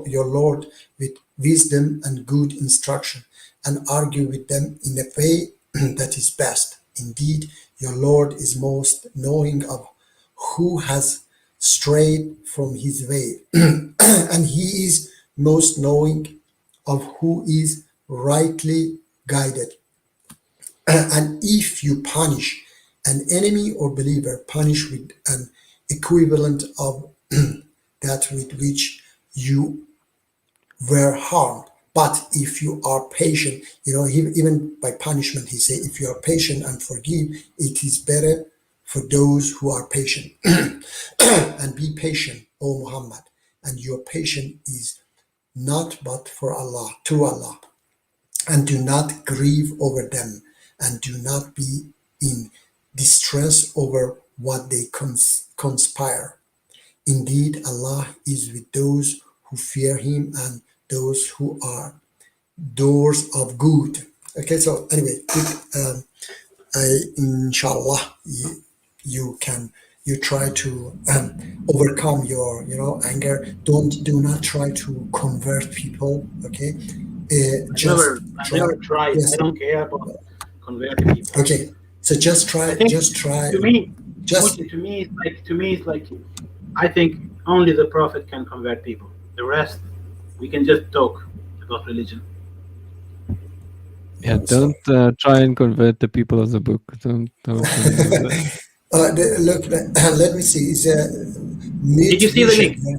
A: your Lord with wisdom and good instruction, and argue with them in a way that is best. Indeed, your Lord is most knowing of who has strayed from his way, and he is most knowing of who is rightly guided. And if you punish an enemy or believer, punish with an equivalent of that with which you were harmed. But if you are patient, even by punishment, he said, if you are patient and forgive, it is better for those who are patient. And be patient, O Muhammad, and your patience is not but for Allah, through Allah. And do not grieve over them, and do not be in distress over what they conspire. Indeed, Allah is with those who fear Him and those who are doers of good. Okay, so anyway, inshallah, you can you try to overcome your anger. Do not try to convert people. Okay, just
C: I
A: try.
C: never tried.
A: Yes.
C: I don't care about converting people.
A: Okay, so just
C: I
A: try.
C: think
A: Just try.
C: to me,
A: Just
C: to me, it's like I think only the prophet can convert people. The rest, we can just talk about religion.
B: Yeah,
A: So-
B: don't try and convert the people of the book. Don't do that.
A: look. Let me see. It's a Myth
C: Did you see the
A: Vision.
C: link?
A: Yeah?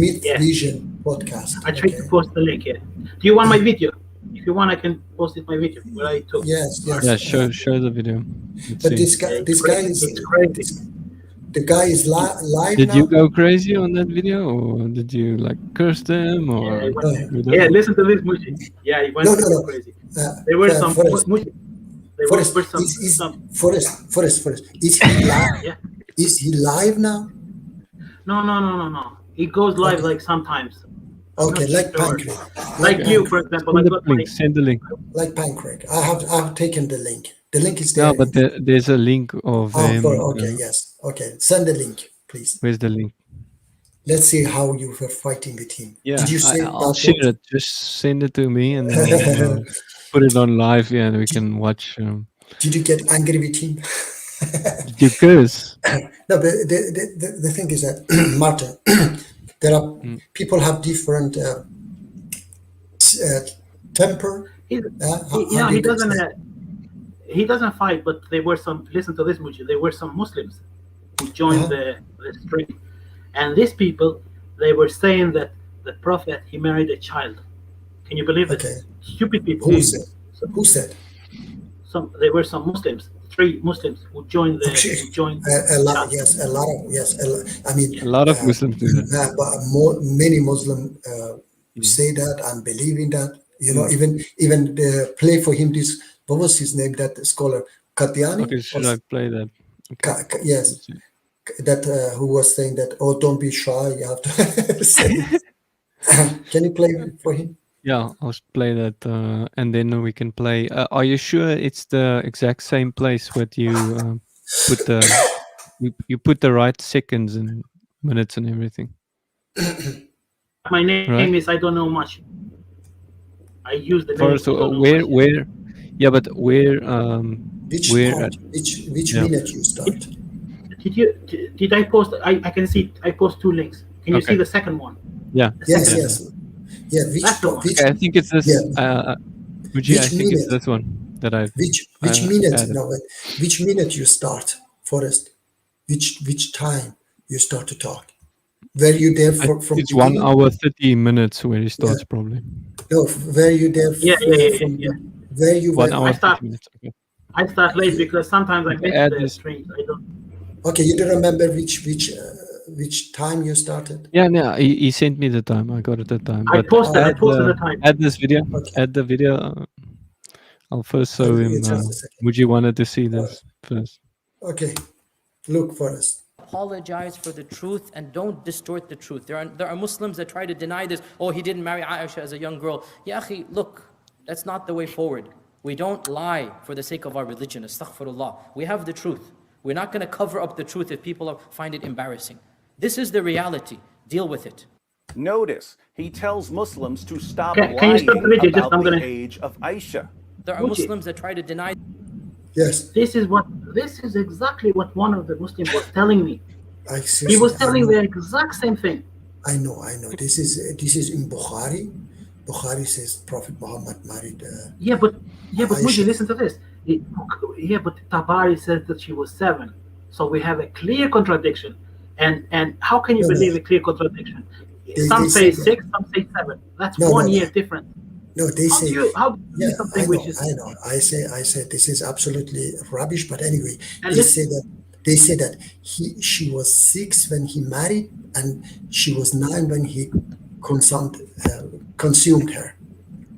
A: Myth
C: Yeah.
A: Vision podcast.
C: I tried to
A: Okay.
C: post the link here. Do you want my video? If you want, I can post it my video where I took.
A: Yes. Yes.
B: Yeah, show the video. Let's
A: But
B: see.
A: this guy.
C: Yeah,
A: This guy is.
C: it's crazy.
A: The guy is live
B: Did
A: now.
B: you go crazy on that video, or did you like curse them, or
C: Yeah,
B: you don't
C: yeah,
B: know?
C: listen to this, Muji. Yeah, he went
A: No.
C: crazy.
A: Uh,
C: There were
A: uh,
C: some
A: Forrest.
C: Muji. There
A: Forrest,
C: were some,
A: is
C: some.
A: Forrest. Is he live?
C: Yeah.
A: Is he live now?
C: No. It goes live
A: Okay.
C: like sometimes.
A: Okay,
C: not
A: like
C: sure.
A: Pancrake.
C: Like
B: Okay.
C: you, for example. I
B: Send the
C: got my,
B: link. Send the link.
A: Like Pancrake. I've taken the link. The link is there.
B: No, but there's a link of him.
A: Okay, yes. Okay, send the link, please.
B: Where's the link?
A: Let's see how you were fighting with him.
B: Yeah,
A: Did you say
B: I'll
A: that
B: share
A: was-
B: it. Just send it to me, and then I'll put it on live. Yeah, and we can watch.
A: Did you get angry with him?
B: Did you curse?
A: No, but the thing is that Martin, there are people have different temper.
C: he,
A: How
C: he
A: do you
C: doesn't.
A: say?
C: He doesn't fight, but there were some. Listen to this, Muji. There were some Muslims who joined the stream, and these people, they were saying that the prophet he married a child. Can you believe it?
A: Okay.
C: Stupid people.
A: Who said? Who said?
C: There were some Muslims, 3 Muslims who joined the.
A: Okay.
C: Who joined
A: A lot.
C: the
A: Yes, a lot of yes. I mean,
B: A lot of Muslims do that.
A: but many Muslims say that and believe in that. You know, even play for him this. What was his name? That scholar Katiani.
B: Okay, should I play that? Okay.
A: Yes,
B: Let's see.
A: that who was saying that. Oh, don't be shy. You have to say. Can you play for him?
B: Yeah, I'll play that, and then we can play. Are you sure it's the exact same place where you put the you put the right seconds and minutes and everything?
C: My name
B: Right.
C: is I don't know much. I use the name.
B: First,
C: I don't know
B: where
C: much.
B: where? Yeah, but where?
A: Which
B: Where
A: part?
B: at-
A: Which
B: yeah.
A: minute you start?
C: Did I post? I can see. I post 2 links. Can you
B: Okay.
C: see the second one?
B: Yeah.
C: The
A: Yes,
C: second
A: yes. Yeah, which
C: That's the one.
A: which
B: Okay, I think it's this.
A: Yeah.
B: Muji, I
A: Which
B: think it's
A: minute?
B: this one that I.
A: which
B: I
A: minute?
B: added.
A: No, wait. Which minute you start, Forrest? Which time you start to talk? Were you there from
B: It's 1
A: beginning?
B: hour 30 minutes where it starts probably.
A: No, were you there?
C: Yeah.
A: Where you
B: 1
A: were?
B: hour
C: I start-
B: 30 minutes. Okay.
C: I start late because sometimes I miss
B: add
C: the
B: this.
C: streams. I don't.
A: Okay, you don't remember which time you started?
B: Yeah, no, he sent me the time. I got it the time.
C: I
B: But
C: posted
B: add
C: the time.
B: Add this video.
A: Okay.
B: Add the video. I'll first show
A: Okay,
B: him.
A: just a second.
B: Muji wanted to see this first.
A: Okay, look, Forrest.
E: Apologize for the truth and don't distort the truth. There are Muslims that try to deny this. Oh, he didn't marry Aisha as a young girl. Ya akhi, look, that's not the way forward. We don't lie for the sake of our religion. Astaghfirullah. We have the truth. We're not going to cover up the truth if people find it embarrassing. This is the reality. Deal with it.
F: Notice, he tells Muslims to stop
C: Can you
F: lying
C: stop the video? Just
F: about
C: I'm
F: the
C: gonna-
F: age of Aisha.
E: There are
C: Muji.
E: Muslims that try to deny.
A: Yes,
C: This is exactly what one of the Muslims was telling me.
A: I see.
C: He was telling the exact same thing.
A: I know. This is in Bukhari. Bukhari says Prophet Muhammad married.
C: Yeah, but
A: Aisha.
C: Muji, listen to this. But Tabari says that she was 7, so we have a clear contradiction. And how can you
A: No, no.
C: believe a clear contradiction?
A: They
C: Some say
A: say
C: 6, some say 7. That's
A: No,
C: 1
A: no,
C: year
A: no.
C: difference.
A: No, they
C: How
A: say.
C: do you
A: Yeah,
C: something
A: I
C: which
A: know.
C: is
A: I know. I say this is absolutely rubbish. But anyway,
C: And
A: they
C: listen-
A: say that she was 6 when he married, and she was 9 when he consumed her.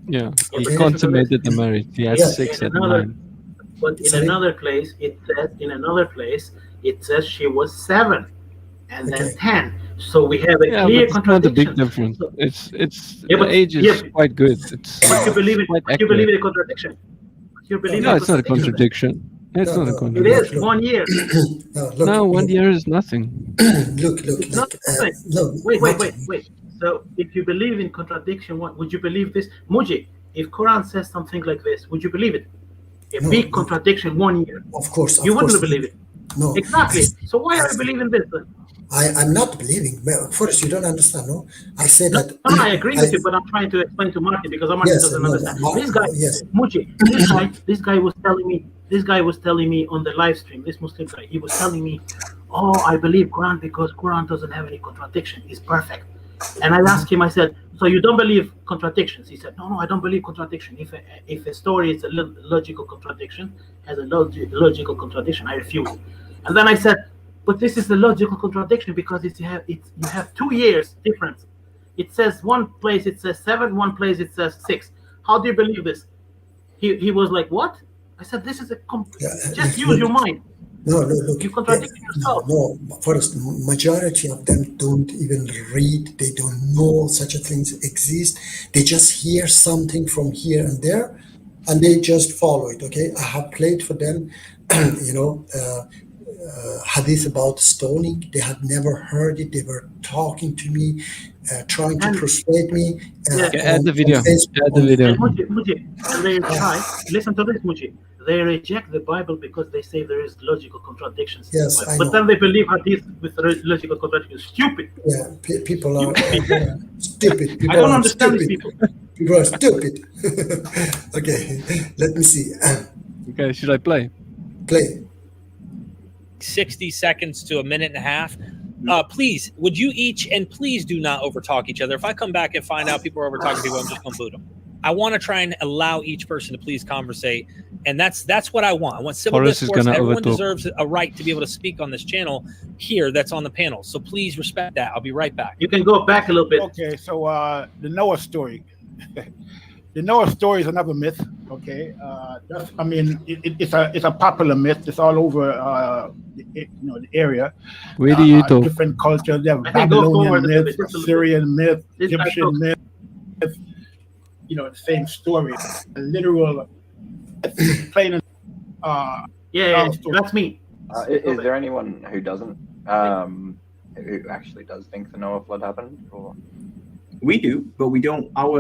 B: Yeah, he
A: Okay.
B: consummated the marriage. He had
A: Yeah.
B: 6
C: In
B: at
C: another-
B: 9.
C: But in
A: Sorry?
C: another place, it says she was 7 and then
A: Okay.
C: 10. So we have a
B: Yeah, but
C: clear
B: it's not a
C: contradiction.
B: big difference.
C: So-
B: It's
C: Yeah,
B: the
C: but-
B: age is
C: yeah.
B: quite good. It's
C: But you believe it?
B: quite
C: But you believe
B: accurate.
C: in a contradiction? You believe
B: No,
C: in
B: it's not a contradiction. It's
A: No,
B: not a
A: no,
C: It
B: contradiction.
C: is 1 year.
A: No, look,
B: No, 1
A: look,
B: year is nothing.
A: look,
C: It's
A: look.
C: nothing.
A: Look,
C: Wait.
A: Martin.
C: So if you believe in contradiction, what would you believe this? Muji, if Quran says something like this, would you believe it? A
A: No,
C: big
A: no.
C: contradiction 1 year.
A: Of course,
C: You wouldn't believe it.
A: No,
C: Exactly. So why are you believing this?
A: I'm not believing. Well, first, you don't understand, no? I say
C: No,
A: that.
C: I agree with you, but I'm trying to explain to Martin because Martin
A: Yes,
C: doesn't
A: no,
C: understand. This guy,
A: yes.
C: Muji, this guy was telling me on the live stream, this Muslim guy, he was telling me, oh, I believe Quran because Quran doesn't have any contradiction. It's perfect. And I asked him, I said, so you don't believe contradictions? He said, no, I don't believe contradiction. If a story is a logical contradiction, has a logical contradiction, I refuse. And then I said, but this is the logical contradiction because you have 2 years difference. It says one place it says 7, one place it says 6. How do you believe this? He was like, what? I said, this is just use your mind.
A: No, look.
C: You contradict yourself.
A: No, first, majority of them don't even read. They don't know such a things exist. They just hear something from here and there, and they just follow it. Okay, I have played for them, hadith about stoning. They had never heard it. They were talking to me, trying to persuade me.
B: Add the video. Add the video.
C: And Muji, and they try. Listen to this, Muji. They reject the Bible because they say there is logical contradictions.
A: Yes,
C: in the
A: I
C: Bible. But
A: know.
C: then they believe hadith with logical contradictions. Stupid.
A: Yeah, people are stupid. People
C: I don't
A: are
C: understand
A: stupid.
C: these people.
A: People are stupid. Okay, let me see.
B: Okay, should I play?
A: Play.
G: 60 seconds to a minute and a half. Please, would you each, and please do not overtalk each other. If I come back and find out people are overtalking people, I'm just going to boot them. I want to try and allow each person to please conversate, and that's what I want. I want civil
B: Horace is
G: discourse.
B: gonna
G: Everyone
B: overtalk.
G: deserves a right to be able to speak on this channel here that's on the panel. So please respect that. I'll be right back.
C: You can go back a little bit.
H: Okay, so the Noah story. The Noah story is another myth. Okay, it's a popular myth. It's all over the area.
B: Where do you talk?
H: Different cultures. They have
C: I think go forward
H: Babylonian
C: a
H: myth,
C: little bit, just a little
H: Assyrian myth,
C: This guy
H: Egyptian
C: talks.
H: myth. The same story. A literal, plain.
C: Yeah, that's me.
I: Is there anyone who doesn't, who actually does think the Noah flood happened? Or
J: we do, but we don't. I'll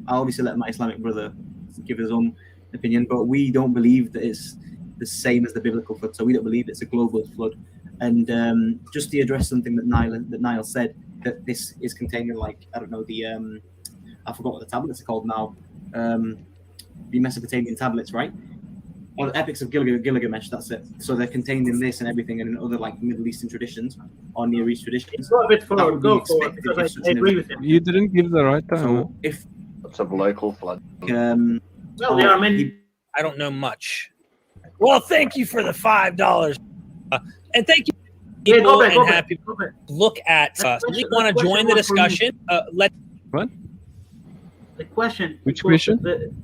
J: obviously let my Islamic brother give his own opinion, but we don't believe that it's the same as the biblical flood. So we don't believe it's a global flood. And just to address something that Niall said, that this is contained in, like, I don't know, I forgot what the tablets are called now. The Mesopotamian tablets, right? Or the epics of Gilgamesh, that's it. So they're contained in this and everything, and in other, like, Middle Eastern traditions or Near East traditions.
C: Go a bit
J: That
C: forward.
J: would be
C: Go forward
J: expected
C: because
J: if
C: I
J: such an
C: agree
J: event-
C: with him.
B: You didn't give the right time.
J: So if
I: what's a local flood?
C: Well, there are many.
G: I don't know much. Well, thank you for the $5. And thank you.
C: Yeah,
G: People
C: go back. Go
G: and
C: back.
G: happy
C: Go back.
G: look at
C: That
G: we
C: question-
G: want
C: that
G: to join the
C: question was for me.
G: discussion. Let
B: What?
C: The question.
B: Which
C: he posted
B: question?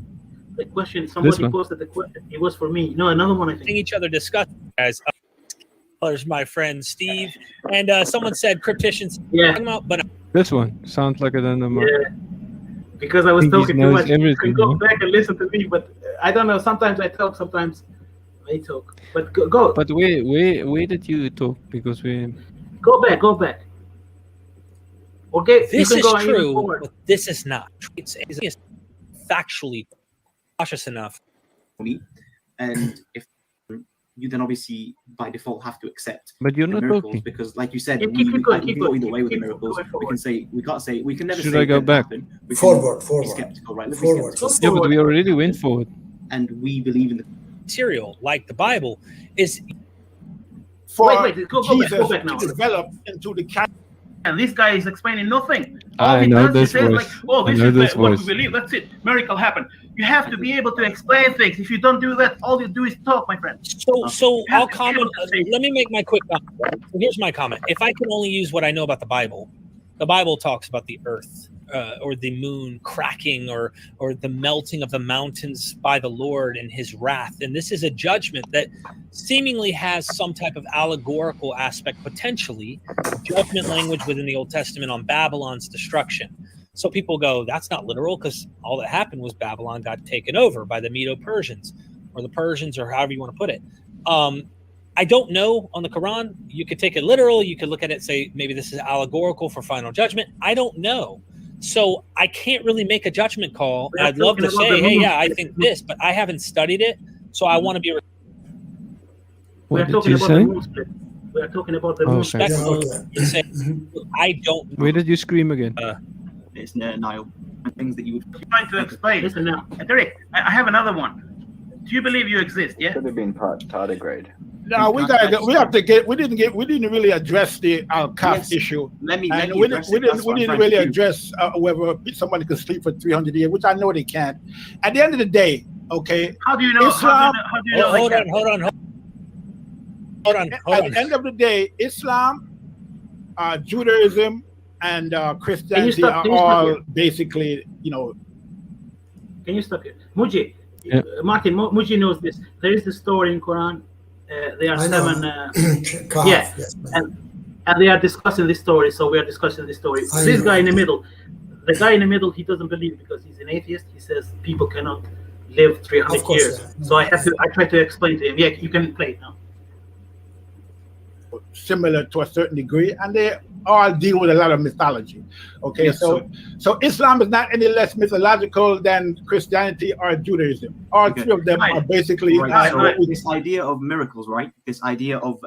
C: The question. Somebody
B: one.
C: posted the question. It was for me. No, another one. I think.
G: each other discuss, guys. There's my friend Steve, and someone said crypticians.
C: Yeah.
G: But
B: This one sounds like a random.
C: Yeah. Because I was
B: think he
C: talking too
B: knows
C: much. You
B: everything,
C: can go
B: no?
C: back and listen to me, but I don't know. Sometimes I talk. Sometimes they talk. But go.
B: But where did you talk? Because we.
C: Go back. Go back. Okay.
G: this
C: you
G: is
C: can go even
G: true,
C: forward.
G: but this is not. It's factually cautious enough.
J: and if you then obviously by default have to accept
B: But you're
J: the
B: not
J: miracles
B: talking.
J: because, like you said,
C: Yeah,
J: we
C: keep
J: can
C: going,
J: go either
C: keep
J: way with the
C: going
J: miracles.
C: forward.
J: We can never
B: Should
J: say
B: I go
J: it didn't
B: back?
J: happen. We can
A: Forward,
J: be
A: forward.
J: skeptical, right? Let's
A: Forward.
J: be skeptical.
B: Yeah, but we already went forward.
J: And we believe in the
G: Material like the Bible is.
H: For
C: Wait, go
H: Jesus
C: back, go back now.
H: to develop into the canon.
C: And this guy is explaining nothing.
B: I
C: he
B: know
C: does, he
B: this
C: says
B: voice.
C: like, "Oh,
B: I
C: this
B: know
C: is
B: this
C: what we
B: voice.
C: believe. That's it. Miracle happened." You have to be able to explain things. If you don't do that, all you do is talk, my friend.
G: So
C: have
G: I'll
C: to be
G: comment.
C: able to say-
G: Let me make my quick comment. Right? So here's my comment. If I can only use what I know about the Bible talks about the earth or the moon cracking or the melting of the mountains by the Lord and His wrath, and this is a judgment that seemingly has some type of allegorical aspect, potentially judgment language within the Old Testament on Babylon's destruction. So people go, that's not literal because all that happened was Babylon got taken over by the Medo-Persians. or the Persians, or however you want to put it. I don't know on the Quran. You could take it literal. You could look at it and say, maybe this is allegorical for final judgment. I don't know. So I can't really make a judgment call. I'd love to say, hey, yeah, I think this, but I haven't studied it. So I want to be
B: What did you say?
C: We are talking about the
B: Okay.
C: respectful.
B: Yeah,
G: say, I don't know.
B: Where did you scream again?
J: It's Nile. And things that you would.
C: I'm trying to explain. Listen now, Derek. I have another one. Do you believe you exist? Yeah.
I: Should have been tardigrade.
H: No, we have to get. We didn't really address the Al-Kaf issue.
J: Let me
H: we didn't really address whether somebody can sleep for 300 years, which I know they can't. At the end of the day, okay.
C: How do you know?
H: Islam,
C: how do you know?
G: Hold on.
H: At the end of the day, Islam, Judaism, and Christianity are all basically,
C: Can you stop here, Muji?
B: Yeah.
C: Martin, Muji knows this. There is the story in Quran. There are seven.
A: Yes,
C: and they are discussing this story. So we are discussing this story. This guy in the middle, the guy in the middle, he doesn't believe because he's an atheist. He says people cannot live 300 years.
A: Yeah.
C: So I try to explain to him. Yeah, you can play it now.
H: Similar to a certain degree, and they all deal with a lot of mythology. Okay,
C: Yes,
H: so Islam is not any less mythological than Christianity or Judaism. All three of them are basically
J: this idea of miracles, right? This idea of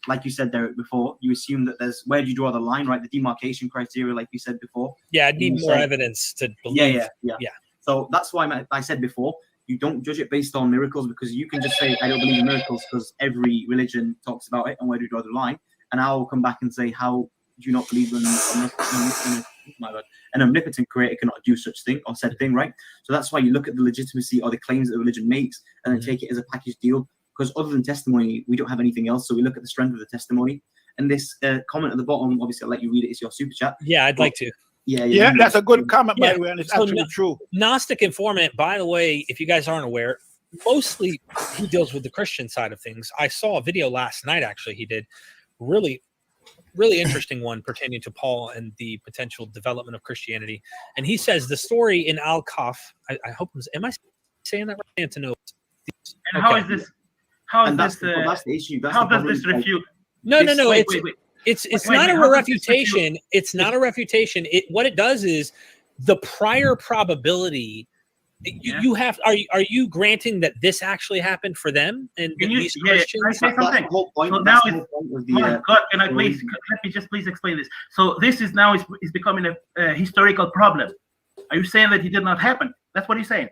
J: like you said there before, you assume that there's where do you draw the line, right? The demarcation criteria, like you said before.
G: Yeah, I'd need more evidence to believe.
J: Yeah. So that's why I said before, you don't judge it based on miracles, because you can just say, I don't believe in miracles because every religion talks about it, and where do you draw the line? And I'll come back and say, how do you not believe in an omnipotent creator cannot do such thing or said thing, right? So that's why you look at the legitimacy or the claims that the religion makes and then take it as a package deal, because other than testimony, we don't have anything else. So we look at the strength of the testimony. And this comment at the bottom, obviously I'll let you read it, it's your super chat.
G: Yeah, I'd like to.
H: Yeah, that's a good comment, by the way, and it's absolutely true.
G: Gnostic Informant, by the way, if you guys aren't aware, mostly he deals with the Christian side of things. I saw a video last night, actually, he did. Really interesting one pertaining to Paul and the potential development of Christianity. And he says the story in Al-Kaf, I hope, am I saying that right? To know.
C: And how is this?
J: That's the issue.
C: How does this refute?
G: No.
C: Wait.
G: It's not a refutation. It's not a refutation. What it does is the prior probability. You have. Are you granting that this actually happened for them and these Christians?
C: Can I say something? So now God, can I please let me just please explain this? So this is now is becoming a historical problem. Are you saying that it did not happen? That's what you're saying.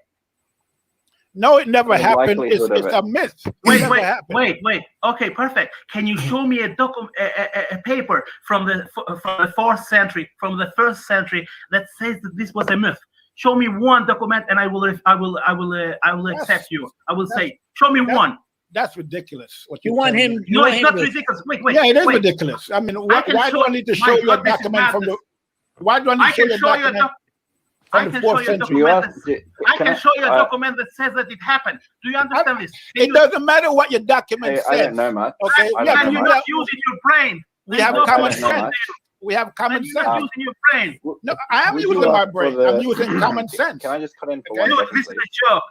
H: No, it never happened. It's a myth.
C: Wait. Okay, perfect. Can you show me a paper from the 4th century, from the 1st century that says that this was a myth? Show me one document, and I will accept you. I will say, show me one.
H: That's ridiculous. What
G: you want him?
C: No, it's not ridiculous. Wait.
H: Yeah, it is ridiculous. I mean, why do I need to show you a document from the? Why do I need to show you a document?
C: I can show you a document that says that it happened. Do you understand this?
H: It doesn't matter what your document says.
I: I don't know, Matt.
H: Okay,
C: and you're not using your brain.
H: We have common sense. We have common sense.
C: You're not using your brain.
H: No, I am using my brain. I'm using common sense.
I: Can I just cut in for
C: one
I: second,
C: this is a joke.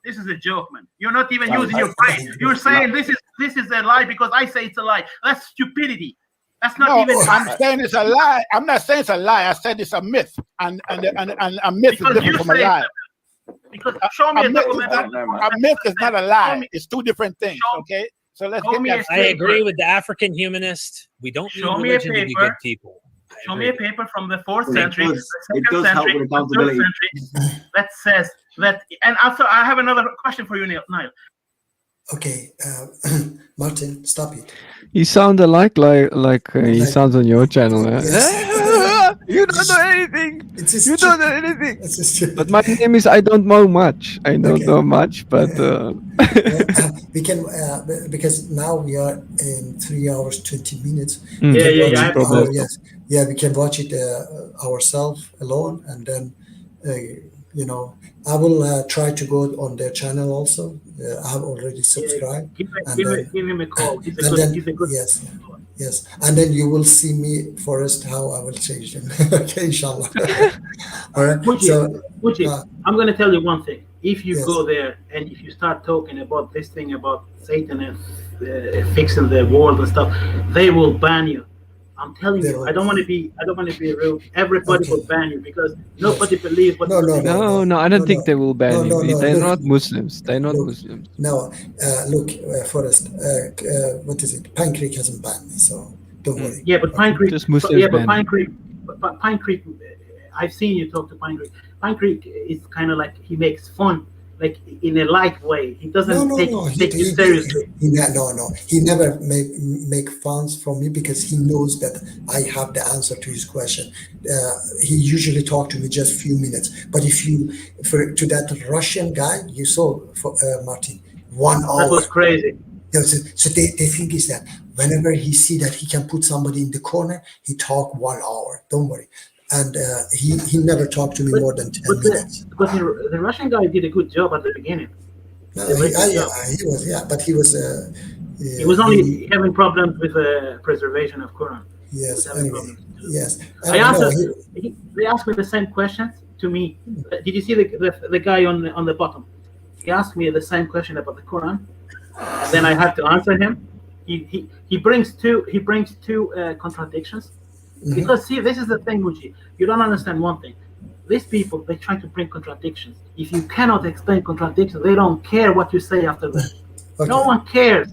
C: This is a joke, man. You're not even using your brain. You're saying this is a lie because I say it's a lie. That's stupidity. That's not even.
H: I'm saying it's a lie. I'm not saying it's a lie. I said it's a myth, and a myth is different from a lie.
C: Because show me a document.
H: A myth is not a lie. It's two different things. Okay, so let's get that straight.
G: I agree with the African humanist. We don't need religion to be good people.
C: Show me a paper from the 4th century,
J: the 2nd century, the 3rd
C: century that says that. And also, I have another question for you, Niall.
A: Okay, Martin, stop it.
B: You sound like he sounds on your channel. You don't know anything. You don't know anything. But my name is I don't know much. I don't know much, but
A: we can because now we are in 3 hours 20 minutes.
C: Yeah.
A: We can watch it ourselves alone, and then I will try to go on their channel also. I have already subscribed.
C: Give him a call. He's a good.
A: Yes, and then you will see me, Forrest, how I will change them. Okay, inshallah. All right.
C: Muji, I'm going to tell you one thing. if you
A: Yes.
C: go there and if you start talking about this thing about Satan and fixing the world and stuff, they will ban you. I'm telling
A: They
C: you,
A: will
C: I don't want to be rude. Everybody
A: Okay.
C: will ban you because
A: Yes.
C: nobody believes what
A: No,
C: you
A: no,
C: think.
B: No, I don't think they will ban
A: No,
B: you.
A: no, no.
B: They're
A: Look,
B: not Muslims. They're not
A: look.
B: Muslims.
A: No, look, Forrest. What is it? Pine Creek hasn't banned me, so don't worry.
C: Yeah, but Pine Creek.
B: Just Muslims
C: Yeah, but
B: ban
C: Pine
B: you.
C: Creek. But Pine Creek. I've seen you talk to Pine Creek. Pine Creek is kind of like he makes fun, like in a light way. He doesn't
A: No.
C: take you seriously.
A: No. He never make funs from me because he knows that I have the answer to his question. He usually talk to me just few minutes. But if you to that Russian guy you saw, Martin, 1 hour.
C: That was crazy.
A: So the thing is that whenever he see that he can put somebody in the corner, he talk 1 hour. Don't worry. And he never talked to me more than 10 minutes.
C: But the Russian guy did a good job at the beginning.
A: No,
C: He did a very good job.
A: he was, but he was.
C: He was only having problems with the preservation of Quran. He was
A: Yes.
C: having
A: Anyway.
C: problems.
A: Yes.
C: I
A: No,
C: answered. They asked me the same questions to me. Did you see the guy on the bottom? He asked me the same question about the Quran, and then I had to answer him. He brings two contradictions. Because see, this is the thing, Muji. You don't understand one thing. These people, they try to bring contradictions. If you cannot explain contradictions, they don't care what you say after that.
A: Okay.
C: No one cares.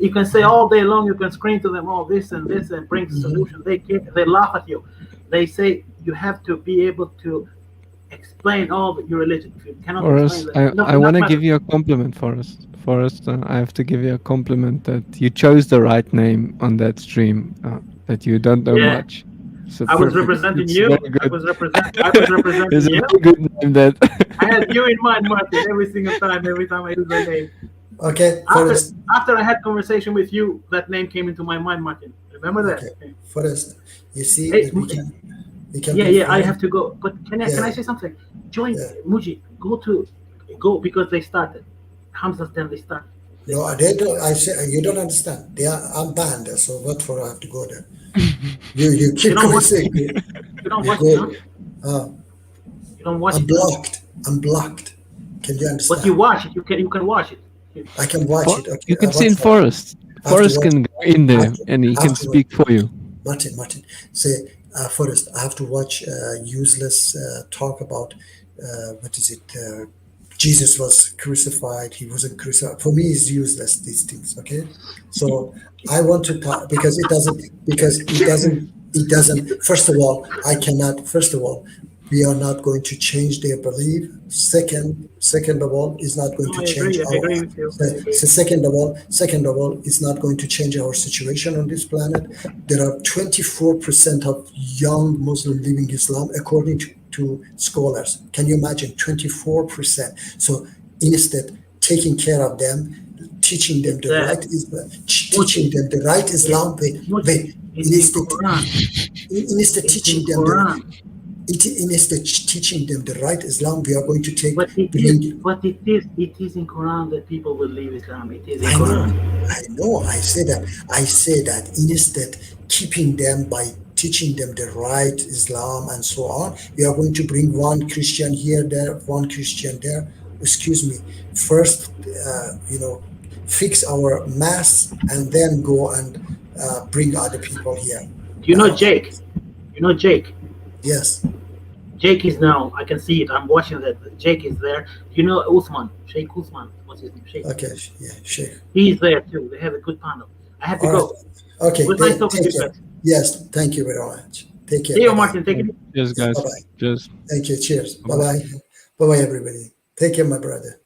C: You can say all day long, you can scream to them all this and this and bring solutions. They care, they laugh at you. They say you have to be able to explain all your religion. If you cannot
B: Forrest,
C: explain that,
B: I want to give you a compliment, Forrest. Forrest, I have to give you a compliment that you chose the right name on that stream, that you don't know
C: Yeah.
B: much. So
C: I was
B: perfect.
C: representing
B: It's
C: you.
B: very good.
C: I was representing
B: It's a
C: you.
B: very good name that.
C: I had you in mind, Martin, every single time, every time I use my name.
A: Okay. Forrest.
C: After I had conversation with you, that name came into my mind, Martin. Remember that?
A: Okay. Forrest. You see,
C: Hey,
A: that we can.
C: Yeah, I have to go. But can I say something? Join Muji. Go because they started. Hamza's then they started.
A: No, they don't. I say you don't understand. I'm banned, so what for? I have to go there. You keep going sick.
C: You don't watch it, huh? You don't watch it.
A: I'm blocked. Can you understand?
C: But you watch it. You can watch it.
A: I can watch it. Okay.
B: You can see in Forrest. Forrest can go in there and he can speak for you.
A: Martin, say, Forrest, I have to watch useless talk about, what is it? Jesus was crucified. He wasn't crucified. For me, it's useless, these things. Okay. So I want to talk because it doesn't, first of all, we are not going to change their belief. Second of all, is not going to change
C: I agree with you.
A: second of all, it's not going to change our situation on this planet. There are 24% of young Muslims living Islam, according to scholars. Can you imagine 24%? So instead, taking care of them, teaching them the right Islam, teaching them the right Islam. Instead teaching them teaching them the right Islam, we are going to take.
C: But it is in Quran that people will leave Islam. It is in Quran.
A: I know. I say that instead keeping them by teaching them the right Islam and so on, we are going to bring one Christian here, there, one Christian there. Excuse me. First, fix our mass and then go and bring other people here.
C: Do you know Jake? You know Jake?
A: Yes.
C: Jake is now. I can see it. I'm watching that. Jake is there. You know Usman? Sheikh Usman. What's his name? Sheikh.
A: Okay. Yeah, Sheikh.
C: He's there too. They have a good panel. I have to go.
A: Okay.
C: It was nice talking to you guys.
A: Yes. Thank you very much. Take care.
C: See you, Martin. Take it.
B: Cheers, guys.
A: Bye-bye.
B: Cheers.
A: Thank you. Cheers. Bye-bye. Bye-bye, everybody. Take care, my brother.